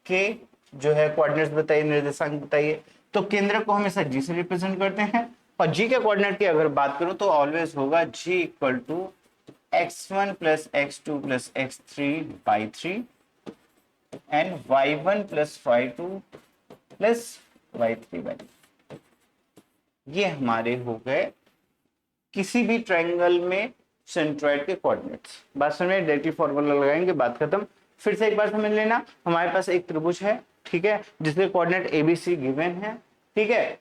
के जो है कोऑर्डिनेट्स बताइए, निर्देशांक बताइए। तो केंद्र को हमेशा जी से रिप्रेजेंट करते हैं, और जी के कोऑर्डिनेट की अगर बात करूं तो ऑलवेज होगा G equal to x1 plus x2 plus x3 by 3 and y1 plus y2 plus y3 by 3। ये हमारे हो गए किसी भी ट्रायंगल में सेंट्रॉइड के कोऑर्डिनेट्स। बात समझ में, डायरेक्टली फॉर्मूला लगाएंगे, बात खत्म। फिर से एक बार समझ लेना, हमारे पास एक त्रिभुज है, ठीक है, जिसके कोऑर्डिनेट ABC गिवन है, ठीक है।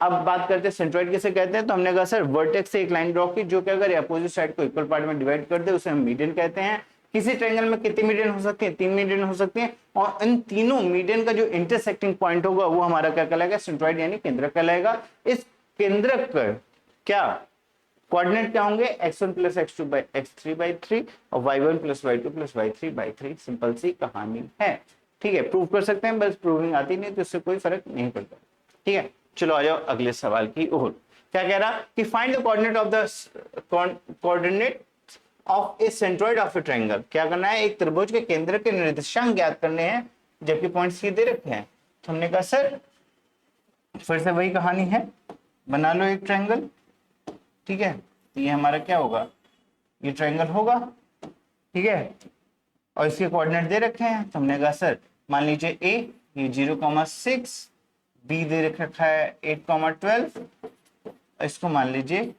अब बात करते हैं सेंट्रॉइड किसे कहते हैं। तो हमने कहा सर वर्टेक्स से एक लाइन ड्रॉ की जो कि अगर अपोजिट साइड को इक्वल पार्ट में डिवाइड कर दे उसे हम मीडियन कहते हैं। किसी ट्रायंगल में कितने मीडियन हो सकते हैं? 3 मीडियन हो सकते हैं, और इन तीनों मीडियन का जो इंटरसेक्टिंग पॉइंट होगा वो हमारा क्या कहलाएगा? सेंट्रॉइड यानी केंद्रक कहलाएगा। इस केंद्रक का क्या कोऑर्डिनेट क्या होंगे? x1 plus x2 by x3 by 3 और y1 plus y2 plus y3 by 3। Simple सी कहानी है, ठीक है। प्रूव कर सकते हैं, बस प्रूविंग आती नहीं तो इससे कोई फर्क नहीं पड़ता, ठीक है। चलो आ जाओ अगले सवाल की ओर। क्या कह रहा कि find the coordinate of the coordinate of A centroid of A triangle. क्या करना है? एक त्रिभुज के केंद्र के निर्देशांक ज्ञात करने हैं, जबकि पॉइंट्स ये दे रखे हैं। तो हमने कहा सर फिर से वही कहानी है, बना लो एक ट्रायंगल, ठीक है। तो ये हमारा क्या होगा? ये ट्रायंगल होगा, ठीक है, और इसके कोऑर्डिनेट दे रखे हैं। तो हमने कहा सर मान लीजिए A ये 0,6, B दे रखा है 8,12, इसको मान लीजिए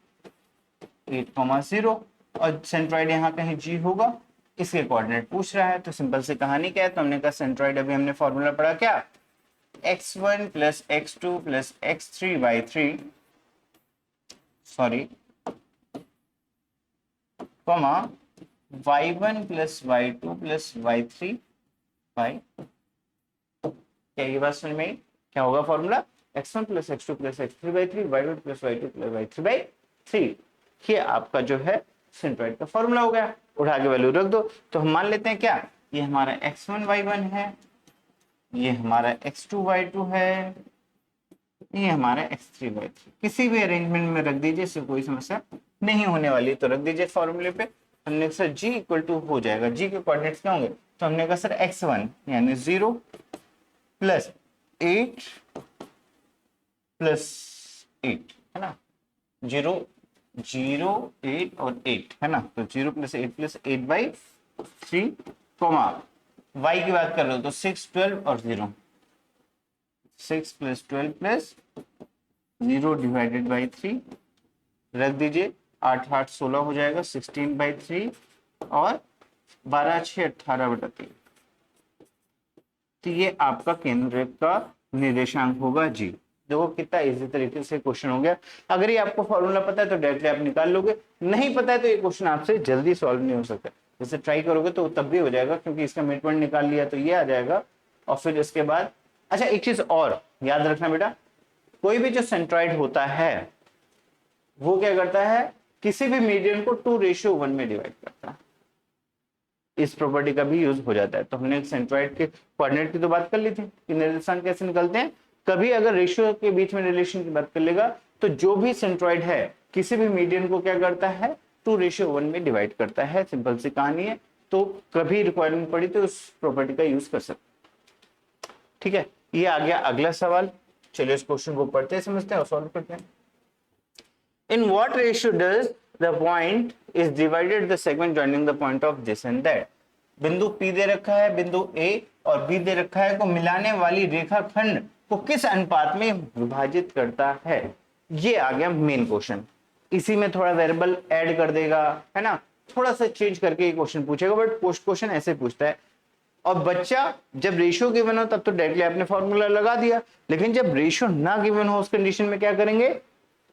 8,0 और सेंट्रॉइड यहाँ कहीं G होगा। इसके कोऑर्डिनेट पूछ रहा है, तो सिंपल से कहानी क्या है? तो हमने कहा सेंट्रॉइड अभी हमने फॉर्मूला पढ़ा क्या? x1 plus x2 plus x3 by 3 sorry comma y1 plus y2 plus y3 by. क्या ये बात समझ में आई? क्या होगा formula? x1 plus x2 plus x3 by 3, y1 plus y2 plus y3 by 3। ये आपका जो है सेंट्रॉइड का फॉर्मूला हो गया। उठा के वैल्यू रख दो। तो हम मान लेते हैं क्या, ये हमारा x1 y1 है, ये हमारा x2 y2 है, ये हमारा x3 y3। किसी भी अरेंजमेंट में रख दीजिए, इससे कोई समस्या नहीं होने वाली। तो रख दीजिए फॉर्मूले पे। हमने सर g इक्वल टू हो जाएगा, g के कोऑर्डिनेट्स क्या होंगे? तो हमने कहा सर x1 यानी 0 प्लस 8 प्लस 8 है ना, 0 0 8 और 8 है ना। तो 0 प्लस 8 बाई 3 कॉमा y की बात कर रहे हो तो 6 12 और 0, 6 प्लस 12 प्लस 0 डिवाइडेड बाई 3 रख दीजिए। 8 8 16 हो जाएगा, 16 बाई 3 और 12 6 18 बटा 3। तो ये आपका केंद्र का निर्देशांक होगा जी। देखो कितना इजी तरीके से क्वेश्चन हो गया। अगर ये आपको फॉर्मूला पता है तो डायरेक्टली आप निकाल लोगे, नहीं पता है तो ये क्वेश्चन आपसे जल्दी सॉल्व नहीं हो सकता। जैसे ट्राई करोगे तो तब भी हो जाएगा, क्योंकि इसका मिड पॉइंट निकाल लिया तो ये आ जाएगा। और फिर इसके बाद अच्छा एक चीज और याद रखना बेटा, कोई भी जो सेंट्रॉइड होता है वो क्या करता है, किसी भी मीडियन को 2:1 में डिवाइड करता है। इस प्रॉपर्टी का भी यूज हो जाता है। तो हमने सेंट्रॉइड के कोऑर्डिनेट की तो बात कर ली थी कि निर्देशांक कैसे निकलते हैं। कभी अगर रेशियो के बीच में रिलेशन की बात कर लेगा तो जो भी सेंट्रॉइड है किसी भी मीडियन को क्या करता है, 2:1 में डिवाइड करता है। सिंपल सी कहानी है। तो कभी रिक्वायरमेंट पड़ी तो उस प्रॉपर्टी का यूज कर सकते। ठीक है, ये आ गया अगला सवाल। चलिए इस क्वेश्चन को पढ़ते हैं, समझते हैं और सॉल्व करते हैं। In what ratio does the point is divided the segment joining the point of this and that? बिंदु P दे रखा है, बिंदु A और B दे रखा है को मिलाने वाली रेखाखंड को किस अनुपात में विभाजित करता है? ये आ गया मेन क्वेश्चन। इसी में थोड़ा वेरिएबल ऐड कर देगा, है ना, थोड़ा सा चेंज करके ये क्वेश्चन पूछेगा, बट पोस्ट क्वेश्चन ऐसे पूछता है और बच्चा जब रेशियो गिवन हो तब तो डायरेक्टली आपने फॉर्मूला लगा दिया, लेकिन जब रेशियो ना गिवन हो उस कंडीशन में क्या करेंगे,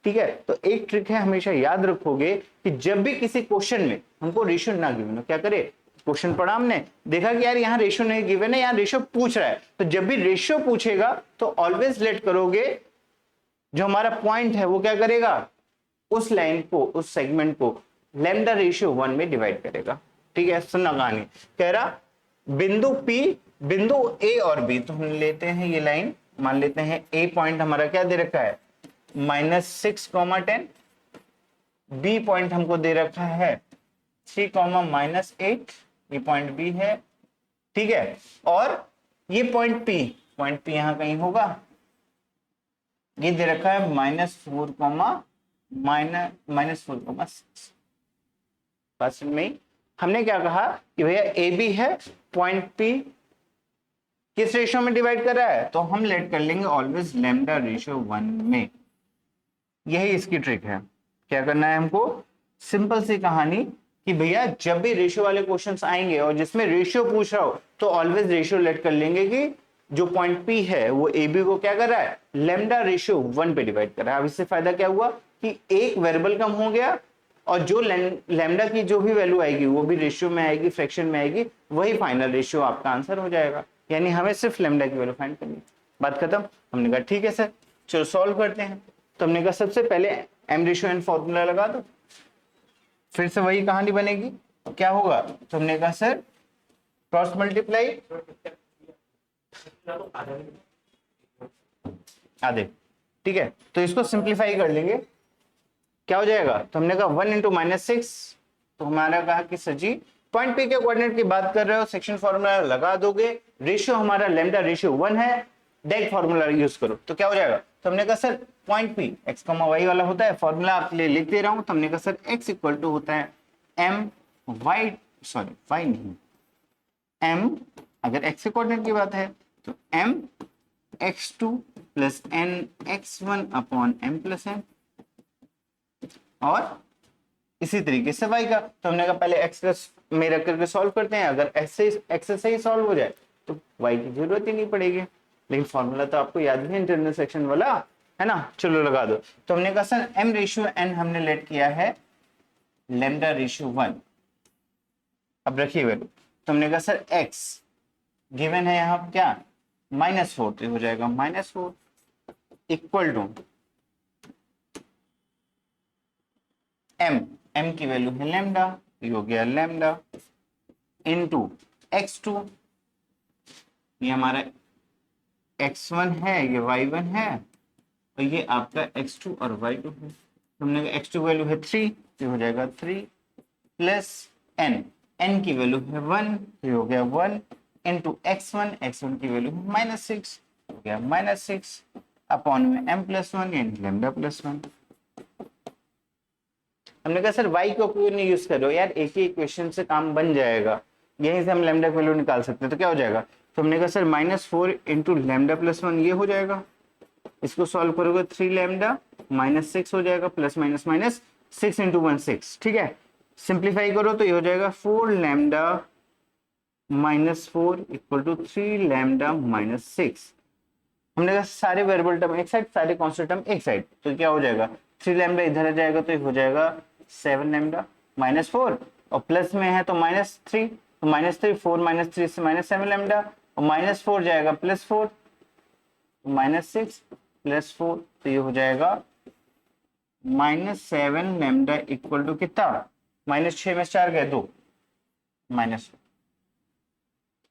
ठीक है। तो एक ट्रिक है, हमेशा याद रखोगे कि जब भी किसी क्वेश्चन में हमको रेशियो ना गिवन हो, क्या करे, क्वेश्चन पढ़ा हमने, देखा कि यार यहाँ रेशियो नहीं गिवन है, यहाँ रेशियो पूछ रहा है, तो जब भी रेशियो पूछेगा तो ऑलवेज लेट करोगे जो हमारा पॉइंट है वो क्या करेगा, उस लाइन को, उस सेगमेंट को लैम्डा रेशियो 1 में डिवाइड करेगा। ठीक है, सुनना कहानी, कह रहा बिंदु P, बिंदु A और B, तो हम लेते हैं ये लाइन, मान लेते हैं A पॉइंट हमारा क्या दे रखा है -6,10, B पॉइंट हमको दे रखा है 3,-8, ये पॉइंट B है, ठीक है। और ये पॉइंट P यहां कहीं होगा, ये दे रखा है -4,-6। फर्स्ट में हमने क्या कहा कि भैया ए बी है, पॉइंट पी किस रेशियो में डिवाइड कर रहा है, तो हम लेट कर लेंगे ऑलवेज लैम्डा रेशियो 1 में। यही इसकी ट्रिक है। क्या करना है हमको, सिंपल सी कहानी कि भैया जब भी रेशियो वाले क्वेश्चंस आएंगे और जिसमें रेशियो पूछ रहा हो तो ऑलवेज रेशियो लेट कर लेंगे कि जो पॉइंट पी है वो ए बी को क्या कर रहा है, लैम्डा रेशियो 1 पे डिवाइड कर रहा है। अब इससे फायदा क्या हुआ कि एक वेरिएबल कम हो गया और जो लैम्डा की जो भी वैल्यू आएगी वो भी रेशियो में आएगी, फ्रैक्शन में आएगी, वही फाइनल रेशियो आपका आंसर हो जाएगा। यानी हमें सिर्फ लैम्डा की वैल्यू फाइंड करनी, बात खत्म। हमने कहा ठीक है सर, चलो सॉल्व करते हैं। तो हमने कहा सबसे पहले एम रेशियो एन फॉर्मूला लगा दो, फिर से वही कहानी बनेगी, क्या होगा, तो हमने कहा सर क्रॉस मल्टीप्लाई आधे, ठीक है। तो इसको सिंप्लीफाई कर लेंगे, क्या हो जाएगा, तो हमने कहा 1 × -6, तो हमारा कहा कि सर जी पॉइंट पी के कोऑर्डिनेट की बात कर रहे हो, सेक्शन फॉर्मूला लगा दोगे, रेशियो हमारा लैम्डा रेशियो 1 है, डायरेक्ट फॉर्मूला यूज करो, तो क्या हो जाएगा, तो हमने कहा sir point P x, y वाला होता है, फॉर्मूला आपके लिए लिख दे रहा हूं, तो हमने कहा सर x इक्वल टू होता है m y, सॉरी y नहीं, m, अगर x के कोऑर्डिनेट की बात है तो m x2 + n x1 / m + n, और इसी तरीके से y का, तो हमने कहा पहले x में रख करके सॉल्व करते हैं, अगर x से ही सॉल्व हो जाए तो y की जरूरत ही नहीं पड़ेगी, लेकिन फॉर्मूला तो आपको याद है इंटरनल सेक्शन वाला, है ना, चलो लगा दो। तो हमने कहा सर m रेशियो n हमने लेट किया है लैम्डा रेशियो 1, अब रखिए वैल्यू, तो हमने कहा सर x गिवन है यहाँ क्या -4, तो हो जाएगा -4 इक्वल टू m की वैल्यू है लैम्डा, ये हो गया लैम्डा इनटू x2, ये हमारा x1 है, ये y1 है, और ये आपका x2 और y2 है। तो हमने कहा x2 वैल्यू है 3, तो हो जाएगा 3 प्लस n की वैल्यू है 1, तो हो गया 1 इनटू x1 की वैल्यू है -6, हो गया -6 अपॉन में m + 1 यानी लैम्डा + 1। हमने कहा सर y को क्यों नहीं यूज करो यार, एक ही इक्वेशन से काम बन जाएगा, यहीं से हम लैम्डा की वैल्यू निकाल सकते हैं, तो क्या हो जाएगा, तो हमने कहा सर -4 × लैम्डा + 1 ये हो जाएगा, इसको सॉल्व करोगे 3 लैम्डा -6 हो जाएगा, प्लस माइनस माइनस 6 × 1 6, ठीक है। सिंप्लीफाई करो तो ये हो जाएगा 4 लैम्डा -4 = 3 लैम्डा -6। हमने कहा सारे वेरिएबल टर्म एक साइड, सारे कांस्टेंट टर्म एक साइड, तो क्या हो जाएगा 3 लैम्डा इधर आ जाएगा, तो ये हो जाएगा 7 लैम्डा -4, और प्लस में है तो -3, तो -3 4 -3 से -7 लैम्डा, और -4 जाएगा +4 -6 +4, तो ये हो जाएगा -7 लैम्डा इक्वल टू कितना, -6 में 4 गए 2 -2,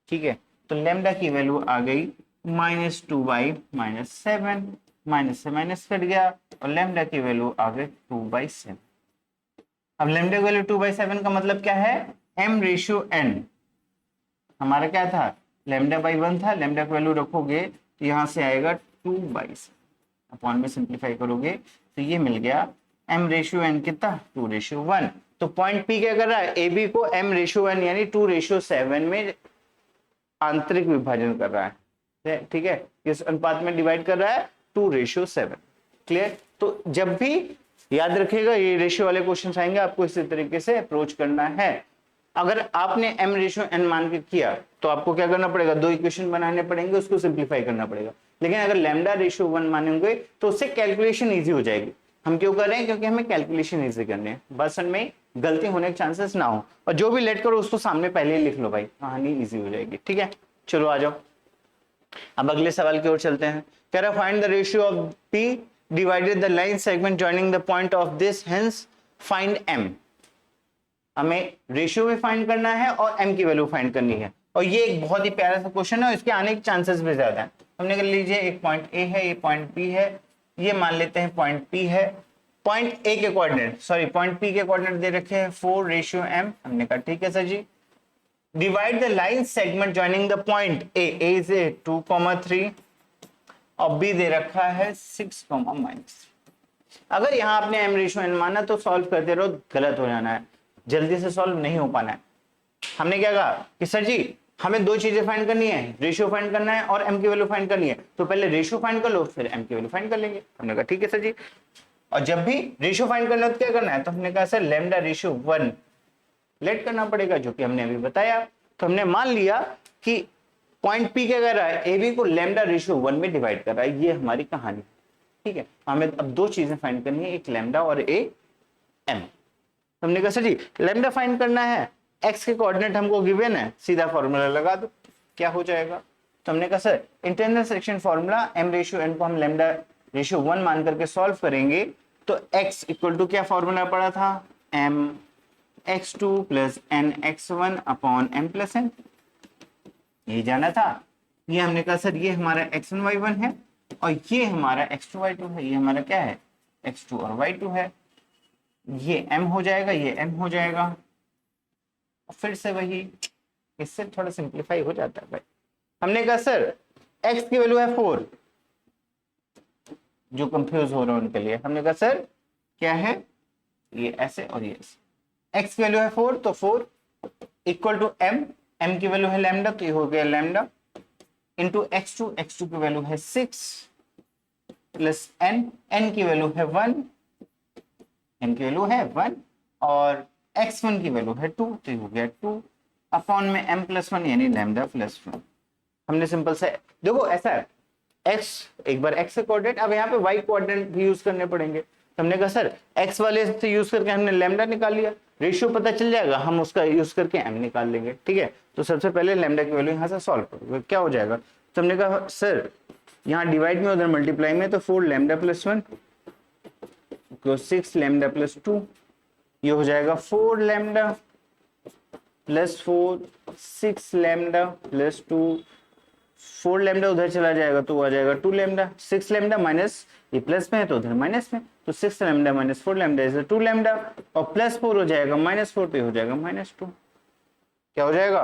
ठीक है। तो लैम्डा की वैल्यू आ गई -2/-7, माइनस से माइनस कट गया, और लैम्डा की वैल्यू आ गई 2/7। अब लैम्डा की वैल्यू 2/7 का मतलब क्या है, m रेशियो n हमारा क्या था, λ/1 था, लैम्डा की वैल्यू रखोगे तो यहाँ से आएगा 2/7, अपॉन में सिंप्लीफाई करोगे तो ये मिल गया m रेशियो n कितना 2/1। तो पॉइंट P क्या कर रहा है, AB को m रेशियो n यानी 2/7 में आंतरिक विभाजन कर रहा है, ठीक है, इस अनुपात में डिवाइड कर रहा है 2/7। क्लियर। तो जब भी याद रखिएगा ये रेशियो वाले क्वेश्चन आएंगे आपको इसी तरीके से अप्रोच करना है। अगर आपने m रेशियो n मान के किया तो आपको क्या करना पड़ेगा, दो इक्वेशन बनाने पड़ेंगे, उसको सिंप्लीफाई करना पड़ेगा। लेकिन अगर लैम्डा रेशियो 1 मानेंगे तो उससे कैलकुलेशन इजी हो जाएगी। हम क्यों कर रहे हैं, क्योंकि हमें कैलकुलेशन इजी करनी है, बस में गलती होने के चांसेस ना हो। और जो भी लेट करो उसको सामने पहले ही लिख लो भाई, कहानी इजी हो जाएगी। ठीक है, चलो आ जाओ, अब अगले सवाल की ओर चलते हैं। कह रहा find the ratio of P divided the line segment joining the point of this, hence find M। हमें रेशियो भी फाइंड करना है और M की वैल्यू फाइंड करनी है। और ये एक बहुत ही प्यारा सा क्वेश्चन है और इसके आने के चांसेस भी ज्यादा है। हमने कर लीजिए एक पॉइंट A है, ये पॉइंट B है, ये मान लेते हैं पॉइंट P है। पॉइंट A के कोऑर्डिनेट, सॉरी पॉइंट P के कोऑर्डिनेट दे रखे हैं 4:M। हमने कहा ठीक है sir ji. Divide the line segment joining the point A is 2,3 और B दे रखा है 6,-3। अगर यहाँ आपने M रेशियो n माना तो सॉल्व करते रहो, गलत हो जाना है, जल्दी से सॉल्व नहीं हो पाना है। हमने क्या कहा कि सर जी हमें दो चीजें फाइंड करनी है, रेशियो फाइंड करना है और M की वैल्यू फाइंड करनी है, तो पहले रेशियो फाइंड कर लो फिर M की वैल्यू फाइंड कर लेंगे। हमने कहा ठीक है सर जी। और जब भी रेशियो फाइंड करना है तो क्या करना है, तो हमने कहा सर लैम्डा रेशियो 1 लेट करना पड़ेगा, जो कि हमने अभी बताया। तो हमने मान लिया कि पॉइंट P क्या कर रहा है, AB को लैम्डा रेशियो 1 में डिवाइड कर रहा है, ये हमारी कहानी। ठीक है, हमें अब दो चीजें फाइंड करनी है, एक लैम्डा और एक M। हमने कहा सर जी लैम्डा फाइंड करना है, x के कोऑर्डिनेट हमको गिवन है, सीधा फॉर्मूला लगा दो, क्या हो जाएगा। तो हमने कहा sir internal section formula m ratio n को हम लैम्डा रेशियो 1 मान करके सॉल्व करेंगे। तो x इक्वल टू क्या फॉर्मूला पड़ा था, m x2 plus n x1 upon m plus n, यही जाना था। ये हमने कहा सर ये हमारा x1 y1 है और ये हमारा x2 y2 है, ये हमारा क्या है x2 और y2 है। ये m हो जाएगा, ये m हो जाएगा, फिर से वही, इससे थोड़ा सिंप्लीफाई हो जाता है भाई। हमने कहा सर x की वैल्यू है 4, जो कंफ्यूज हो रहे हैं उनके लिए हमने कहा सर क्या है, ये ऐसे और ये ऐसे। x की वैल्यू है 4 तो 4 इक्वल टू m की वैल्यू है लैम्डा, तो ये हो गया लैम्डा इंटू x2 की वैल्यू है 6 प्लस n की वैल्यू है 1, n की वैल्यू है 1 और x1 की वैल्यू है 2, तो हो गया 2 अपॉन में m प्लस 1 यानी लैम्डा प्लस 1। हमने सिंपल से देखो ऐसा है, x एक बार x से कोऑर्डिनेट, अब यहाँ पे y कोऑर्डिनेट भी यूज करने पड़ेंगे। तो हमने कहा सर x वाले से यूज करके हमने लैम्डा निकाल लिया, रेशियो पता चल जाएगा, हम उसका यूज करके m निकाल लेंगे। ठीक है, तो सबसे पहले लैम्डा की वैल्यू यहाँ से सॉल्व करोगे, क्या हो जाएगा। तो हमने कहा सर यहाँ डिवाइड में उधर मल्टीप्लाई में, तो 4 लैम्डा प्लस 1 6 लैम्डा प्लस 2, ये हो जाएगा 4 lambda plus 4 6 lambda plus 2, 4 lambda उधर चला जाएगा तो आ जाएगा 2 लैम्डा, 6 लैम्डा माइनस ये प्लस में है तो उधर माइनस में, तो 6 lambda minus 4 lambda is 2 lambda और प्लस 4 हो जाएगा माइनस 4 पे हो जाएगा -2, क्या हो जाएगा।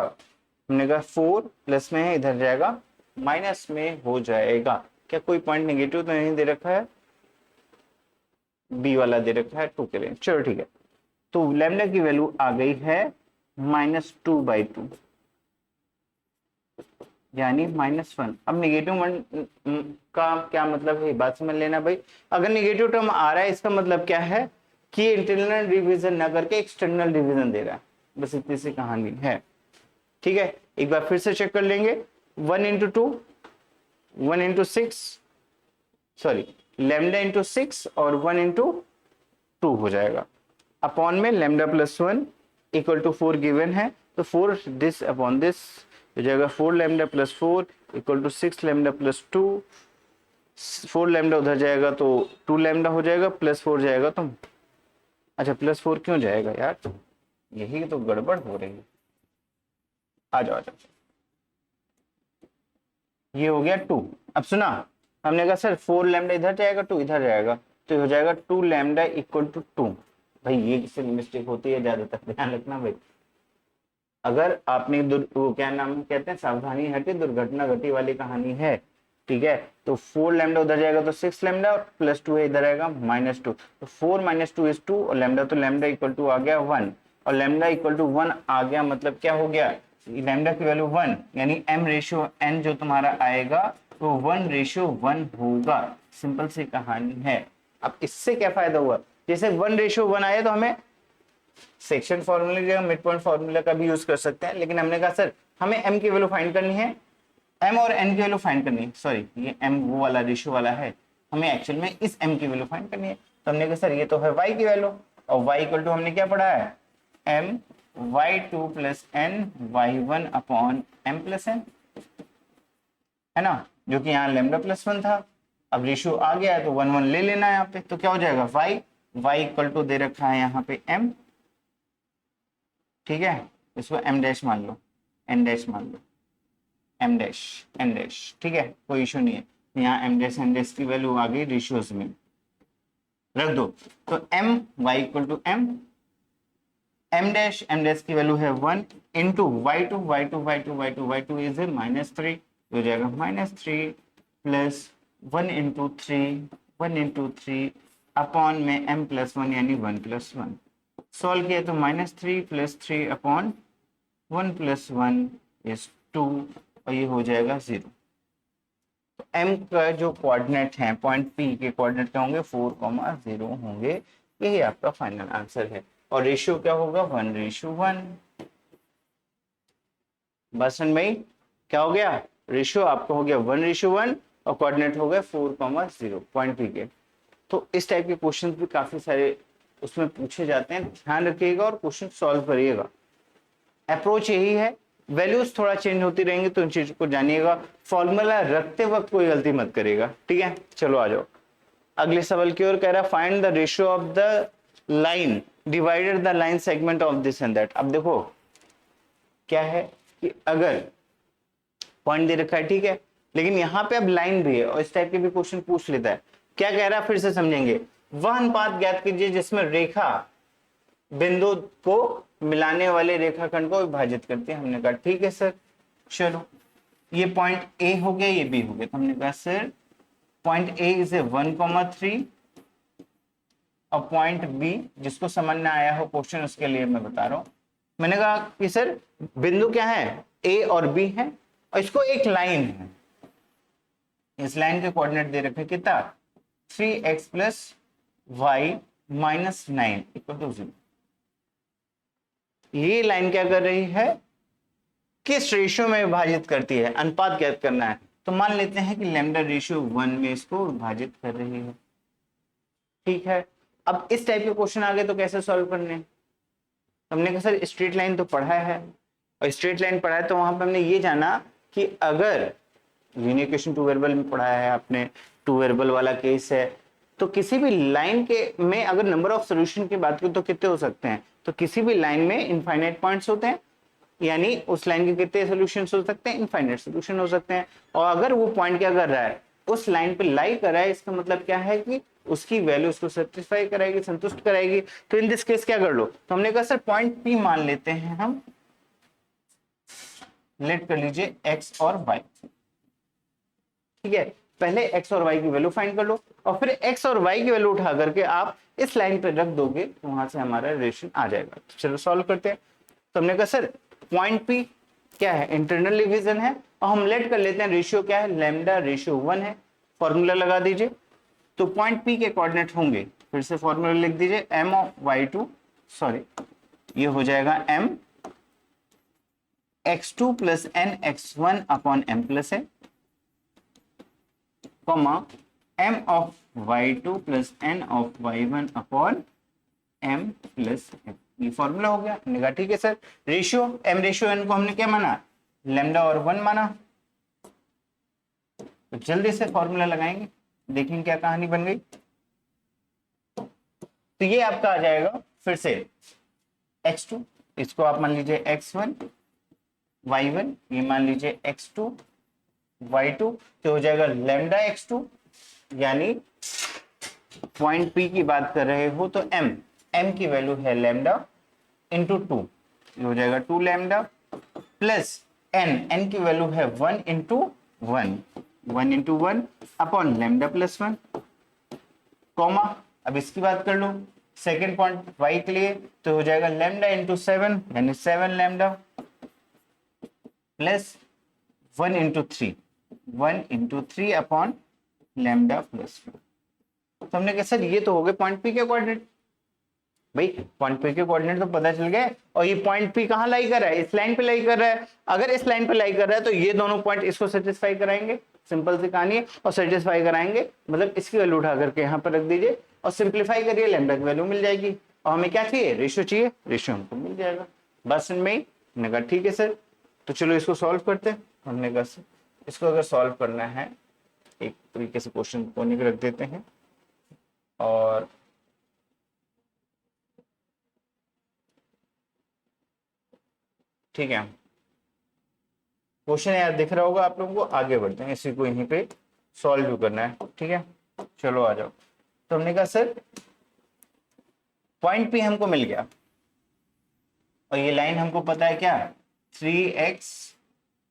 हमने कहा 4 प्लस में है इधर जाएगा माइनस में हो जाएगा। क्या कोई पॉइंट नेगेटिव तो नहीं दे रखा है, बी वाला दे रखा है 2 के लिए, चलो ठीक है। तो लैम्डा की वैल्यू आ गई है -2/2 यानी -1। अब नेगेटिव 1 का क्या मतलब है, बात समझ लेना भाई। अगर नेगेटिव टर्म आ रहा है इसका मतलब क्या है कि इंटरनल डिवीजन ना करके एक्सटर्नल डिवीजन दे रहा है, बस इतनी सी कहानी है। ठीक है, एक बार फिर से चेक कर लेंगे, 1 into 2 1 into 6 sorry lambda into 6 और 1 into 2 हो जाएगा अपॉन में lambda plus 1 equal to 4 given है, तो 4 दिस अपॉन दिस हो जाएगा 4 lambda plus 4 equal to 6 lambda plus 2, 4 lambda उधर जाएगा तो 2 लैम्डा हो जाएगा, प्लस 4 जाएगा तो अच्छा प्लस 4 क्यों जाएगा यार, यही तो गड़बड़ हो रही है। आ जाओ ये हो गया 2। अब सुना हमने कहा सर 4 लैम्डा इधर जाएगा 2 इधर जाएगा, तो हो जाएगा 2 लैम्डा इक्वल टू 2। भाई ये किससे मिस्टेक होती है ज्यादातर ध्यान रखना भाई, अगर आपने वो क्या नाम कहते हैं, सावधानी हटी दुर्घटना घटी वाली कहानी है। ठीक है, तो 4 लैम्डा उधर जाएगा तो 6 लैम्डा और प्लस 2 है इधर आएगा -2, तो 4 - 2 इज 2 और लैम्डा तो लैम्डा इक्वल टू आ गया 1 और लैम्डा इक्वल टू 1 आ गया, मतलब क्या हो गया, लैम्डा की वैल्यू 1 यानी m रेशियो n जो तुम्हारा आएगा तो 1:1 होगा। सिंपल सी कहानी है। अब इससे क्या फायदा हुआ, जैसे 1:1 आया तो हमें सेक्शन फॉर्मूले की जगह मिड पॉइंट फॉर्मूला का भी यूज कर सकते हैं, लेकिन हमने कहा सर हमें m की वैल्यू फाइंड करनी है, m और n की वैल्यू फाइंड करनी है, सॉरी ये m वो वाला रेशियो वाला है, हमें एक्चुअल में इस m की वैल्यू फाइंड करनी है। तो हमने कहा सर ये तो है y की वैल्यू, और y इक्वल टू हमने क्या पढ़ा है, m y2 plus n y1 upon m plus n, है ना, जो कि यहाँ लैम्डा प्लस 1 था। अब रेशियो आ गया है तो 1 1 ले लेना है यहाँ पे, तो क्या हो जाएगा y इक्वल टू दे रखा है यहाँ पे m, ठीक है, इसको m डैश मान लो, n डैश मान लो, m डैश n डैश, ठीक है, कोई इशू नहीं है। यहाँ m डैश n डैश की वैल्यू आ गई रेशियोज में रख दो, तो m y equal to m dash की वैल्यू है 1 इंटू y2 इज -3, हो जाएगा -3 प्लस 1 इंटू 3 अपॉन में m प्लस 1 यानी 1 प्लस 1, सॉल्व किया तो -3 प्लस 3 अपॉन 1 प्लस 1 इज 2, और ये हो जाएगा 0। तो m का जो कोऑर्डिनेट है पॉइंट P के कोऑर्डिनेट क्या होंगे, 4,0 होंगे, यही आपका फाइनल आंसर है। और रेशियो क्या होगा, 1:1। बस भाई क्या हो गया, रेशियो आपका हो गया 1:1 और कोऑर्डिनेट हो गया 4,0 पॉइंट P के। तो इस टाइप के क्वेश्चन भी काफी सारे उसमें पूछे जाते हैं, ध्यान रखिएगा और क्वेश्चन सॉल्व करिएगा। अप्रोच यही है, वैल्यूज थोड़ा चेंज होती रहेंगी तो इन चीजों को जानिएगा, फॉर्मूला रखते वक्त कोई गलती मत करिएगा, ठीक है। चलो आ जाओ अगले सवाल की ओर, कह रहा है find the ratio of the line divided the line segment of this and that. अब देखो क्या है कि अगर पॉइंट दे रखा है, ठीक है, लेकिन यहाँ पे अब लाइन भी है और इस टाइप के भी क्वेश्चन पूछ लेता है। क्या कह रहा है, फिर से समझेंगे, वह अनुपात ज्ञात कीजिए जिसमें रेखा बिंदु को मिलाने वाले रेखाखंड को विभाजित करती है। हमने कहा ठीक है सर, चलो ये पॉइंट ए हो गया, ये बी हो गया, तो हमने कहा सर पॉइंट ए इज 1,3 और पॉइंट बी जिसको समझना आया हो क्वेश्चन उसके लिए मैं बता रहा हूं। मैंने कहा कि सर बिंदु क्या है, ए और बी है और इसको एक लाइन है, इस लाइन के कोऑर्डिनेट दे रखे कितना, 3x plus y minus 9 equal to 0। ये लाइन क्या कर रही है, किस रेशियो में विभाजित करती है, अनुपात ज्ञात करना है, तो मान लेते हैं कि लैम्डा रेशियो 1 में इसको विभाजित कर रही है, ठीक है। अब इस टाइप के क्वेश्चन आ गए तो कैसे सॉल्व करने, हमने कहा सर स्ट्रेट लाइन तो पढ़ा है, और स्ट्रेट लाइन पढ़ा है तो वहां पर हमने ये जाना कि अगर लीनियर इक्वेशन 2 वेरिएबल में पढ़ा है आपने, 2 वेरिएबल वाला केस है, तो किसी भी लाइन के में अगर नंबर ऑफ सॉल्यूशन की बात करें तो कितने हो सकते हैं, तो किसी भी लाइन में इनफाइनाइट पॉइंट्स होते हैं, यानी उस लाइन के कितने सॉल्यूशंस हो सकते हैं, इनफाइनाइट सॉल्यूशन हो सकते हैं। और अगर वो पॉइंट क्या कर रहा है, उस लाइन पे लाई कर रहा है, इसका मतलब क्या है कि उसकी वैल्यू उसको सेटिस्फाई कराएगी, संतुष्ट कराएगी। तो इन दिस केस क्या कर लो, तो हमने कहा सर पॉइंट पी मान लेते हैं हम, लेट कर लीजिए एक्स और वाई, ठीक है। पहले x और y की वैल्यू फाइंड कर लो और फिर x और y की वैल्यू उठा करके आप इस लाइन पे रख दोगे तो वहां से हमारा रिलेशन आ जाएगा। तो चलो सॉल्व करते हैं। तो हमने कहा सर पॉइंट P क्या है, इंटरनल डिवीजन है, और हम लेट कर लेते हैं रेशियो क्या है, लैम्डा रेशियो 1 है, फॉर्मूला लगा दीजिए। तो पॉइंट P के कोऑर्डिनेट होंगे, फिर से फॉर्मूला लिख दीजिए, m ऑफ y2, सॉरी ये हो जाएगा m x2 plus n x1 upon m plus n, comma m of y2 plus n of y1 upon m plus n। ये फॉर्मूला हो गया। हमने कहा ठीक है sir, ratio m ratio n को हमने क्या माना, लैम्डा और 1 माना। तो जल्दी से फॉर्मूला लगाएंगे, देखेंगे क्या कहानी बन गई। तो ये आपका आ जाएगा फिर से x2, इसको आप मान लीजिए x1, y1 ये मान लीजिए x2, y2, तो हो जाएगा लैम्डा x2, यानी पॉइंट P की बात कर रहे हो तो m की वैल्यू है लैम्डा इंटू 2, ये हो जाएगा 2 लैम्डा प्लस n की वैल्यू है 1 into 1 upon lambda plus 1, comma अब इसकी बात कर लो सेकेंड पॉइंट y के लिए, तो हो जाएगा लैम्डा इंटू 7 यानी 7 lambda plus 1 into 3 upon lambda plus 2। तो हमने कहा सर ये तो हो गए पॉइंट P के कोऑर्डिनेट, भाई पॉइंट पी के कोऑर्डिनेट तो पता चल गए, और ये पॉइंट पी कहाँ लाई कर रहा है, इस लाइन पे लाई कर रहा है। अगर इस लाइन पे लाई कर रहा है तो ये दोनों पॉइंट इसको सेटिस्फाई कराएंगे, सिंपल सी कहानी है, और सेटिस्फाई कराएंगे मतलब इसकी वैल्यू उठा करके यहाँ पर रख दीजिए और सिंप्लीफाई करिए, लैम्डा की वैल्यू मिल जाएगी। और हमें क्या चाहिए, रेशियो चाहिए, रेशियो हमको मिल जाएगा। बस इनमें ही। हमने कहा ठीक है सर, तो चलो इसको सॉल्व करते हैं। हमने कहा सर इसको अगर सॉल्व करना है एक तरीके से क्वेश्चन कोने के रख देते हैं, और ठीक है क्वेश्चन यार दिख रहा होगा आप लोगों को, आगे बढ़ते हैं, इसी को यहीं पे सॉल्व भी करना है। ठीक है चलो आ जाओ। तो हमने कहा सर पॉइंट पी हमको मिल गया, और ये लाइन हमको पता है क्या, 3x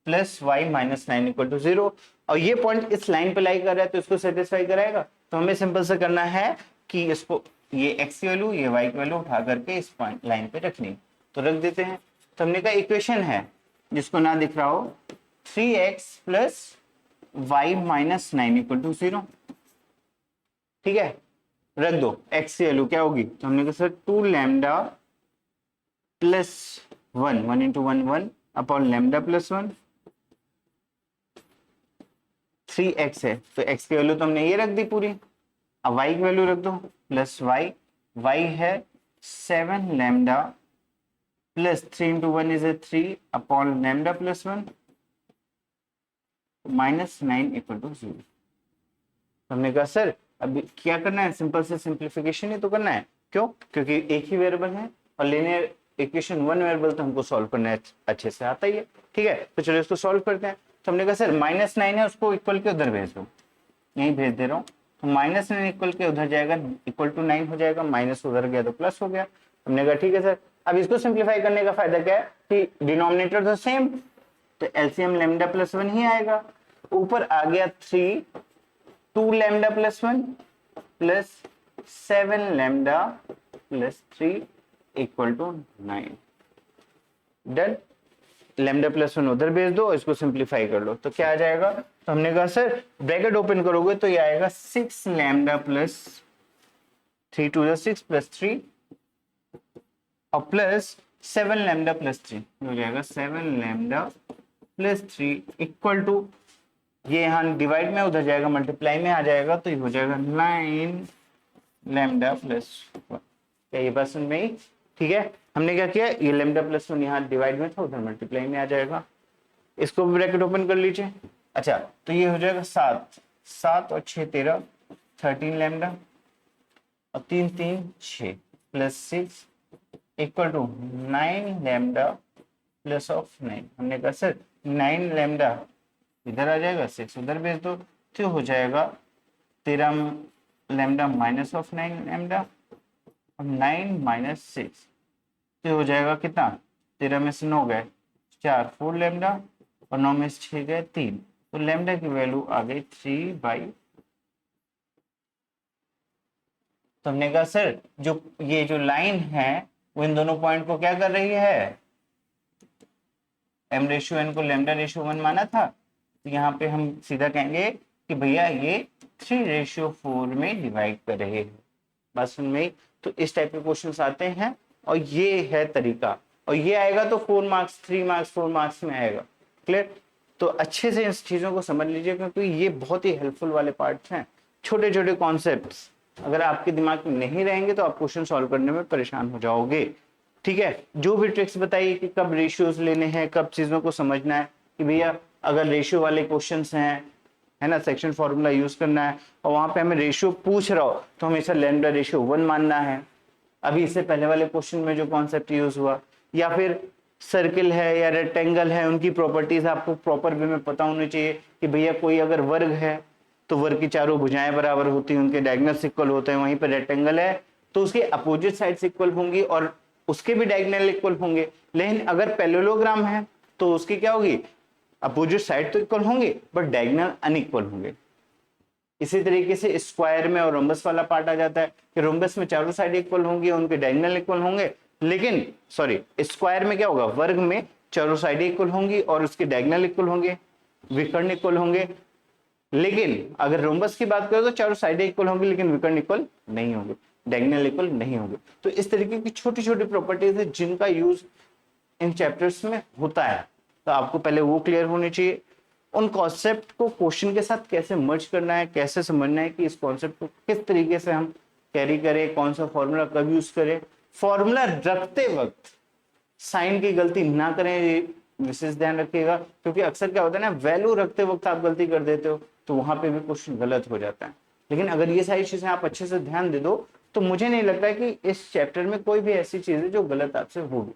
plus y minus 9 equal to 0, और ये पॉइंट इस लाइन पे लाई कर रहा है तो इसको सेटिस्फाई कराएगा। तो हमें सिंपल से करना है कि इसको ये x की वैल्यू ये y की वैल्यू उठा करके इस पॉइंट लाइन पे रखनी, तो रख देते हैं। तो हमने कहा इक्वेशन है जिसको ना दिख रहा हो 3x plus y minus 9 equal to 0, ठीक है रख दो। x की वैल्यू क्या होगी, तो हमने कहा sir 2 lambda plus 1 into 1 upon lambda plus 1, 3x है तो x की वैल्यू तो हमने ये रख दी पूरी। अब y की वैल्यू रख दो प्लस y है 7 lambda plus 3 into 1 is 3 upon lambda plus 1 minus 9 equal to 0। हमने कहा सर अभी क्या करना है, सिंपल से सिंप्लीफिकेशन ही तो करना है। क्यों, क्योंकि एक ही वेरिएबल है और लीनियर इक्वेशन वन वेरिएबल तो हमको सॉल्व करना है अच्छे से आता ही है। ठीक है तो चलो इसको सॉल्व करते हैं। तो हमने कहा सर -9 है उसको इक्वल के उधर भेज दो, यहीं भेज दे रहा हूँ। तो -9 इक्वल के उधर जाएगा, इक्वल टू 9 हो जाएगा, माइनस उधर गया तो प्लस हो गया। हमने कहा ठीक है सर, अब इसको सिंप्लीफाई करने का फायदा क्या है कि डिनोमिनेटर तो सेम, तो एलसीएम लैम्डा प्लस 1 ही आएगा। ऊपर आ गया 3 2 lambda plus 1 plus 7 lambda plus 3 equal to 9। Done, lambda plus 1 उधर भेज दो, इसको सिंप्लीफाई कर लो तो क्या आ जाएगा। तो हमने कहा सर ब्रैकेट ओपन करोगे तो ये आएगा 6 लैम्डा प्लस 3 टू 6 प्लस 3 और प्लस 7 लैम्डा प्लस 3 हो जाएगा 7 लैम्डा प्लस 3 इक्वल टू, ये यहाँ डिवाइड में उधर जाएगा मल्टीप्लाई में आ जाएगा तो ये हो जाएगा 9 लैम्डा प्लस 1। क्या ये बात समझ में आई? ठीक है, हमने क्या किया, ये लैम्डा प्लस 1 यहाँ डिवाइड में था उधर मल्टीप्लाई में आ जाएगा। इसको ब्रैकेट ओपन कर लीजिए। अच्छा तो ये हो जाएगा 7 और 6 13 13 लैम्डा और 3 3 6 plus 6 equal to 9 lambda plus of 9। हमने कहा सर 9 लैम्डा इधर आ जाएगा, 6 उधर भेज दो तो हो जाएगा 13 लैम्डा माइनस ऑफ 9 लैम्डा और 9 माइनस 6 तो हो जाएगा कितना, 13 में से 9 गए 4 4 लैम्डा और 9 में से 6 गए 3, तो लैम्डा की वैल्यू आ गई 3/। तो हमने कहा सर जो ये जो लाइन है वो इन दोनों पॉइंट को क्या कर रही है, m रेशियो n को लैम्डा रेशियो 1 माना था, तो यहाँ पे हम सीधा कहेंगे कि भैया ये 3:4 में डिवाइड कर रहे हैं। बस में तो इस टाइप के क्वेश्चंस आते हैं और ये है तरीका, और ये आएगा तो 4 मार्क्स 3 मार्क्स 4 मार्क्स में आएगा। क्लियर, तो अच्छे से इन चीजों को समझ लीजिए क्योंकि ये बहुत ही हेल्पफुल वाले पार्ट्स हैं। छोटे छोटे कॉन्सेप्ट्स अगर आपके दिमाग में नहीं रहेंगे तो आप क्वेश्चन सॉल्व करने में परेशान हो जाओगे। ठीक है, जो भी ट्रिक्स बताइए कि कब रेशियोज लेने हैं, कब चीजों को समझना है कि भैया अगर रेशियो वाले क्वेश्चंस हैं, है ना, सेक्शन फॉर्मूला यूज करना है और वहां पे हमें रेशियो पूछ रहा हो तो हमेशा लैम्डा रेशियो 1 मानना है। अभी इससे पहले वाले क्वेश्चन में जो कॉन्सेप्ट यूज हुआ, या फिर सर्किल है या रेक्टेंगल है, उनकी प्रॉपर्टीज आपको प्रॉपर वे में पता होनी चाहिए कि भैया कोई अगर वर्ग है तो वर्ग की चारों भुजाएं बराबर होती हैं, उनके डायगोनल्स इक्वल होते हैं। वहीं पर रेक्टेंगल है तो उसके अपोजिट साइड्स इक्वल होंगी और उसके भी डायगोनल इक्वल होंगे। लेकिन अगर पैरेललोग्राम है तो उसकी क्या होगी, अपोजिट साइड तो इक्वल होंगे बट डायगोनल अनइक्वल होंगे। इसी तरीके से स्क्वायर में और रोम्बस वाला पार्ट आ जाता है कि रोम्बस में चारों साइड इक्वल होंगी, उनके डायगोनल इक्वल होंगे, लेकिन सॉरी स्क्वायर में क्या होगा, वर्ग में चारों साइड इक्वल होंगी और उसके डायगोनल इक्वल होंगे, विकर्ण इक्वल होंगे। लेकिन अगर रोम्बस की बात करें तो चारों साइड इक्वल होंगी लेकिन विकर्ण इक्वल नहीं होंगे। डायगोनल इक्वल नहीं होंगे। तो इस तरीके की छोटी छोटी प्रॉपर्टीज है जिनका यूज इन चैप्टर्स में होता है, तो आपको पहले वो क्लियर होनी चाहिए। उन कॉन्सेप्ट को क्वेश्चन के साथ कैसे मर्ज करना है, कैसे समझना है कि इस कॉन्सेप्ट को किस तरीके से हम कैरी करें, कौन सा फॉर्मूला कब यूज करें, फॉर्मूला रखते वक्त साइन की गलती ना करें, विशेष ध्यान रखिएगा, क्योंकि अक्सर क्या होता है ना, वैल्यू रखते वक्त आप गलती कर देते हो तो वहां पे भी क्वेश्चन गलत हो जाता है। लेकिन अगर ये सारी चीजें आप अच्छे से ध्यान दे दो तो मुझे नहीं लगता है कि इस चैप्टर में कोई भी ऐसी चीज है जो गलत आपसे होगी।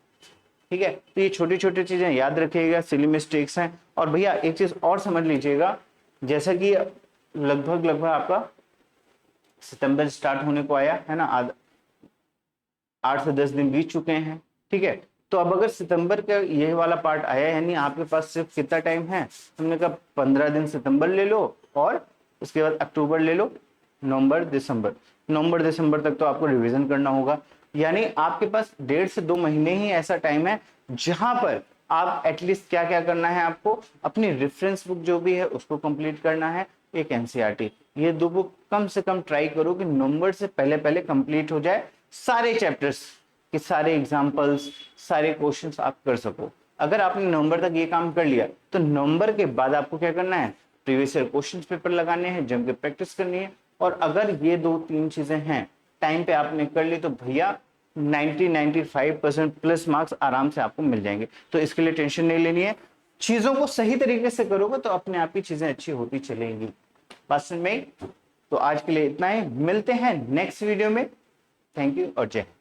ठीक है, तो ये छोटी छोटी चीजें याद रखिएगा, सिली मिस्टेक्स हैं। और भैया एक चीज और समझ लीजिएगा, जैसा कि लगभग आपका सितंबर स्टार्ट होने को आया है ना, 8 से 10 दिन बीत चुके हैं। ठीक है, तो अब अगर सितंबर का ये वाला पार्ट आया, यानी आपके पास सिर्फ कितना टाइम है, हमने कहा 15 दिन सितंबर ले लो और उसके बाद अक्टूबर ले लो, नवंबर दिसंबर तक तो आपको रिवीजन करना होगा। यानी आपके पास 1.5 से 2 महीने ही ऐसा टाइम है जहां पर आप एटलीस्ट क्या क्या करना है, आपको अपनी रेफरेंस बुक जो भी है उसको कंप्लीट करना है, एक एनसीईआरटी, ये 2 बुक कम से कम ट्राई करो कि नवंबर से पहले कंप्लीट हो जाए, सारे चैप्टर्स के सारे एग्जाम्पल्स, सारे क्वेश्चंस आप कर सको। अगर आपने नवंबर तक ये काम कर लिया तो नवंबर के बाद आपको क्या करना है, प्रीवियस ईयर क्वेश्चंस पेपर लगाने हैं, जम के प्रैक्टिस करनी है। और अगर ये 2-3 चीजें हैं टाइम पे आपने कर ली तो भैया 90-95% प्लस मार्क्स आराम से आपको मिल जाएंगे। तो इसके लिए टेंशन नहीं लेनी है, चीजों को सही तरीके से करोगे तो अपने आप ही चीजें अच्छी होती चलेंगी। बात समझ में? तो आज के लिए इतना ही, मिलते हैं नेक्स्ट वीडियो में। थैंक यू और जय हिंद।